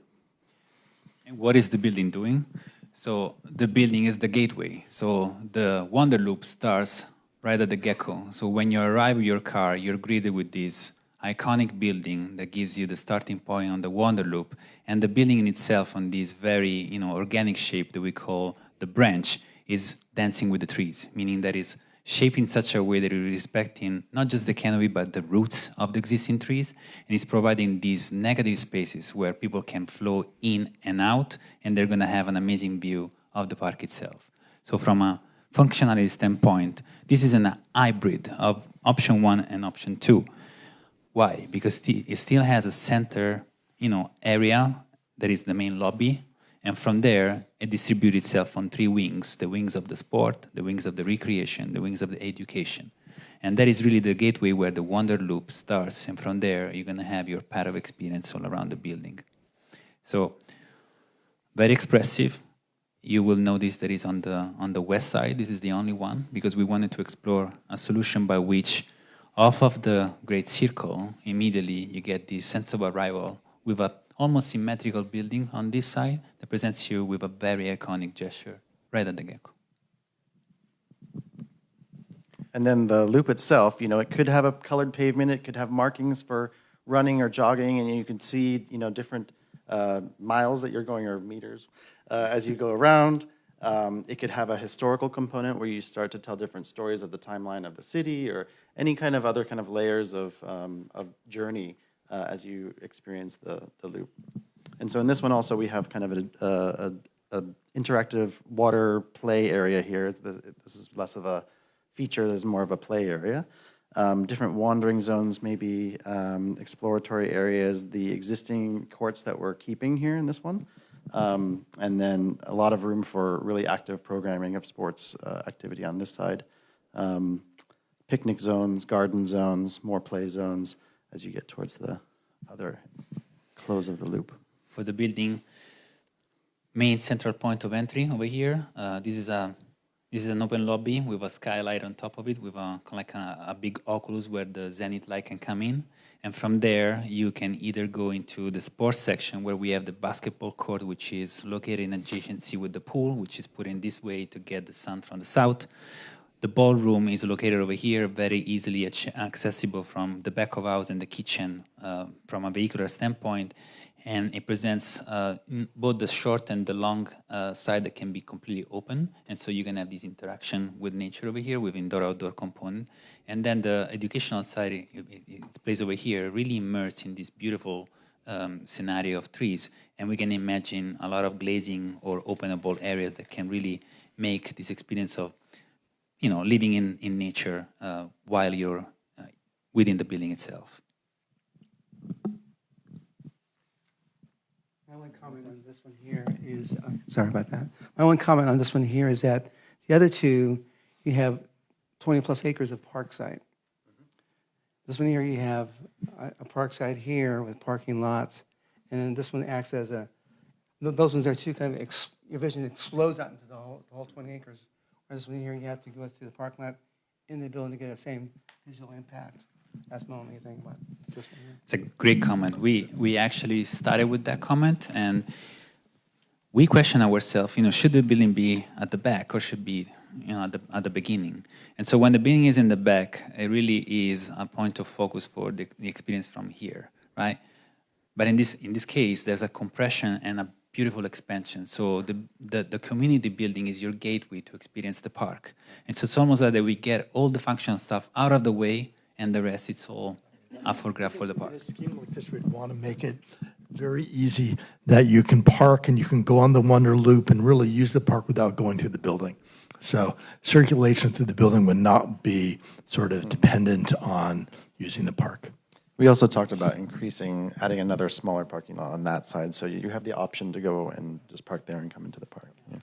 And what is the building doing? So the building is the gateway. So the Wonder Loop starts right at the get-go. So when you arrive with your car, you're greeted with this iconic building that gives you the starting point on the Wonder Loop, and the building in itself on this very organic shape that we call the branch is dancing with the trees, meaning that it's shaped in such a way that it's respecting not just the canopy but the roots of the existing trees, and it's providing these negative spaces where people can flow in and out, and they're going to have an amazing view of the park itself. So from a functionality standpoint, this is a hybrid of option 1 and option 2. Why? Because it still has a center, area that is the main lobby, and from there, it distributes itself on 3 wings: the wings of the sport, the wings of the recreation, the wings of the education. And that is really the gateway where the Wonder Loop starts, and from there, you're going to have your path of experience all around the building. So, very expressive. You will notice that it's on the west side. This is the only one, because we wanted to explore a solution by which, off of the Great Circle, immediately you get this sense of arrival with a almost symmetrical building on this side that presents you with a very iconic gesture right at the get-go. And then the loop itself, it could have a colored pavement, it could have markings for running or jogging, and you can see, different miles that you're going, or meters, as you go around. It could have a historical component where you start to tell different stories of the timeline of the city, or any kind of other kind of layers of journey as you experience the loop. And so in this one also, we have kind of a interactive water play area here. This is less of a feature, this is more of a play area. Different wandering zones, maybe exploratory areas, the existing courts that we're keeping here in this one. And then a lot of room for really active programming of sports activity on this side. Picnic zones, garden zones, more play zones as you get towards the other close of the loop. For the building, main central point of entry over here, this is an open lobby with a skylight on top of it, with a big oculus where the zenith light can come in. And from there, you can either go into the sports section where we have the basketball court, which is located in adjacency with the pool, which is put in this way to get the sun from the south. The ballroom is located over here, very easily accessible from the back of house and the kitchen from a vehicular standpoint. And it presents both the short and the long side that can be completely open. And so you can have this interaction with nature over here with indoor-outdoor component. And then the educational side, it's placed over here, really immersed in this beautiful scenario of trees. And we can imagine a lot of glazing or openable areas that can really make this experience of living in nature while you're within the building itself. My one comment on this one here is, sorry about that. My one comment on this one here is that the other two, you have 20 plus acres of park site. This one here, you have a park site here with parking lots, and then this one acts as those ones are two kind of, your vision explodes out into the whole 20 acres. Whereas this one here, you have to go through the parking lot in the building to get the same visual impact. That's my only thing about this one here. It's a great comment. We actually started with that comment, and we question ourselves, should the building be at the back or should be at the beginning? And so when the building is in the back, it really is a point of focus for the experience from here, right? But in this case, there's a compression and a beautiful expansion. So the community building is your gateway to experience the park. And so it's almost like that we get all the functional stuff out of the way, and the rest, it's all up for grab for the park. In a scheme like this, we'd want to make it very easy that you can park and you can go on the Wonder Loop and really use the park without going through the building. So circulation through the building would not be sort of dependent on using the park. We also talked about adding another smaller parking lot on that side, so you have the option to go and just park there and come into the park. Yeah.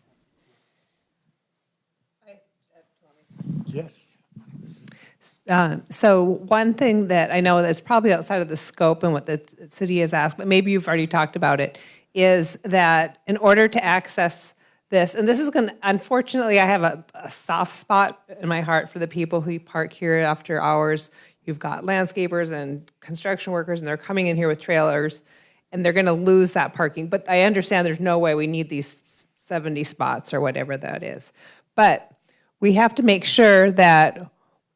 Yes. So one thing that I know that's probably outside of the scope and what the city has asked, but maybe you've already talked about it, is that in order to access this, and this is going to, unfortunately, I have a soft spot in my heart for the people who park here after hours. You've got landscapers and construction workers, and they're coming in here with trailers, and they're going to lose that parking. But I understand there's no way we need these 70 spots or whatever that is. But we have to make sure that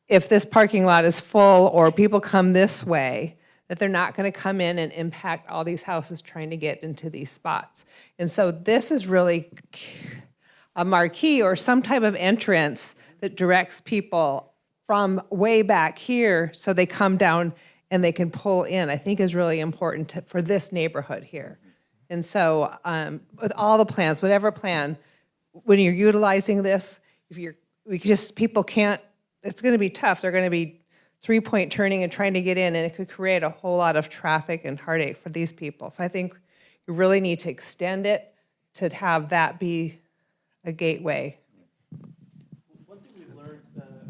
if this parking lot is full or people come this way, that they're not going to come in and impact all these houses trying to get into these spots. And so this is really a marquee or some type of entrance that directs people from way back here so they come down and they can pull in, I think is really important for this neighborhood here. And so with all the plans, whatever plan, when you're utilizing this, if you're people can't, it's going to be tough. They're going to be three-point turning and trying to get in, and it could create a whole lot of traffic and heartache for these people. So I think you really need to extend it to have that be a gateway. One thing we learned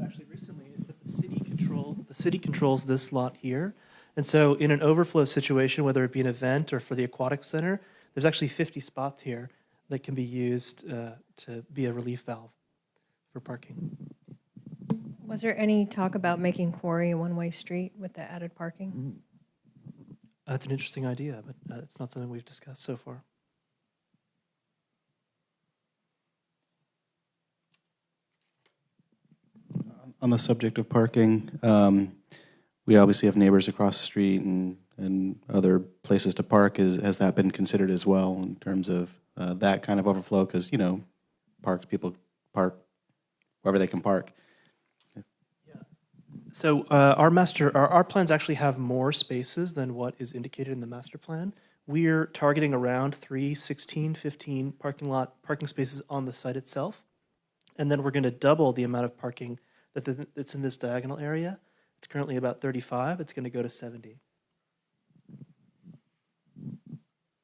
actually recently is that the city controls this lot here. And so in an overflow situation, whether it be an event or for the aquatic center, there's actually 50 spots here that can be used to be a relief valve for parking. Was there any talk about making Quarry a one-way street with the added parking? That's an interesting idea, but it's not something we've discussed so far. On the subject of parking, we obviously have neighbors across the street and other places to park. Has that been considered as well in terms of that kind of overflow? Because, you know, people park wherever they can park. So our plans actually have more spaces than what is indicated in the master plan. We're targeting around 15 parking spaces on the site itself. And then we're going to double the amount of parking that's in this diagonal area. It's currently about 35. It's going to go to 70.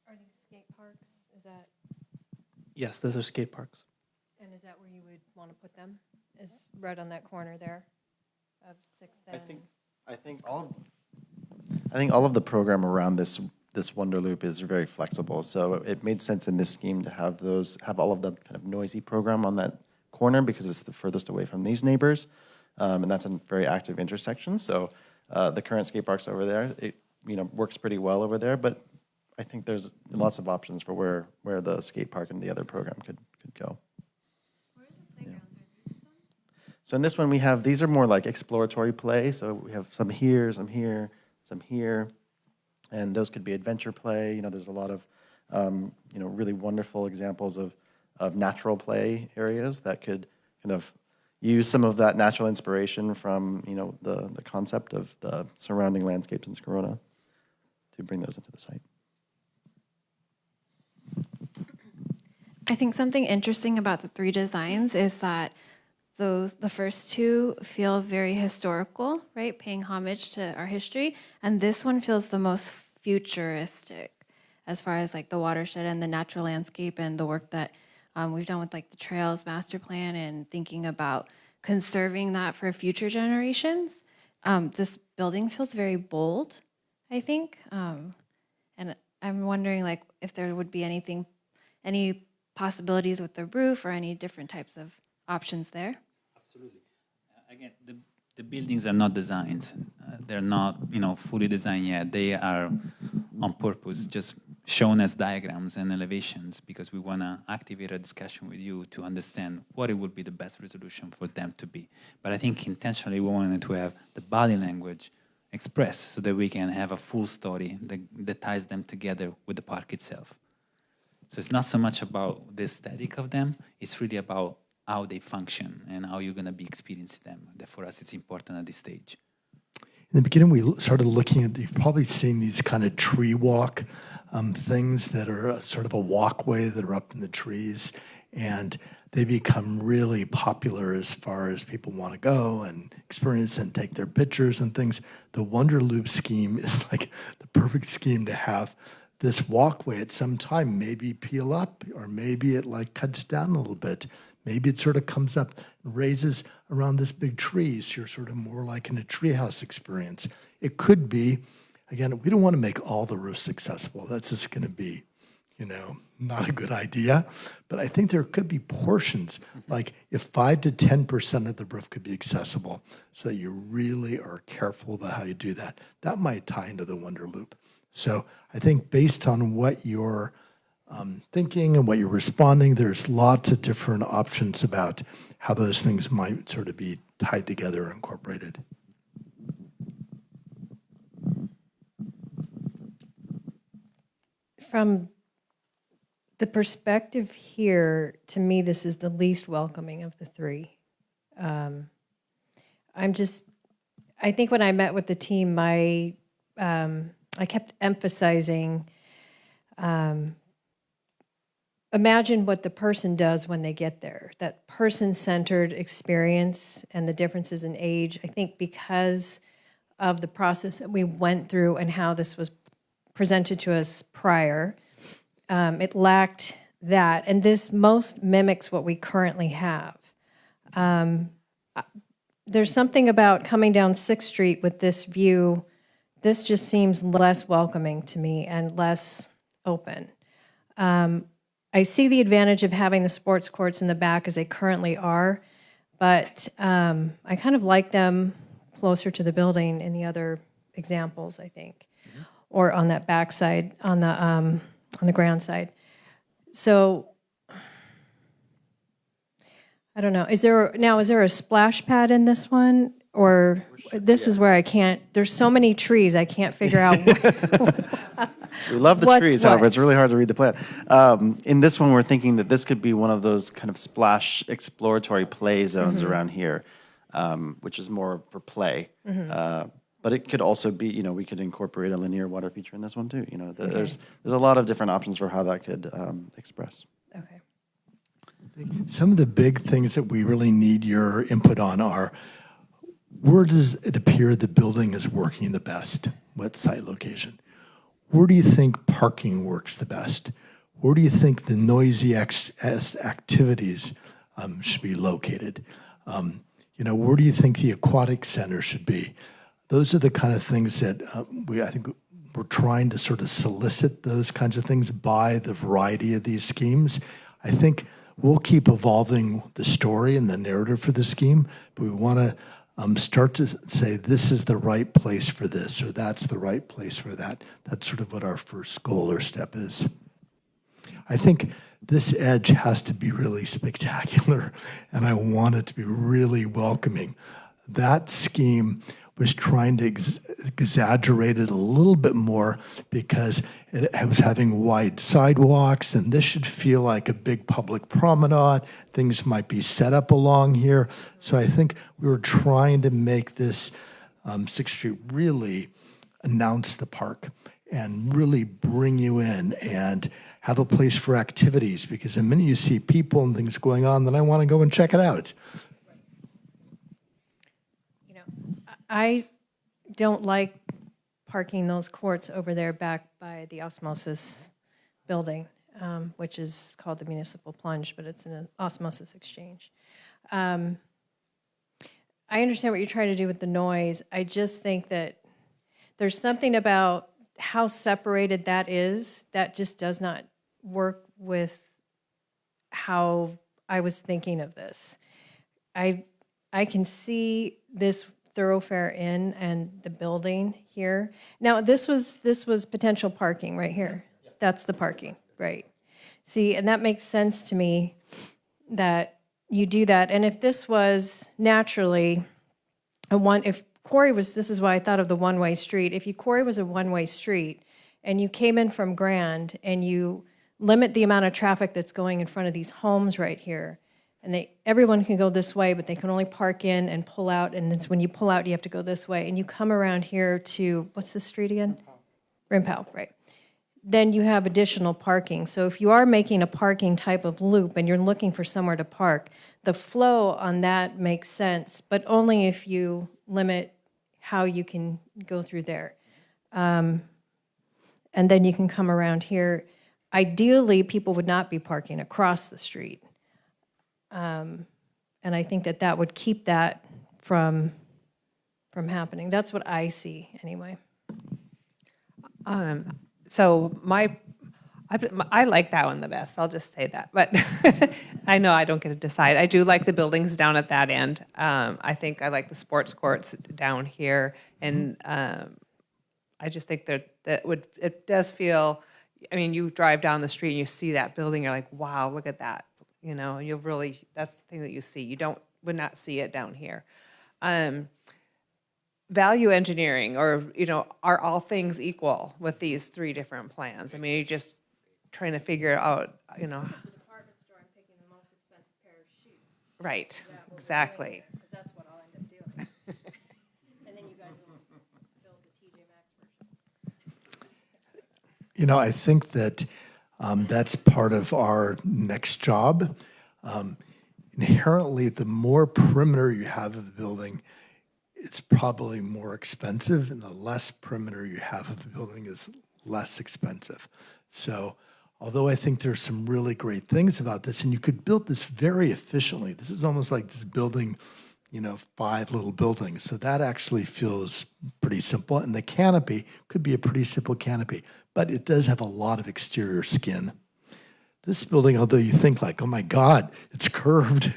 Are these skate parks? Is that, Yes, those are skate parks. and is that where you would want to put them? Is right on that corner there of 6th and? I think all of the program around this Wonder Loop is very flexible. So it made sense in this scheme to have all of the kind of noisy program on that corner because it's the furthest away from these neighbors, and that's a very active intersection. So the current skate parks over there, it works pretty well over there. But I think there's lots of options for where the skate park and the other program could go. So in this one, these are more like exploratory play. So we have some here, some here, some here. And those could be adventure play. There's a lot of, really wonderful examples of natural play areas that could kind of use some of that natural inspiration from, the concept of the surrounding landscapes in Corona to bring those into the site. I think something interesting about the three designs is that the first two feel very historical, right? Paying homage to our history. And this one feels the most futuristic as far as like the watershed and the natural landscape and the work that we've done with like the trails master plan and thinking about conserving that for future generations. This building feels very bold, I think. And I'm wondering like if there would be any possibilities with the roof or any different types of options there. Absolutely. Again, the buildings are not designed. They're not, fully designed yet. They are on purpose, just shown as diagrams and elevations because we want to activate a discussion with you to understand what it would be the best resolution for them to be. But I think intentionally we wanted to have the body language expressed so that we can have a full story that ties them together with the park itself. So it's not so much about the aesthetic of them, it's really about how they function and how you're going to be experiencing them. That for us, it's important at this stage. In the beginning, we started looking at, you've probably seen these kind of tree walk things that are sort of a walkway that are up in the trees, and they become really popular as far as people want to go and experience and take their pictures and things. The Wonder Loop scheme is like the perfect scheme to have this walkway at some time maybe peel up, or maybe it like cuts down a little bit. Maybe it sort of comes up and raises around this big tree, so you're sort of more like in a treehouse experience. It could be, again, we don't want to make all the roofs accessible. That's just going to be, not a good idea. But I think there could be portions, like if 5 to 10% of the roof could be accessible, so that you really are careful about how you do that. That might tie into the Wonder Loop. So I think based on what you're thinking and what you're responding, there's lots of different options about how those things might sort of be tied together and incorporated. From the perspective here, to me, this is the least welcoming of the three. I think when I met with the team, I kept emphasizing imagine what the person does when they get there. That person-centered experience and the differences in age, I think because of the process that we went through and how this was presented to us prior, it lacked that. And this most mimics what we currently have. There's something about coming down 6th Street with this view. This just seems less welcoming to me and less open. I see the advantage of having the sports courts in the back as they currently are, but I kind of like them closer to the building in the other examples, I think, or on that back side, on the ground side. So I don't know. Is there a splash pad in this one? Or this is where I can't, there's so many trees, I can't figure out. We love the What's trees, what? however, it's really hard to read the plan. In this one, we're thinking that this could be one of those kind of splash exploratory play zones around here, which is more for play. But it could also be, we could incorporate a linear water feature in this one too. There's a lot of different options for how that could express. Okay. Some of the big things that we really need your input on are, where does it appear the building is working the best? What site location? Where do you think parking works the best? Where do you think the noisy activities should be located? Where do you think the aquatic center should be? Those are the kind of things that I think we're trying to sort of solicit those kinds of things by the variety of these schemes. I think we'll keep evolving the story and the narrative for the scheme, but we want to start to say this is the right place for this, or that's the right place for that. That's sort of what our first goal or step is. I think this edge has to be really spectacular, and I want it to be really welcoming. That scheme was trying to exaggerate it a little bit more because it was having wide sidewalks, and this should feel like a big public promenade. Things might be set up along here. So I think we were trying to make this 6th Street really announce the park and really bring you in and have a place for activities, because the minute you see people and things going on, then I want to go and check it out. I don't like parking those courts over there back by the Osmosis building, which is called the Municipal Plunge, but it's an Osmosis Exchange. I understand what you're trying to do with the noise. I just think that there's something about how separated that is that just does not work with how I was thinking of this. I can see this thoroughfare in and the building here. Now, this was potential parking right here. That's the parking, right? See, and that makes sense to me that you do that. And if this was naturally if Quarry was, this is why I thought of the one-way street. If Quarry was a one-way street and you came in from Grand and you limit the amount of traffic that's going in front of these homes right here, and everyone can go this way, but they can only park in and pull out, and it's when you pull out, you have to go this way, and you come around here to, what's the street again? Rimpau, right. Then you have additional parking. So if you are making a parking type of loop and you're looking for somewhere to park, the flow on that makes sense, but only if you limit how you can go through there. And then you can come around here. Ideally, people would not be parking across the street. And I think that would keep that from happening. That's what I see, anyway. So I like that one the best. I'll just say that. But I know I don't get to decide. I do like the buildings down at that end. I think I like the sports courts down here, and I just think that it does feel. I mean, you drive down the street and you see that building, you're like, wow, look at that. You'll really, that's the thing that you see. You would not see it down here. Value engineering, or, are all things equal with these 3 different plans? I mean, you're just trying to figure out, Right, exactly. Because that's what I'll end up doing. And then you guys will build the TJ Maxx version. I think that That's part of our next job. Inherently, the more perimeter you have of the building, it's probably more expensive, and the less perimeter you have of the building is less expensive. So although I think there's some really great things about this, and you could build this very efficiently. This is almost like just building, 5 little buildings. So that actually feels pretty simple. And the canopy could be a pretty simple canopy, but it does have a lot of exterior skin. This building, although you think like, oh my God, it's curved,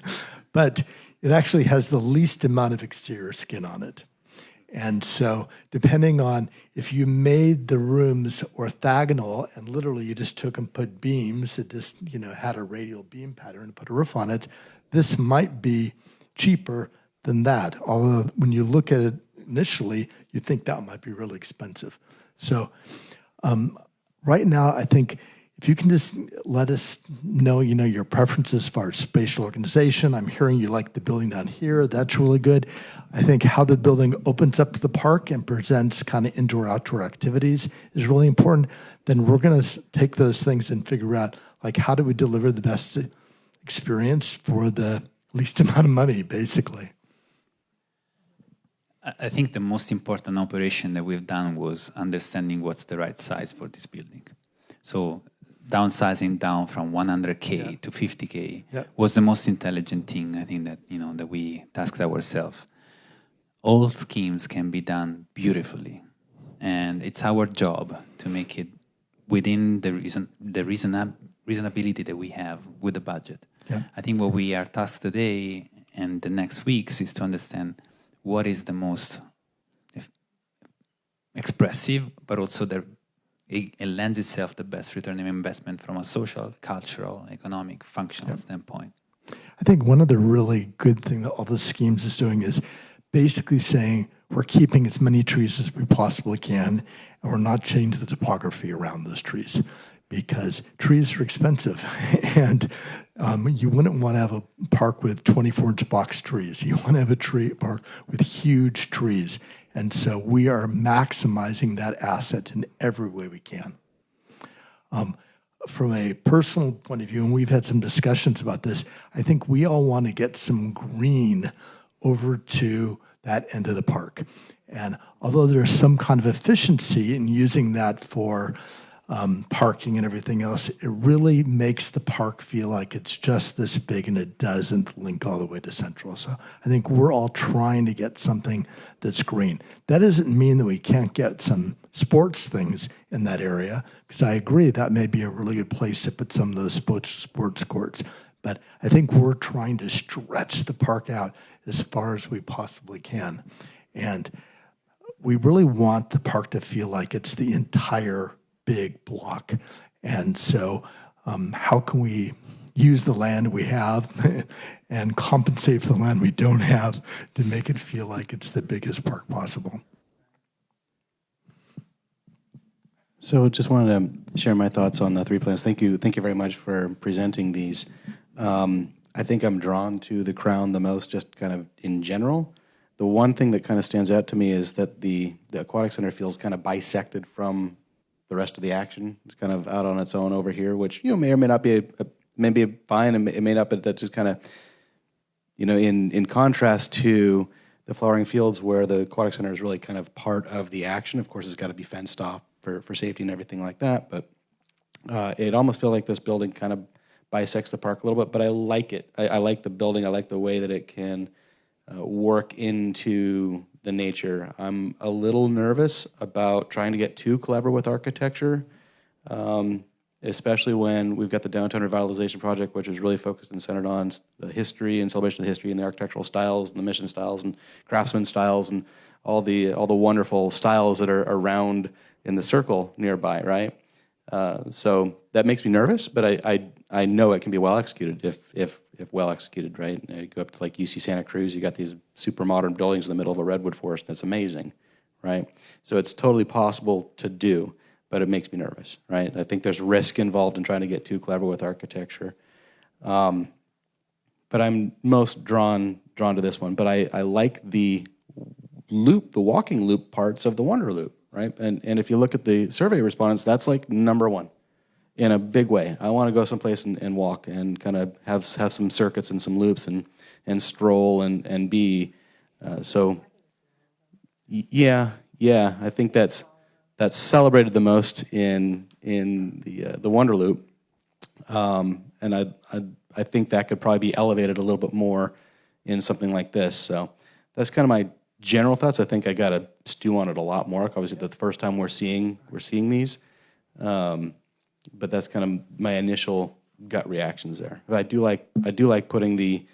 but it actually has the least amount of exterior skin on it. And so depending on if you made the rooms orthogonal and literally you just took and put beams that just, had a radial beam pattern and put a roof on it, this might be cheaper than that. Although when you look at it initially, you think that might be really expensive. So right now, I think if you can just let us know, your preferences as far as spatial organization. I'm hearing you like the building down here. That's really good. I think how the building opens up to the park and presents kind of indoor-outdoor activities is really important. Then we're going to take those things and figure out, like, how do we deliver the best experience for the least amount of money, basically. I think the most important operation that we've done was understanding what's the right size for this building. So downsizing down from 100K to 50K was the most intelligent thing, I think, that that we tasked ourselves. All schemes can be done beautifully, and it's our job to make it within the reasonability that we have with the budget. I think what we are tasked today and the next weeks is to understand what is the most expressive, but also it lends itself the best return on investment from a social, cultural, economic, functional standpoint. I think one of the really good things that all the schemes is doing is basically saying we're keeping as many trees as we possibly can, and we're not changing the topography around those trees, because trees are expensive, and you wouldn't want to have a park with 24-inch box trees. You want to have a park with huge trees. And so we are maximizing that asset in every way we can. From a personal point of view, and we've had some discussions about this, I think we all want to get some green over to that end of the park. And although there's some kind of efficiency in using that for parking and everything else, it really makes the park feel like it's just this big and it doesn't link all the way to Central. So I think we're all trying to get something that's green. That doesn't mean that we can't get some sports things in that area, because I agree that may be a really good place to put some of those sports courts. But I think we're trying to stretch the park out as far as we possibly can. And we really want the park to feel like it's the entire big block. And so how can we use the land we have and compensate for the land we don't have to make it feel like it's the biggest park possible? So just wanted to share my thoughts on the 3 plans. Thank you very much for presenting these. I think I'm drawn to the Crown the most, just kind of in general. The one thing that kind of stands out to me is that the Aquatic Center feels kind of bisected from the rest of the action. It's kind of out on its own over here, which may or may not be maybe fine, and it may not, but that's just kind of in contrast to the Flowering Fields, where the Aquatic Center is really kind of part of the action. Of course, it's got to be fenced off for safety and everything like that, but it almost feels like this building kind of bisects the park a little bit. But I like it. I like the building. I like the way that it can work into the nature. I'm a little nervous about trying to get too clever with architecture, especially when we've got the Downtown Revitalization Project, which is really focused and centered on the history and celebration of the history and the architectural styles and the mission styles and craftsman styles and all the wonderful styles that are around in the circle nearby, right? So that makes me nervous, but I know it can be well executed if well executed, right? You go up to like UC Santa Cruz, you got these super modern buildings in the middle of a redwood forest, and it's amazing, right? So it's totally possible to do, but it makes me nervous, right? I think there's risk involved in trying to get too clever with architecture. But I'm most drawn to this one. But I like the loop, the walking loop parts of the Wonder Loop, right? And if you look at the survey respondents, that's like number one. in a big way. I want to go someplace and walk and kind of have some circuits and some loops and stroll and be. Yeah, I think that's celebrated the most in the Wonder Loop, and I think that could probably be elevated a little bit more in something like this. So that's kind of my general thoughts. I think I got to stew on it a lot more. Obviously, the first time we're seeing these, but that's kind of my initial gut reactions there. But I do like putting the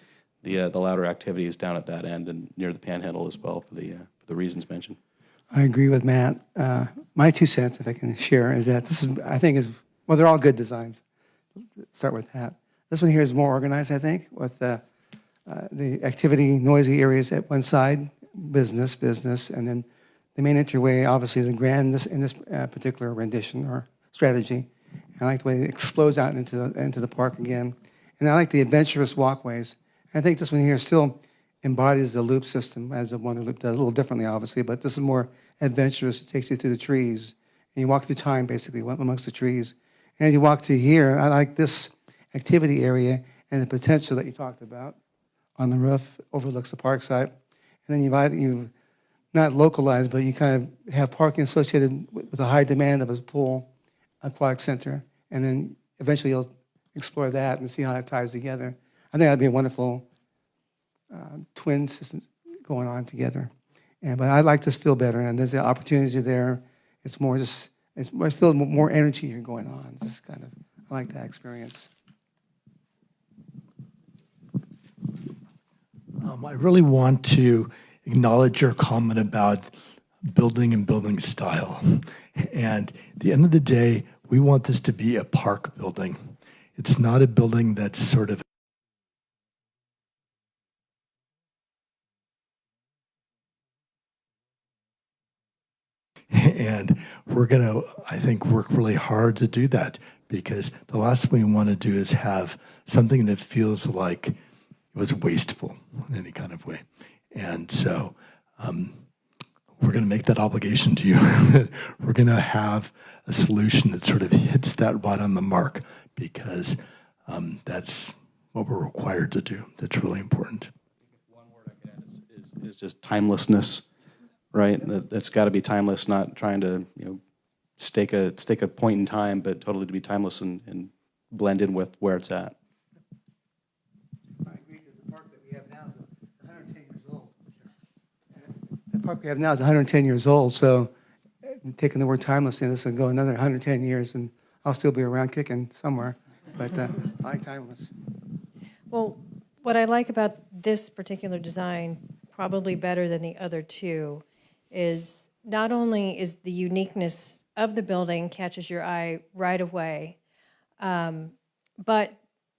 louder activities down at that end and near the Panhandle as well for the reasons mentioned. I agree with Matt. My 2 cents, if I can share, is that this is, I think, well, they're all good designs. Start with that. This one here is more organized, I think, with the activity, noisy areas at one side, business, and then the main entryway obviously is in this particular rendition or strategy. And I like the way it explodes out into the park again. And I like the adventurous walkways. And I think this one here still embodies the loop system as the Wonder Loop does, a little differently, obviously, but this is more adventurous. It takes you through the trees, and you walk through time, basically, amongst the trees. And as you walk to here, I like this activity area and the potential that you talked about on the roof, overlooks the park site. And then you've not localized, but you kind of have parking associated with a high demand of a pool, aquatic center, and then eventually you'll explore that and see how that ties together. I think that'd be a wonderful twin system going on together. But I like this feel better, and there's the opportunities are there. It's more just, I feel more energy here going on. It's kind of, I like that experience. I really want to acknowledge your comment about building and building style. And at the end of the day, we want this to be a park building. It's not a building that's sort of and we're going to, I think, work really hard to do that, because the last thing we want to do is have something that feels like it was wasteful in any kind of way. And so we're going to make that obligation to you. We're going to have a solution that sort of hits that right on the mark, because that's what we're required to do. That's really important. One word I could add is just timelessness, right? That's got to be timeless, not trying to stake a point in time, but totally to be timeless and blend in with where it's at. I agree, because the park that we have now is 110 years old. The park we have now is 110 years old, so taking the word timeless in, this will go another 110 years, and I'll still be around kicking somewhere. But I like timeless. Well, what I like about this particular design, probably better than the other two, is not only is the uniqueness of the building catches your eye right away, but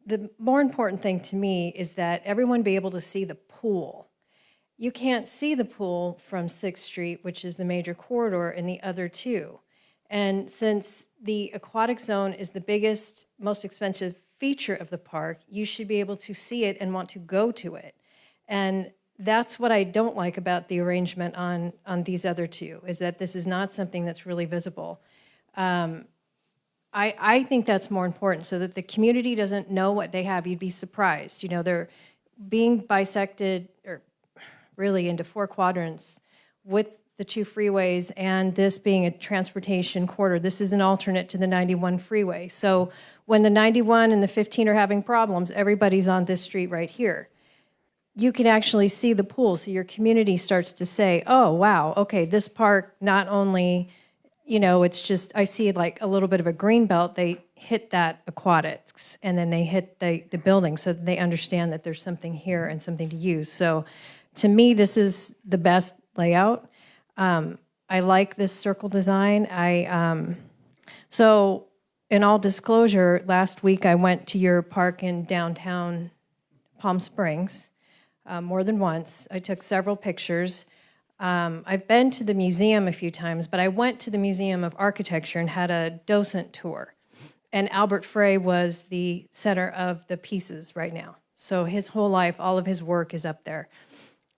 the more important thing to me is that everyone be able to see the pool. You can't see the pool from 6th Street, which is the major corridor, in the other two. And since the aquatic zone is the biggest, most expensive feature of the park, you should be able to see it and want to go to it. And that's what I don't like about the arrangement on these other two, is that this is not something that's really visible. I think that's more important, so that the community doesn't know what they have. You'd be surprised. They're being bisected, or really into 4 quadrants, with the 2 freeways, and this being a transportation corridor. This is an alternate to the 91 freeway. So when the 91 and the 15 are having problems, everybody's on this street right here. You can actually see the pool, so your community starts to say, oh, wow, okay, this park not only, it's just, I see like a little bit of a green belt, they hit that aquatics, and then they hit the building, so that they understand that there's something here and something to use. So to me, this is the best layout. I like this circle design. So in all disclosure, last week I went to your park in downtown Palm Springs more than once. I took several pictures. I've been to the museum a few times, but I went to the Museum of Architecture and had a docent tour. And Albert Frey was the center of the pieces right now. So his whole life, all of his work is up there.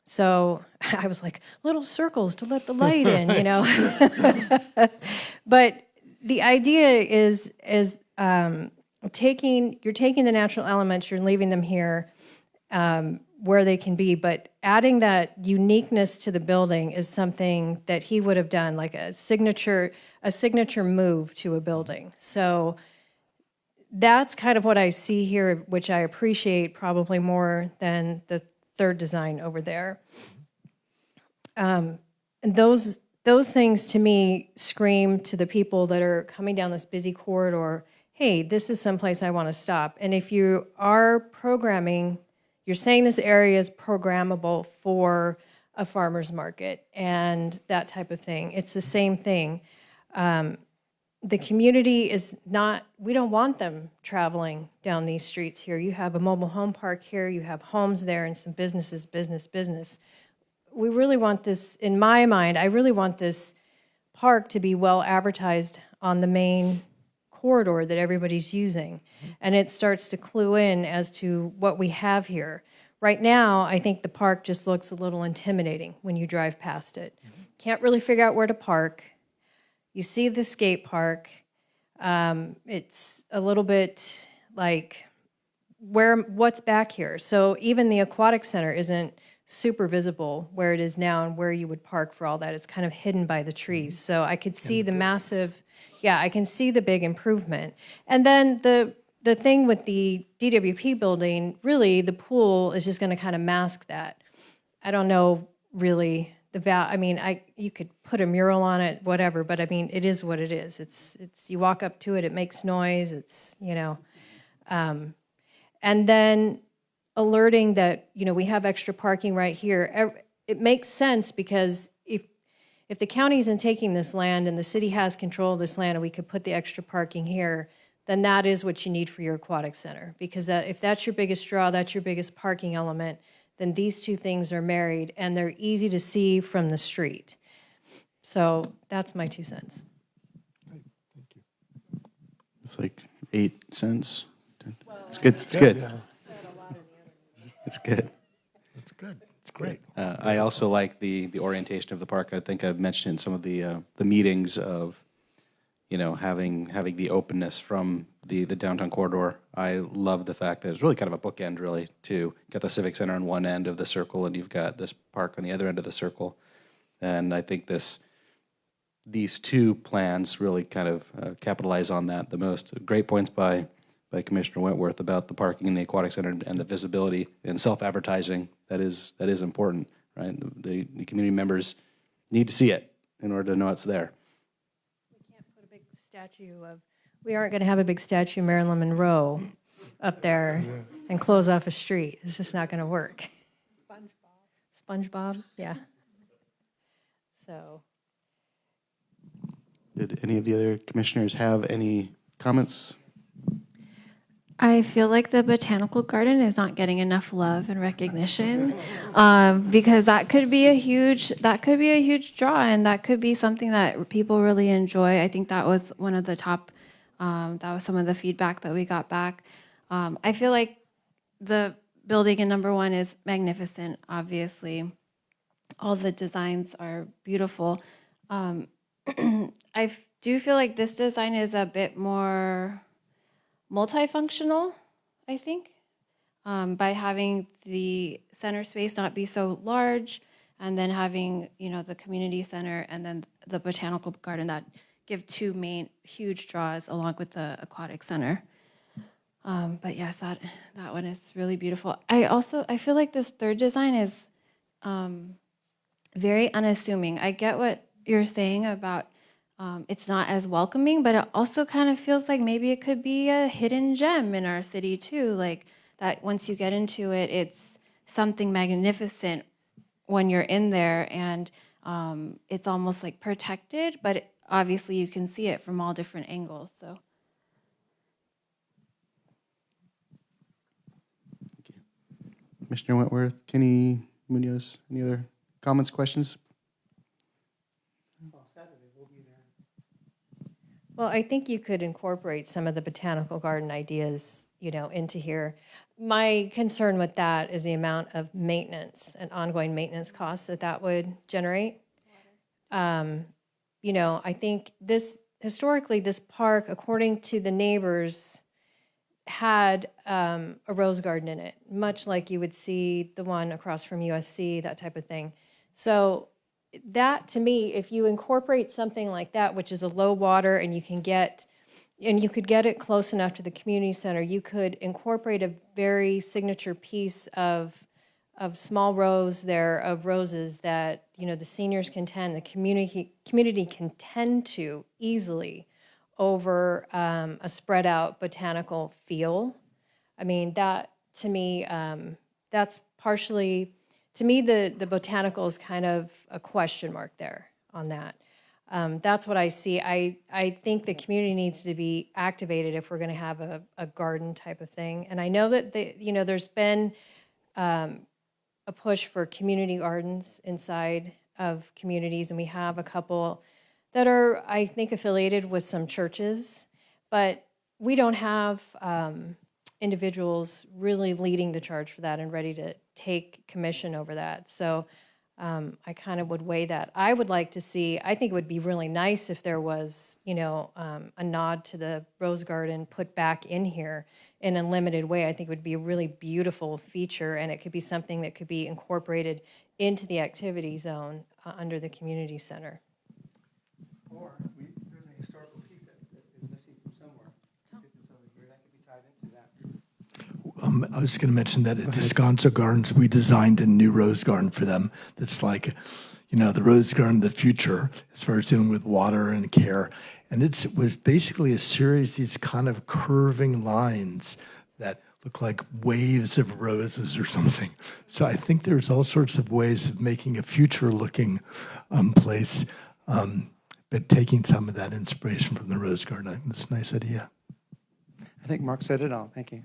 So I was like, little circles to let the light in, But the idea is you're taking the natural elements, you're leaving them here where they can be, but adding that uniqueness to the building is something that he would have done, like a signature move to a building. So that's kind of what I see here, which I appreciate probably more than the third design over there. And those things to me scream to the people that are coming down this busy corridor, hey, this is someplace I want to stop. And if you are programming, you're saying this area is programmable for a farmer's market and that type of thing. It's the same thing. The community is not, we don't want them traveling down these streets here. You have a mobile home park here, you have homes there and some businesses, business. We really want this, in my mind, I really want this park to be well advertised on the main corridor that everybody's using. And it starts to clue in as to what we have here. Right now, I think the park just looks a little intimidating when you drive past it. Can't really figure out where to park. You see the skate park. It's a little bit like, what's back here? So even the aquatic center isn't super visible where it is now and where you would park for all that. It's kind of hidden by the trees. So I could see the massive, I can see the big improvement. And then the thing with the DWP building, really the pool is just gonna kind of mask that. I don't know really you could put a mural on it, whatever, but I mean, it is what it is. It's you walk up to it, it makes noise, it's, and then alerting that, we have extra parking right here. It makes sense because if the county isn't taking this land and the city has control of this land and we could put the extra parking here, then that is what you need for your aquatic center. Because if that's your biggest draw, that's your biggest parking element, then these two things are married and they're easy to see from the street. So that's my 2 cents. It's like 8 cents. It's good. It's good. It's good. It's good. It's great. I also like the orientation of the park. I think I've mentioned in some of the meetings of, having the openness from the downtown corridor. I love the fact that it's really kind of a bookend, really, to get the Civic Center on one end of the circle, and you've got this park on the other end of the circle. And I think these two plans really kind of capitalize on that the most. Great points by Commissioner Wentworth about the parking in the aquatic center and the visibility and self-advertising. That is important, right? The community members need to see it in order to know it's there. We aren't going to have a big statue of Marilyn Monroe up there and close off a street. It's just not going to work. SpongeBob, yeah. So. Did any of the other commissioners have any comments? I feel like the botanical garden is not getting enough love and recognition because that could be a huge draw, and that could be something that people really enjoy. I think that was one of the top. That was some of the feedback that we got back. I feel like the building in number 1 is magnificent. Obviously, all the designs are beautiful. I do feel like this design is a bit more multifunctional, I think, by having the center space not be so large, and then having the community center and then the botanical garden that give 2 main huge draws along with the aquatic center. But yes, that one is really beautiful. I feel like this third design is very unassuming. I get what you're saying about it's not as welcoming, but it also kind of feels like maybe it could be a hidden gem in our city too. Like that once you get into it, it's something magnificent when you're in there, and it's almost like protected, but obviously you can see it from all different angles. So. Thank you. Commissioner Wentworth, Kenny Munoz, any other comments, questions? Well, I think you could incorporate some of the botanical garden ideas, into here. My concern with that is the amount of maintenance and ongoing maintenance costs that would generate. I think this historically, this park, according to the neighbors, had a rose garden in it, much like you would see the one across from USC, that type of thing. So that, to me, if you incorporate something like that, which is a low water and you could get it close enough to the community center, you could incorporate a very signature piece of small rows there of roses that, you know, the seniors can tend, the community can tend to easily over a spread out botanical feel. I mean, that to me, that's partially, to me, the botanical is kind of a question mark there on that. That's what I see. I think the community needs to be activated if we're going to have a garden type of thing. And I know that there's been a push for community gardens inside of communities, and we have a couple that are, I think, affiliated with some churches, but we don't have individuals really leading the charge for that and ready to take commission over that. So I kind of would weigh that. I would like to see, I think it would be really nice if there was, a nod to the Rose Garden put back in here in a limited way. I think it would be a really beautiful feature, and it could be something that could be incorporated into the activity zone under the community center. Or there's a historical piece that is missing from somewhere. Get this over here, that could be tied into that. I was going to mention that at Descanso Gardens, we designed a new rose garden for them that's like, the rose garden of the future as far as dealing with water and care. And it was basically a series of these kind of curving lines that look like waves of roses or something. So I think there's all sorts of ways of making a future-looking place, but taking some of that inspiration from the rose garden. I think that's a nice idea. I think Mark said it all. Thank you.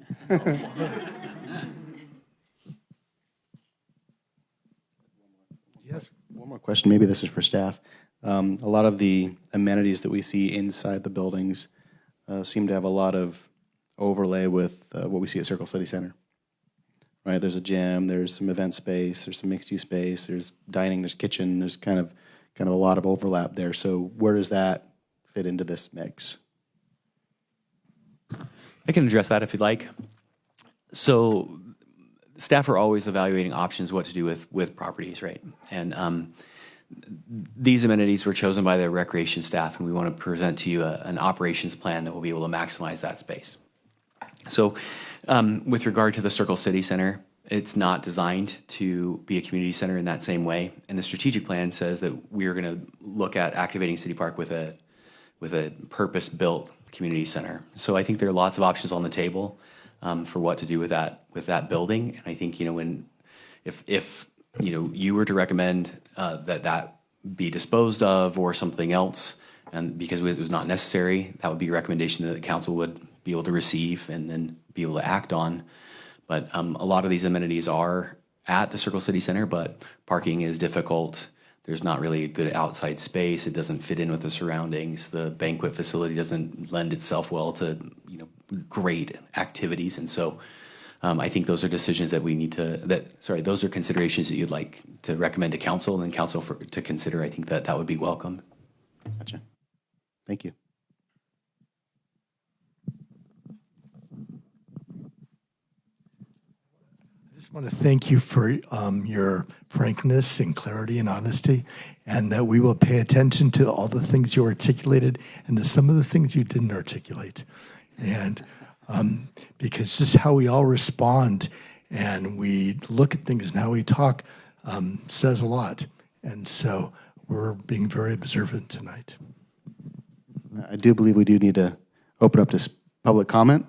Yes. One more question. Maybe this is for staff. A lot of the amenities that we see inside the buildings seem to have a lot of overlay with what we see at Circle City Center. Right? There's a gym. There's some event space. There's some mixed-use space. There's dining. There's kitchen. There's kind of a lot of overlap there. So where does that fit into this mix? I can address that if you'd like. So staff are always evaluating options, what to do with properties, right? And these amenities were chosen by the recreation staff, and we want to present to you an operations plan that will be able to maximize that space. So with regard to the Circle City Center, it's not designed to be a community center in that same way. And the strategic plan says that we are going to look at activating City Park with a purpose-built community center. So I think there are lots of options on the table for what to do with that building. And I think if you were to recommend that be disposed of or something else, and because it was not necessary, that would be a recommendation that the council would be able to receive and then be able to act on. But a lot of these amenities are at the Circle City Center, but parking is difficult. There's not really a good outside space. It doesn't fit in with the surroundings. The banquet facility doesn't lend itself well to great activities. And so I think those are decisions that we need those are considerations that you'd like to recommend to council and then council to consider. I think that would be welcome. Gotcha. Thank you. I just want to thank you for your frankness and clarity and honesty, and that we will pay attention to all the things you articulated and to some of the things you didn't articulate. And because just how we all respond and we look at things and how we talk says a lot. And so we're being very observant tonight. I do believe we do need to open up to public comment.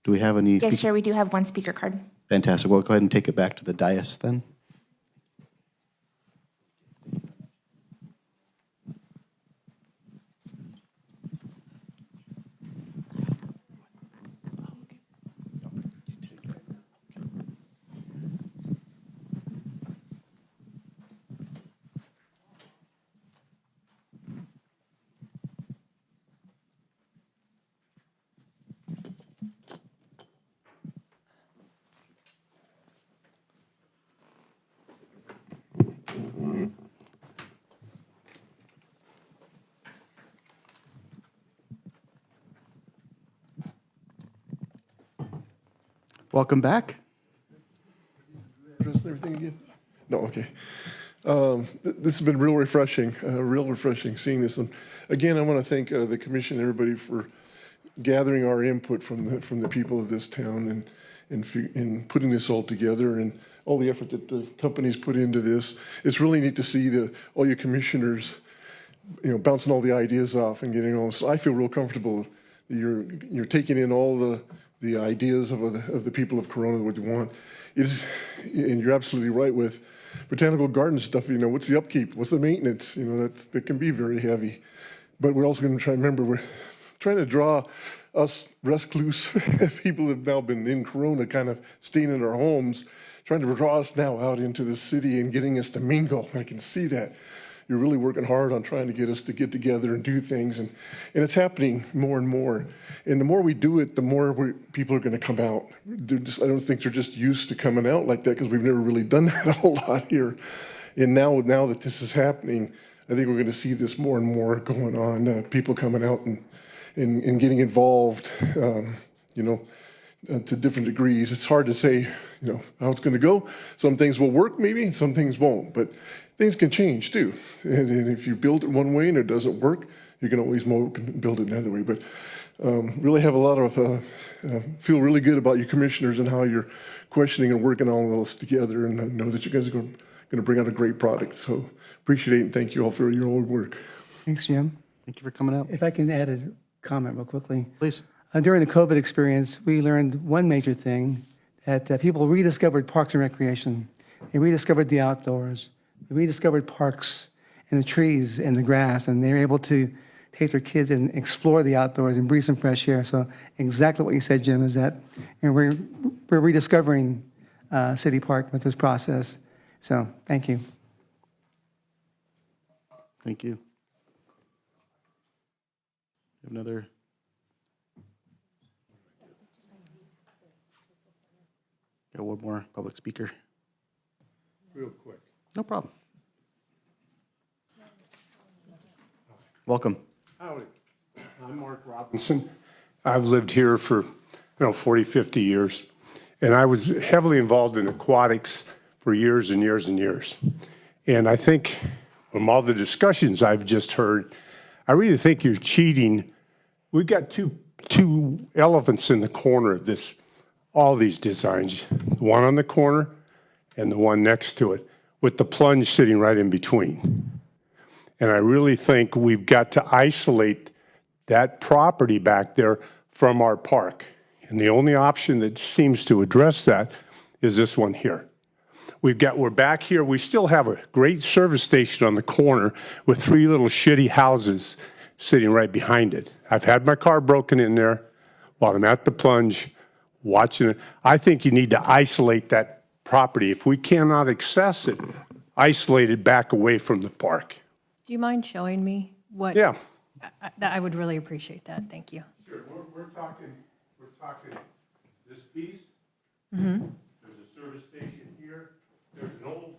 Do we have any? Yes, Chair, we do have one speaker card. Fantastic. We'll go ahead and take it back to the dais then. Welcome back. Address everything again? No, okay. This has been real refreshing seeing this. And again, I want to thank the commission, everybody, for gathering our input from the people of this town and putting this all together and all the effort that the companies put into this. It's really neat to see all your commissioners, bouncing all the ideas off and getting all this. I feel real comfortable that you're taking in all the ideas of the people of Corona, what they want. And you're absolutely right with botanical garden stuff. What's the upkeep? What's the maintenance? That can be very heavy. But we're also going to try to remember we're trying to draw us recluse people that have now been in Corona, kind of staying in our homes, trying to draw us now out into the city and getting us to mingle. I can see that. You're really working hard on trying to get us to get together and do things, and it's happening more and more. And the more we do it, the more people are going to come out. I don't think they're just used to coming out like that because we've never really done that a whole lot here. And now that this is happening, I think we're going to see this more and more going on. People coming out and getting involved, to different degrees. It's hard to say, how it's going to go. Some things will work maybe, and some things won't. But things can change too. And if you build it one way and it doesn't work, you can always build it another way. But really have a lot of, feel really good about you commissioners and how you're questioning and working all of this together. And I know that you guys are going to bring out a great product. So appreciate it and thank you all for your old work. Thanks, Jim. Thank you for coming out. If I can add a comment real quickly. Please. During the COVID experience, we learned one major thing, that people rediscovered parks and recreation. They rediscovered the outdoors. They rediscovered parks and the trees and the grass, and they were able to take their kids and explore the outdoors and breathe some fresh air. So exactly what you said, Jim, is that we're rediscovering City Park with this process. So thank you. Thank you. Another. Got one more public speaker. Real quick. No problem. Welcome. Howdy. I'm Mark Robinson. I've lived here for 40, 50 years, and I was heavily involved in aquatics for years and years and years. And I think from all the discussions I've just heard, I really think you're cheating. We've got two elephants in the corner of this, all these designs, the one on the corner and the one next to it, with the plunge sitting right in between. And I really think we've got to isolate that property back there from our park. And the only option that seems to address that is this one here. We're back here. We still have a great service station on the corner with 3 little shitty houses sitting right behind it. I've had my car broken in there while I'm at the plunge watching it. I think you need to isolate that property. If we cannot access it, isolate it back away from the park. Do you mind showing me what? Yeah. I would really appreciate that. Thank you. Sure. We're talking this piece. Mm-hmm. There's a service station here. There's an old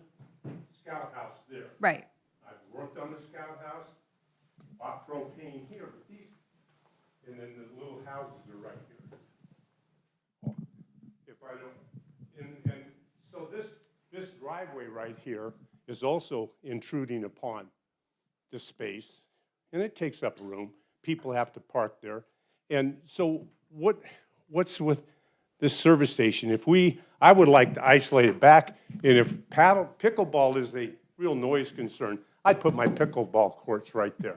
scout house there. Right. I've worked on the scout house, bought propane here, but these, and then the little houses are right here. If I don't, and so this driveway right here is also intruding upon the space, and it takes up room. People have to park there. And so what's with this service station? I would like to isolate it back, and if pickleball is a real noise concern, I'd put my pickleball courts right there.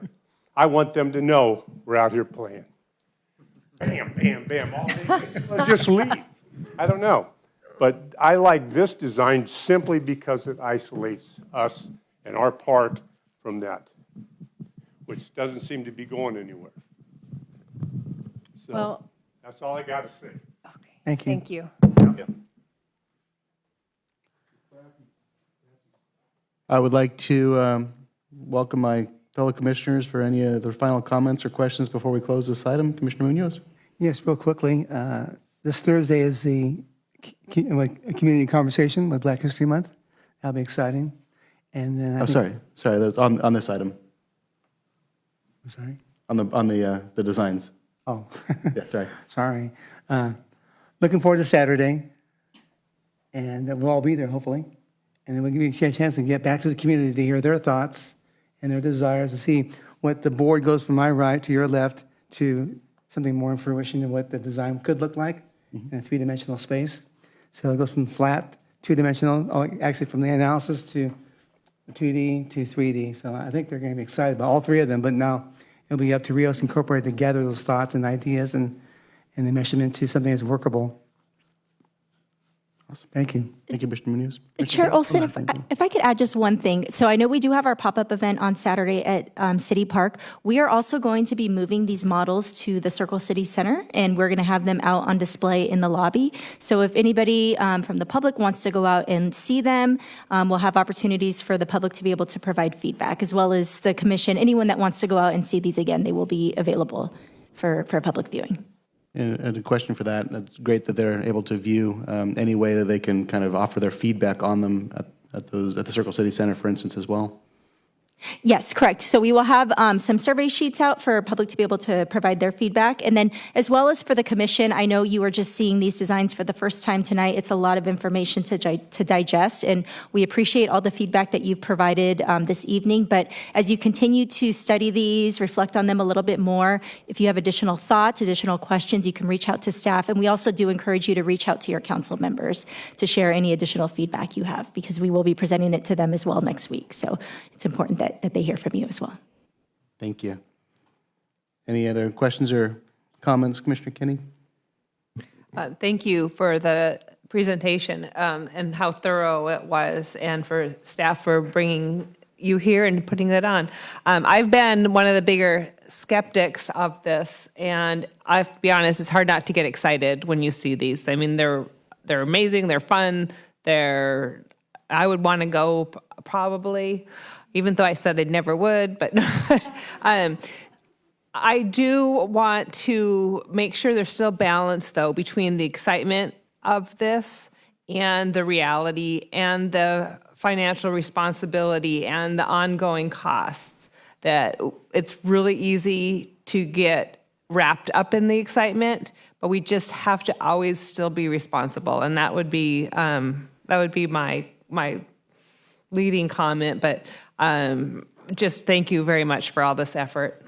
I want them to know we're out here playing. Bam, bam, bam, all day. Just leave. I don't know. But I like this design simply because it isolates us and our park from that, which doesn't seem to be going anywhere. So Well, that's all I got to say. Thank you. Thank you. I would like to welcome my fellow commissioners for any of their final comments or questions before we close this item. Commissioner Munoz. Yes, real quickly. This Thursday is the community conversation with Black History Month. That'll be exciting. And then sorry, that's on this item. I'm sorry? On the designs. Oh. Yeah, sorry. Sorry. looking forward to Saturday, and we'll all be there, hopefully. And then we'll give you a chance to get back to the community to hear their thoughts and their desires, to see what the board goes from my right to your left to something more in fruition of what the design could look like in a three-dimensional space. So it goes from flat, two-dimensional, actually from the analysis to 2D to 3D. So I think they're going to be excited about all three of them, but now it'll be up to Rios Incorporated to gather those thoughts and ideas and then mesh them into something that's workable. Awesome. Thank you. Thank you, Mr. Munoz. Chair Olson, if I could add just one thing. So I know we do have our pop-up event on Saturday at City Park. We are also going to be moving these models to the Circle City Center, and we're going to have them out on display in the lobby. So if anybody from the public wants to go out and see them, we'll have opportunities for the public to be able to provide feedback, as well as the commission. Anyone that wants to go out and see these again, they will be available for public viewing. And a question for that, it's great that they're able to view any way that they can kind of offer their feedback on them at the Circle City Center, for instance, as well. Yes, correct. So we will have some survey sheets out for public to be able to provide their feedback. And then as well as for the commission, I know you are just seeing these designs for the first time tonight. It's a lot of information to digest, and we appreciate all the feedback that you've provided this evening. But as you continue to study these, reflect on them a little bit more, if you have additional thoughts, additional questions, you can reach out to staff. And we also do encourage you to reach out to your council members to share any additional feedback you have, because we will be presenting it to them as well next week. So it's important that they hear from you as well. Thank you. Any other questions or comments, Commissioner Kenny? Thank you for the presentation and how thorough it was, and for staff for bringing you here and putting that on. I've been one of the bigger skeptics of this, and I have to be honest, it's hard not to get excited when you see these. I mean, they're amazing, they're fun, I would want to go probably, even though I said I never would, but I do want to make sure there's still balance, though, between the excitement of this and the reality and the financial responsibility and the ongoing costs. That it's really easy to get wrapped up in the excitement, but we just have to always still be responsible, and that would be my leading comment. But just thank you very much for all this effort.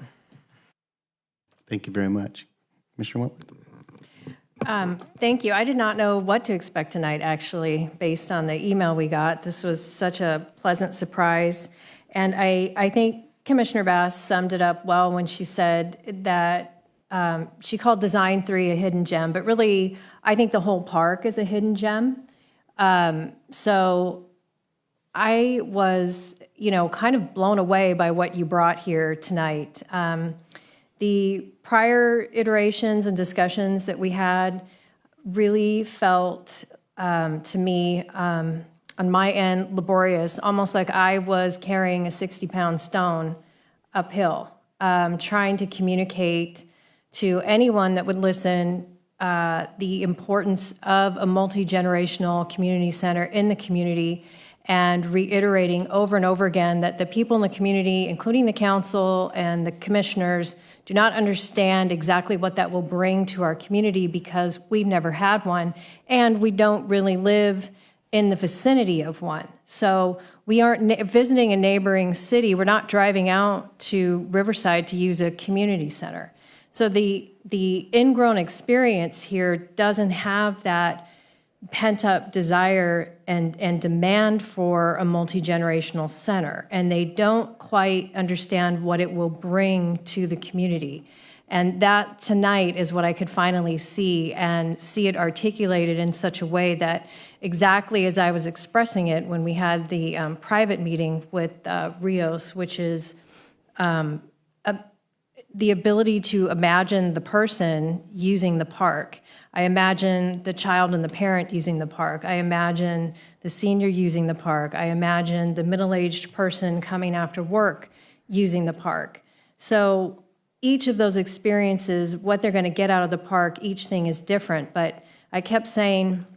Thank you very much. Commissioner Wentworth? Thank you. I did not know what to expect tonight, actually, based on the email we got. This was such a pleasant surprise. And I think Commissioner Bass summed it up well when she said that she called Design 3 a hidden gem, but really, I think the whole park is a hidden gem. So I was, kind of blown away by what you brought here tonight. The prior iterations and discussions that we had really felt, to me, on my end, laborious, almost like I was carrying a 60-pound stone uphill, trying to communicate to anyone that would listen the importance of a multi-generational community center in the community, and reiterating over and over again that the people in the community, including the council and the commissioners, do not understand exactly what that will bring to our community, because we've never had one, and we don't really live in the vicinity of one. So we aren't visiting a neighboring city. We're not driving out to Riverside to use a community center. So the ingrown experience here doesn't have that pent-up desire and demand for a multi-generational center, and they don't quite understand what it will bring to the community. And that tonight is what I could finally see, and see it articulated in such a way that exactly as I was expressing it when we had the private meeting with Rios, which is the ability to imagine the person using the park. I imagine the child and the parent using the park. I imagine the senior using the park. I imagine the middle-aged person coming after work using the park. So each of those experiences, what they're going to get out of the park, each thing is different. But I kept saying,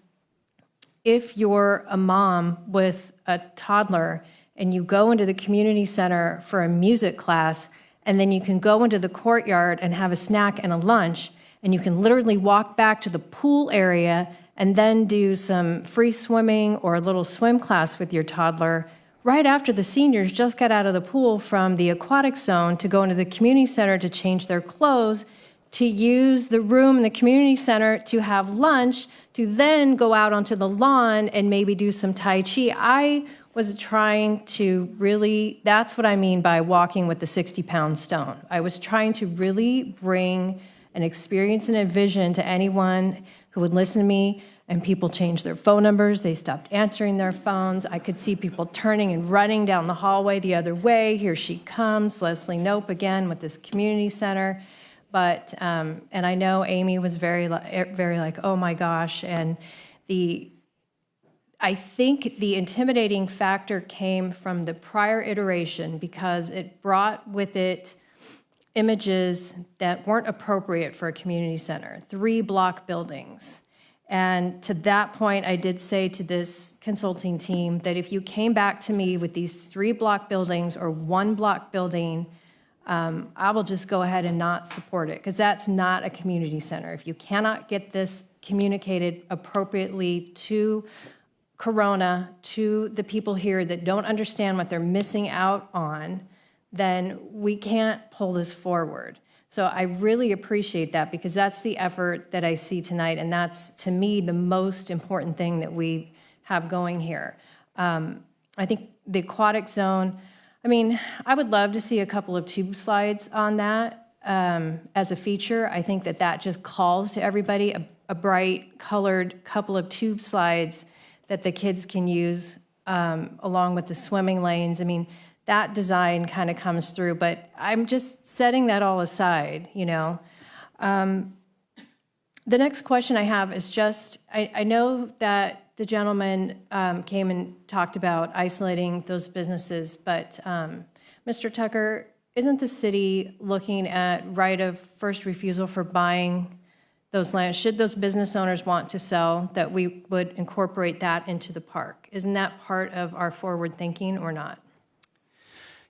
if you're a mom with a toddler and you go into the community center for a music class, and then you can go into the courtyard and have a snack and a lunch, and you can literally walk back to the pool area and then do some free swimming or a little swim class with your toddler right after the seniors just got out of the pool from the aquatic zone to go into the community center to change their clothes, to use the room in the community center to have lunch, to then go out onto the lawn and maybe do some Tai Chi. I was trying to really, that's what I mean by walking with the 60-pound stone. I was trying to really bring an experience and a vision to anyone who would listen to me, and people changed their phone numbers. They stopped answering their phones. I could see people turning and running down the hallway the other way. Here she comes, Leslie Knope again with this community center. But, and I know Amy was very like, oh my gosh, and I think the intimidating factor came from the prior iteration because it brought with it images that weren't appropriate for a community center, 3 block buildings. And to that point, I did say to this consulting team that if you came back to me with these 3 block buildings or 1 block building, I will just go ahead and not support it, because that's not a community center. If you cannot get this communicated appropriately to Corona, to the people here that don't understand what they're missing out on, then we can't pull this forward. So I really appreciate that, because that's the effort that I see tonight, and that's, to me, the most important thing that we have going here. I think the aquatic zone, I mean, I would love to see a couple of tube slides on that as a feature. I think that that just calls to everybody, a bright colored couple of tube slides that the kids can use along with the swimming lanes. I mean, that design kind of comes through, but I'm just setting that all aside, you know. The next question I have is just, I know that the gentleman came and talked about isolating those businesses, but Mr. Tucker, isn't the city looking at right of first refusal for buying those lands? Should those business owners want to sell, that we would incorporate that into the park? Isn't that part of our forward thinking or not?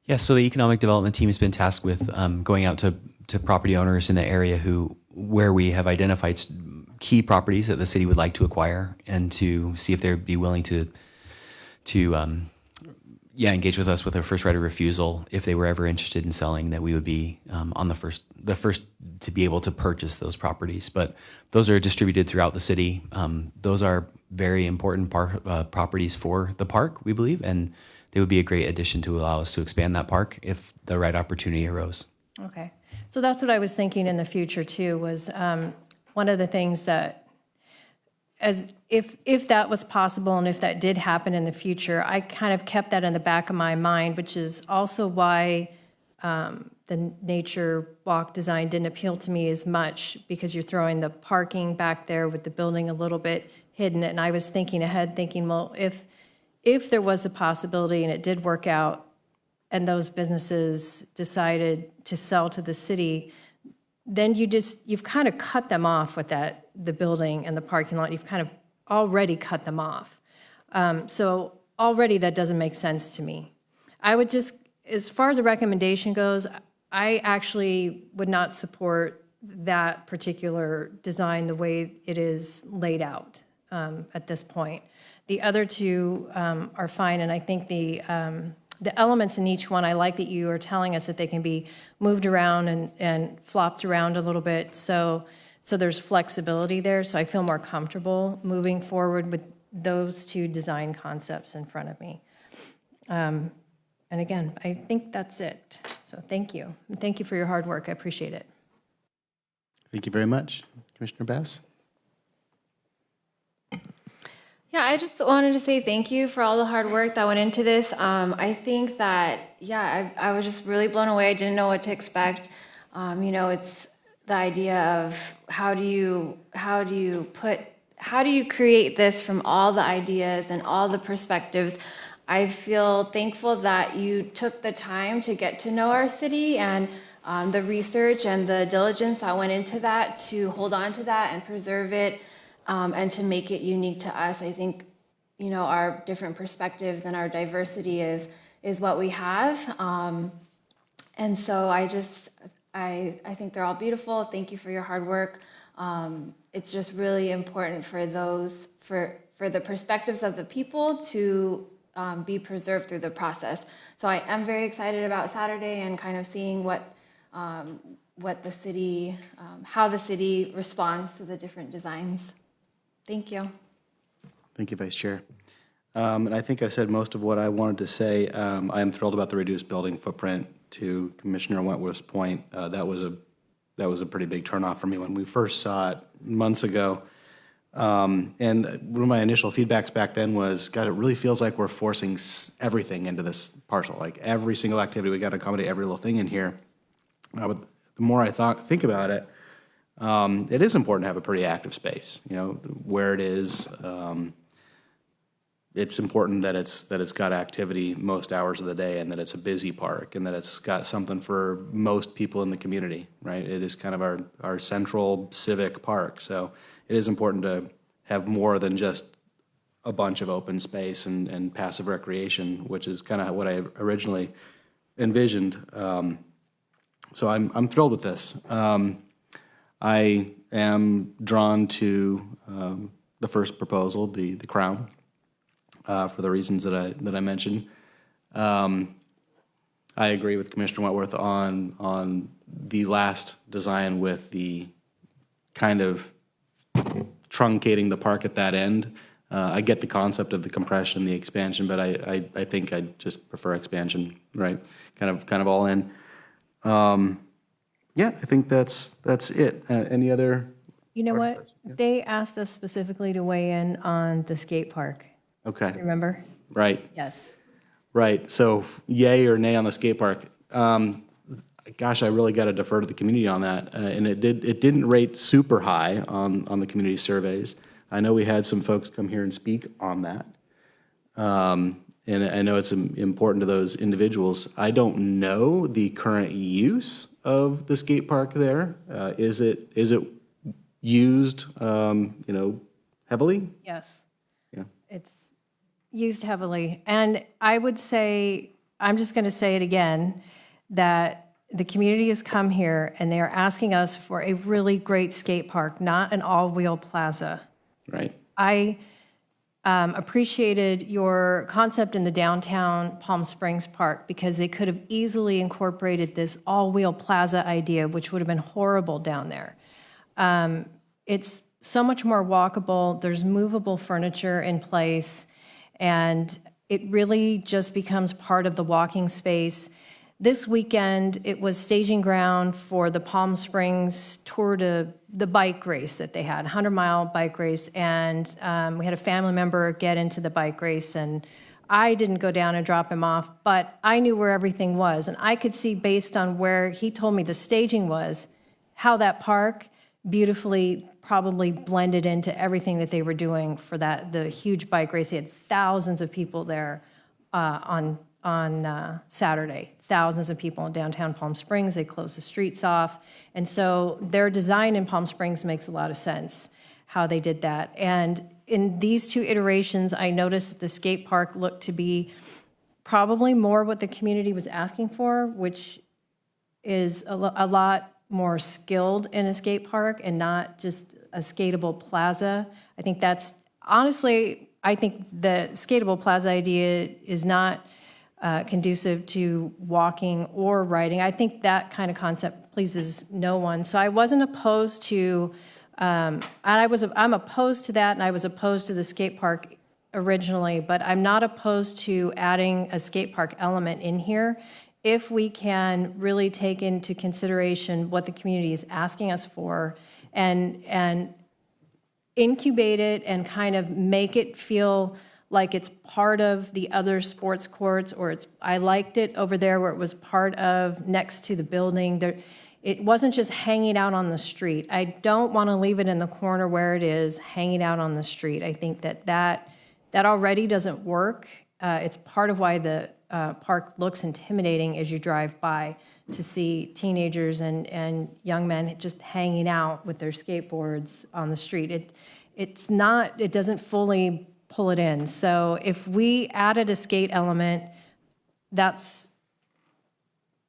Yeah, so the economic development team has been tasked with going out to property owners in the area where we have identified key properties that the city would like to acquire, and to see if they'd be willing to engage with us with a first right of refusal if they were ever interested in selling, that we would be on the first to be able to purchase those properties. But those are distributed throughout the city. Those are very important properties for the park, we believe, and they would be a great addition to allow us to expand that park if the right opportunity arose. Okay. So that's what I was thinking in the future too, was one of the things that, as if that was possible and if that did happen in the future, I kind of kept that in the back of my mind, which is also why the nature walk design didn't appeal to me as much, because you're throwing the parking back there with the building a little bit hidden. And I was thinking ahead, thinking, well, if there was a possibility and it did work out and those businesses decided to sell to the city, then you've kind of cut them off with the building and the parking lot. You've kind of already cut them off. So already that doesn't make sense to me. I would just, as far as a recommendation goes, I actually would not support that particular design the way it is laid out at this point. The other two are fine, and I think the elements in each one, I like that you are telling us that they can be moved around and flopped around a little bit, so there's flexibility there, so I feel more comfortable moving forward with those 2 design concepts in front of me. And again, I think that's it. So thank you. And thank you for your hard work. I appreciate it. Thank you very much. Commissioner Bass? Yeah, I just wanted to say thank you for all the hard work that went into this. I think that, I was just really blown away. I didn't know what to expect. It's the idea of how do you create this from all the ideas and all the perspectives. I feel thankful that you took the time to get to know our city, and the research and the diligence that went into that to hold on to that and preserve it, and to make it unique to us. I think, our different perspectives and our diversity is what we have. And so I think they're all beautiful. Thank you for your hard work. It's just really important for those, for the perspectives of the people to be preserved through the process. So I am very excited about Saturday and kind of seeing what the city, how the city responds to the different designs. Thank you. Thank you, Vice Chair. And I think I said most of what I wanted to say. I am thrilled about the reduced building footprint. To Commissioner Wentworth's point, that was a pretty big turnoff for me when we first saw it months ago. And one of my initial feedbacks back then was, God, it really feels like we're forcing everything into this parcel. Like every single activity, we got to accommodate every little thing in here. But the more I think about it, it is important to have a pretty active space. You know, where it is. It's important that it's got activity most hours of the day, and that it's a busy park, and that it's got something for most people in the community, right? It is kind of our central civic park. So it is important to have more than just a bunch of open space and passive recreation, which is kind of what I originally envisioned. So I'm thrilled with this. I am drawn to the first proposal, the Crown. For the reasons that I mentioned. I agree with Commissioner Wentworth on the last design with the kind of truncating the park at that end. I get the concept of the compression, the expansion, but I think I just prefer expansion, right? Kind of all in. Yeah, I think that's it. Any other? You know what? They asked us specifically to weigh in on the skate park. Okay. Remember? Right. Yes. Right. So yay or nay on the skate park. Gosh, I really got to defer to the community on that. And it didn't rate super high on the community surveys. I know we had some folks come here and speak on that. And I know it's important to those individuals. I don't know the current use of the skate park there. Is it used, heavily? Yes. Yeah. It's used heavily. And I would say, I'm just going to say it again, that the community has come here and they are asking us for a really great skate park, not an all-wheel plaza. Right. I appreciated your concept in the downtown Palm Springs Park because they could have easily incorporated this all-wheel plaza idea, which would have been horrible down there. It's so much more walkable. There's movable furniture in place, and it really just becomes part of the walking space. This weekend, it was staging ground for the Palm Springs Tour de the bike race that they had, 100-mile bike race, and we had a family member get into the bike race, and I didn't go down and drop him off, but I knew where everything was, and I could see based on where he told me the staging was, how that park beautifully probably blended into everything that they were doing for the huge bike race. They had thousands of people there on Saturday, thousands of people in downtown Palm Springs. They closed the streets off. And so their design in Palm Springs makes a lot of sense, how they did that. And in these two iterations, I noticed that the skate park looked to be probably more what the community was asking for, which is a lot more skilled in a skate park and not just a skatable plaza. I think that's, honestly, I think the skatable plaza idea is not conducive to walking or riding. I think that kind of concept pleases no one. So I wasn't opposed to, I'm opposed to that, and I was opposed to the skate park originally, but I'm not opposed to adding a skate park element in here if we can really take into consideration what the community is asking us for and incubate it and kind of make it feel like it's part of the other sports courts, or I liked it over there where it was part of next to the building. It wasn't just hanging out on the street. I don't want to leave it in the corner where it is, hanging out on the street. I think that already doesn't work. It's part of why the park looks intimidating as you drive by, to see teenagers and young men just hanging out with their skateboards on the street. It doesn't fully pull it in. So if we added a skate element, that's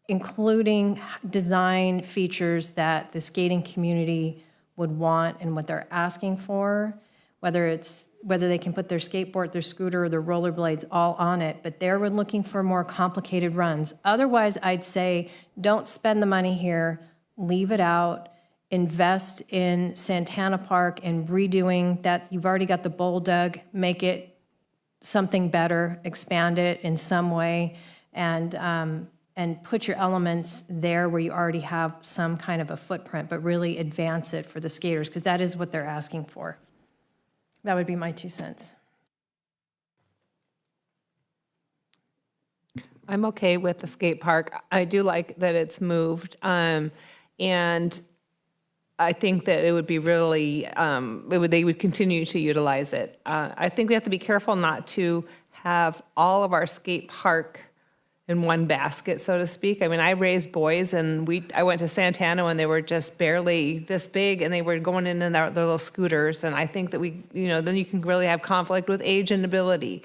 including design features that the skating community would want and what they're asking for, whether they can put their skateboard, their scooter, or their rollerblades all on it, but they're looking for more complicated runs. Otherwise, I'd say, don't spend the money here, leave it out, invest in Santana Park and redoing that. You've already got the bowl dug, make it something better, expand it in some way, and put your elements there where you already have some kind of a footprint, but really advance it for the skaters, because that is what they're asking for. That would be my 2 cents. I'm okay with the skate park. I do like that it's moved. And I think that it would be really, they would continue to utilize it. I think we have to be careful not to have all of our skate park in one basket, so to speak. I mean, I raised boys, and I went to Santana when they were just barely this big, and they were going in their little scooters. And I think that then you can really have conflict with age and ability.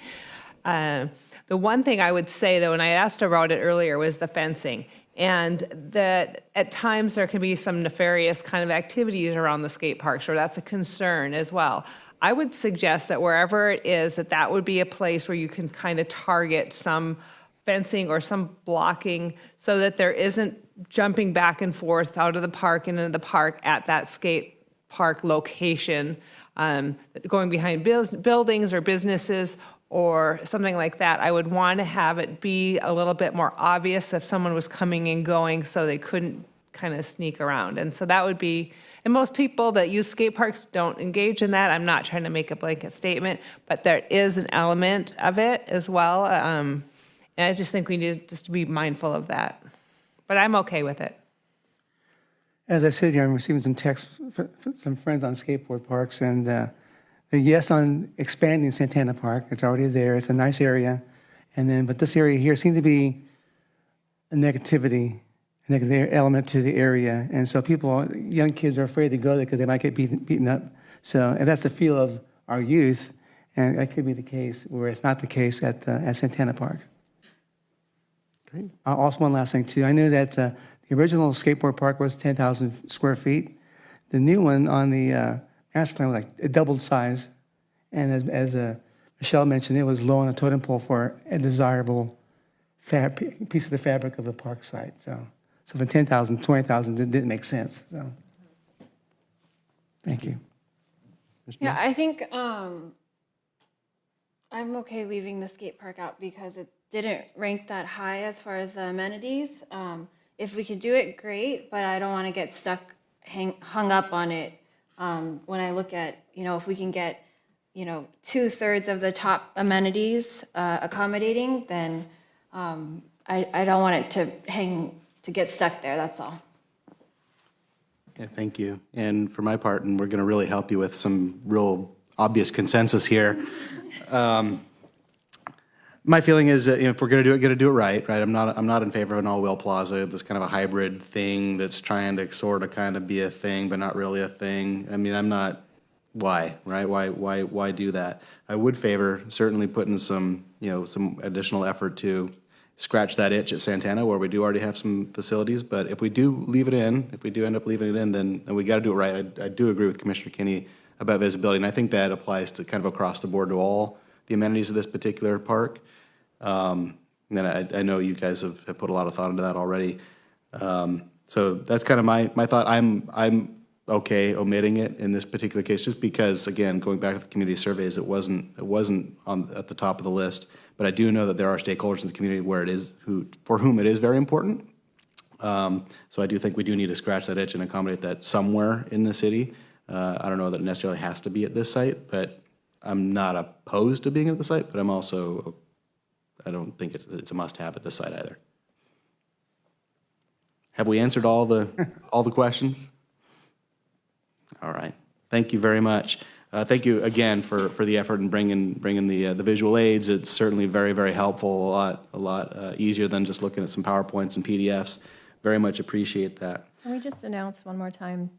The one thing I would say, though, and I asked about it earlier, was the fencing. And that at times there can be some nefarious kind of activities around the skate parks, or that's a concern as well. I would suggest that wherever it is, that would be a place where you can kind of target some fencing or some blocking so that there isn't jumping back and forth out of the park and into the park at that skate park location, going behind buildings or businesses or something like that. I would want to have it be a little bit more obvious if someone was coming and going so they couldn't kind of sneak around. And so that would be, and most people that use skate parks don't engage in that. I'm not trying to make a blanket statement, but there is an element of it as well. And I just think we need just to be mindful of that. But I'm okay with it. As I said here, I'm receiving some texts from some friends on skateboard parks, and they're yes on expanding Santana Park. It's already there. It's a nice area. But this area here seems to be a negative element to the area. And so young kids are afraid to go there because they might get beaten up. So if that's the feel of our youth, and that could be the case, where it's not the case at Santana Park. Great. Also, one last thing, too. I knew that the original skateboard park was 10,000 square feet. The new one on the master plan was like a doubled size. And as Michelle mentioned, it was low on the totem pole for a desirable piece of the fabric of the park site. So for 10,000, 20,000, it didn't make sense. So, thank you. Yeah, I think I'm okay leaving the skate park out because it didn't rank that high as far as the amenities. If we could do it, great, but I don't want to get hung up on it. When I look at, if we can get, 2/3 of the top amenities accommodating, then I don't want it to get stuck there, that's all. Yeah, thank you. And for my part, and we're going to really help you with some real obvious consensus here. My feeling is that if we're going to do it right. I'm not in favor of an all-wheel plaza. This kind of a hybrid thing that's trying to sort of kind of be a thing, but not really a thing. I mean, I'm not. Why, right? Why do that? I would favor certainly putting some additional effort to scratch that itch at Santana, where we do already have some facilities. But if we do leave it in, if we do end up leaving it in, then we got to do it right. I do agree with Commissioner Kinney about visibility, and I think that applies to kind of across the board to all the amenities of this particular park. And I know you guys have put a lot of thought into that already. So that's kind of my thought. I'm okay omitting it in this particular case, just because, again, going back to the community surveys, it wasn't at the top of the list. But I do know that there are stakeholders in the community for whom it is very important. So I do think we do need to scratch that itch and accommodate that somewhere in the city. I don't know that it necessarily has to be at this site, but I'm not opposed to being at the site, but I don't think it's a must-have at this site either. Have we answered all the questions? All right. Thank you very much. Thank you again for the effort in bringing the visual aids. It's certainly very, very helpful. A lot easier than just looking at some PowerPoints and PDFs. Very much appreciate that. Can we just announce one more time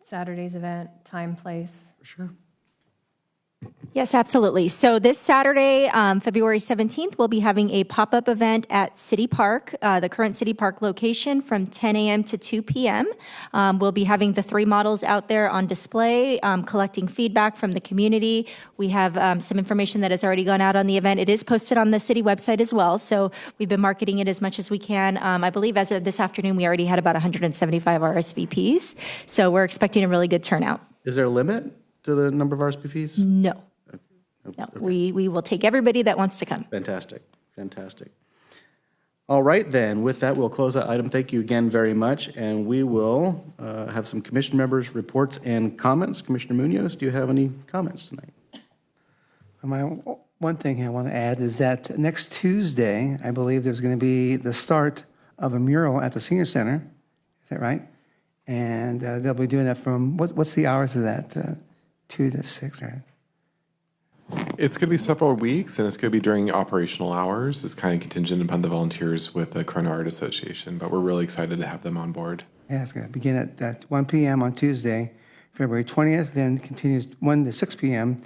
Saturday's event, time, place? For sure. Yes, absolutely. So this Saturday, February 17th, we'll be having a pop-up event at City Park, the current City Park location, from 10 a.m. to 2 p.m. We'll be having the 3 models out there on display, collecting feedback from the community. We have some information that has already gone out on the event. It is posted on the city website as well, so we've been marketing it as much as we can. I believe as of this afternoon, we already had about 175 RSVPs, so we're expecting a really good turnout. Is there a limit to the number of RSVPs? No. No, we will take everybody that wants to come. Fantastic, fantastic. All right, then, with that, we'll close that item. Thank you again very much, and we will have some commission members' reports and comments. Commissioner Munoz, do you have any comments tonight? One thing I want to add is that next Tuesday, I believe there's going to be the start of a mural at the Senior Center. Is that right? And they'll be doing that from, what's the hours of that? 2 to 6, right? It's going to be several weeks, and it's going to be during operational hours. It's kind of contingent upon the volunteers with the Corona Art Association, but we're really excited to have them on board. Yeah, it's going to begin at 1 p.m. on Tuesday, February 20th, then continues 1 to 6 p.m.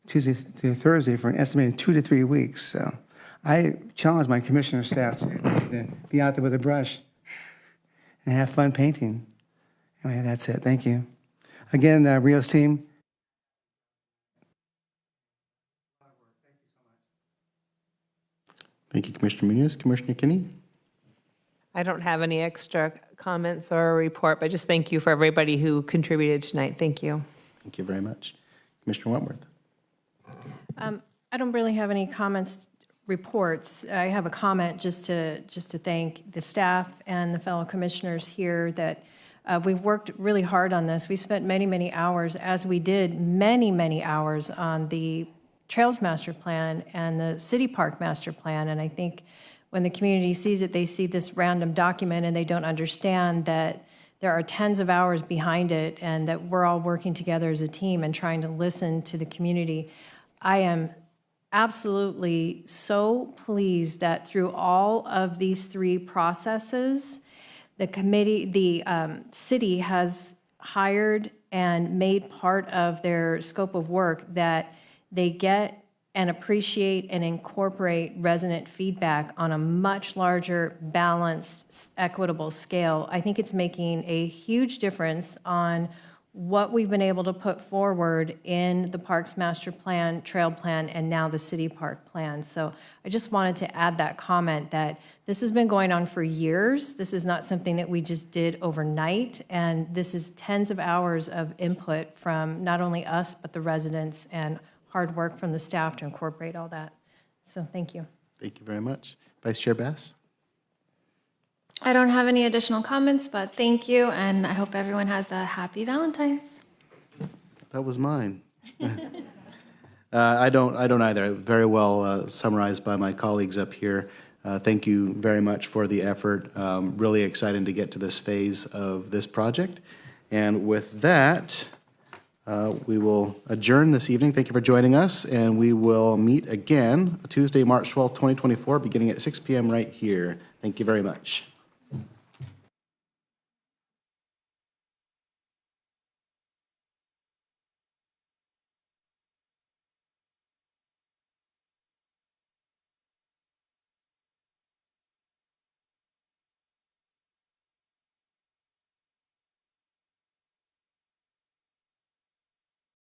Tuesday through Thursday for an estimated 2 to 3 weeks. So I challenge my commissioner staff to be out there with a brush and have fun painting. Anyway, that's it. Thank you. Again, Rios team, Thank you, Commissioner Munoz. Commissioner Kinney? I don't have any extra comments or a report, but just thank you for everybody who contributed tonight. Thank you. Thank you very much. Commissioner Wentworth? I don't really have any comments, reports. I have a comment just to thank the staff and the fellow commissioners here that we've worked really hard on this. We spent many, many hours, as we did many hours on the Trails Master Plan and the City Park Master Plan. And I think when the community sees it, they see this random document and they don't understand that there are tens of hours behind it and that we're all working together as a team and trying to listen to the community. I am absolutely so pleased that through all of these 3 processes, the city has hired and made part of their scope of work that they get and appreciate and incorporate resident feedback on a much larger, balanced, equitable scale. I think it's making a huge difference on what we've been able to put forward in the Parks Master Plan, Trail Plan, and now the City Park Plan. So I just wanted to add that comment that this has been going on for years. This is not something that we just did overnight, and this is tens of hours of input from not only us, but the residents, and hard work from the staff to incorporate all that. So thank you. Thank you very much. Vice Chair Bass? I don't have any additional comments, but thank you, and I hope everyone has a happy Valentine's. That was mine. I don't either. Very well summarized by my colleagues up here. Thank you very much for the effort. Really excited to get to this phase of this project. And with that, we will adjourn this evening. Thank you for joining us, and we will meet again Tuesday, March 12th, 2024, beginning at 6 p.m. right here. Thank you very much.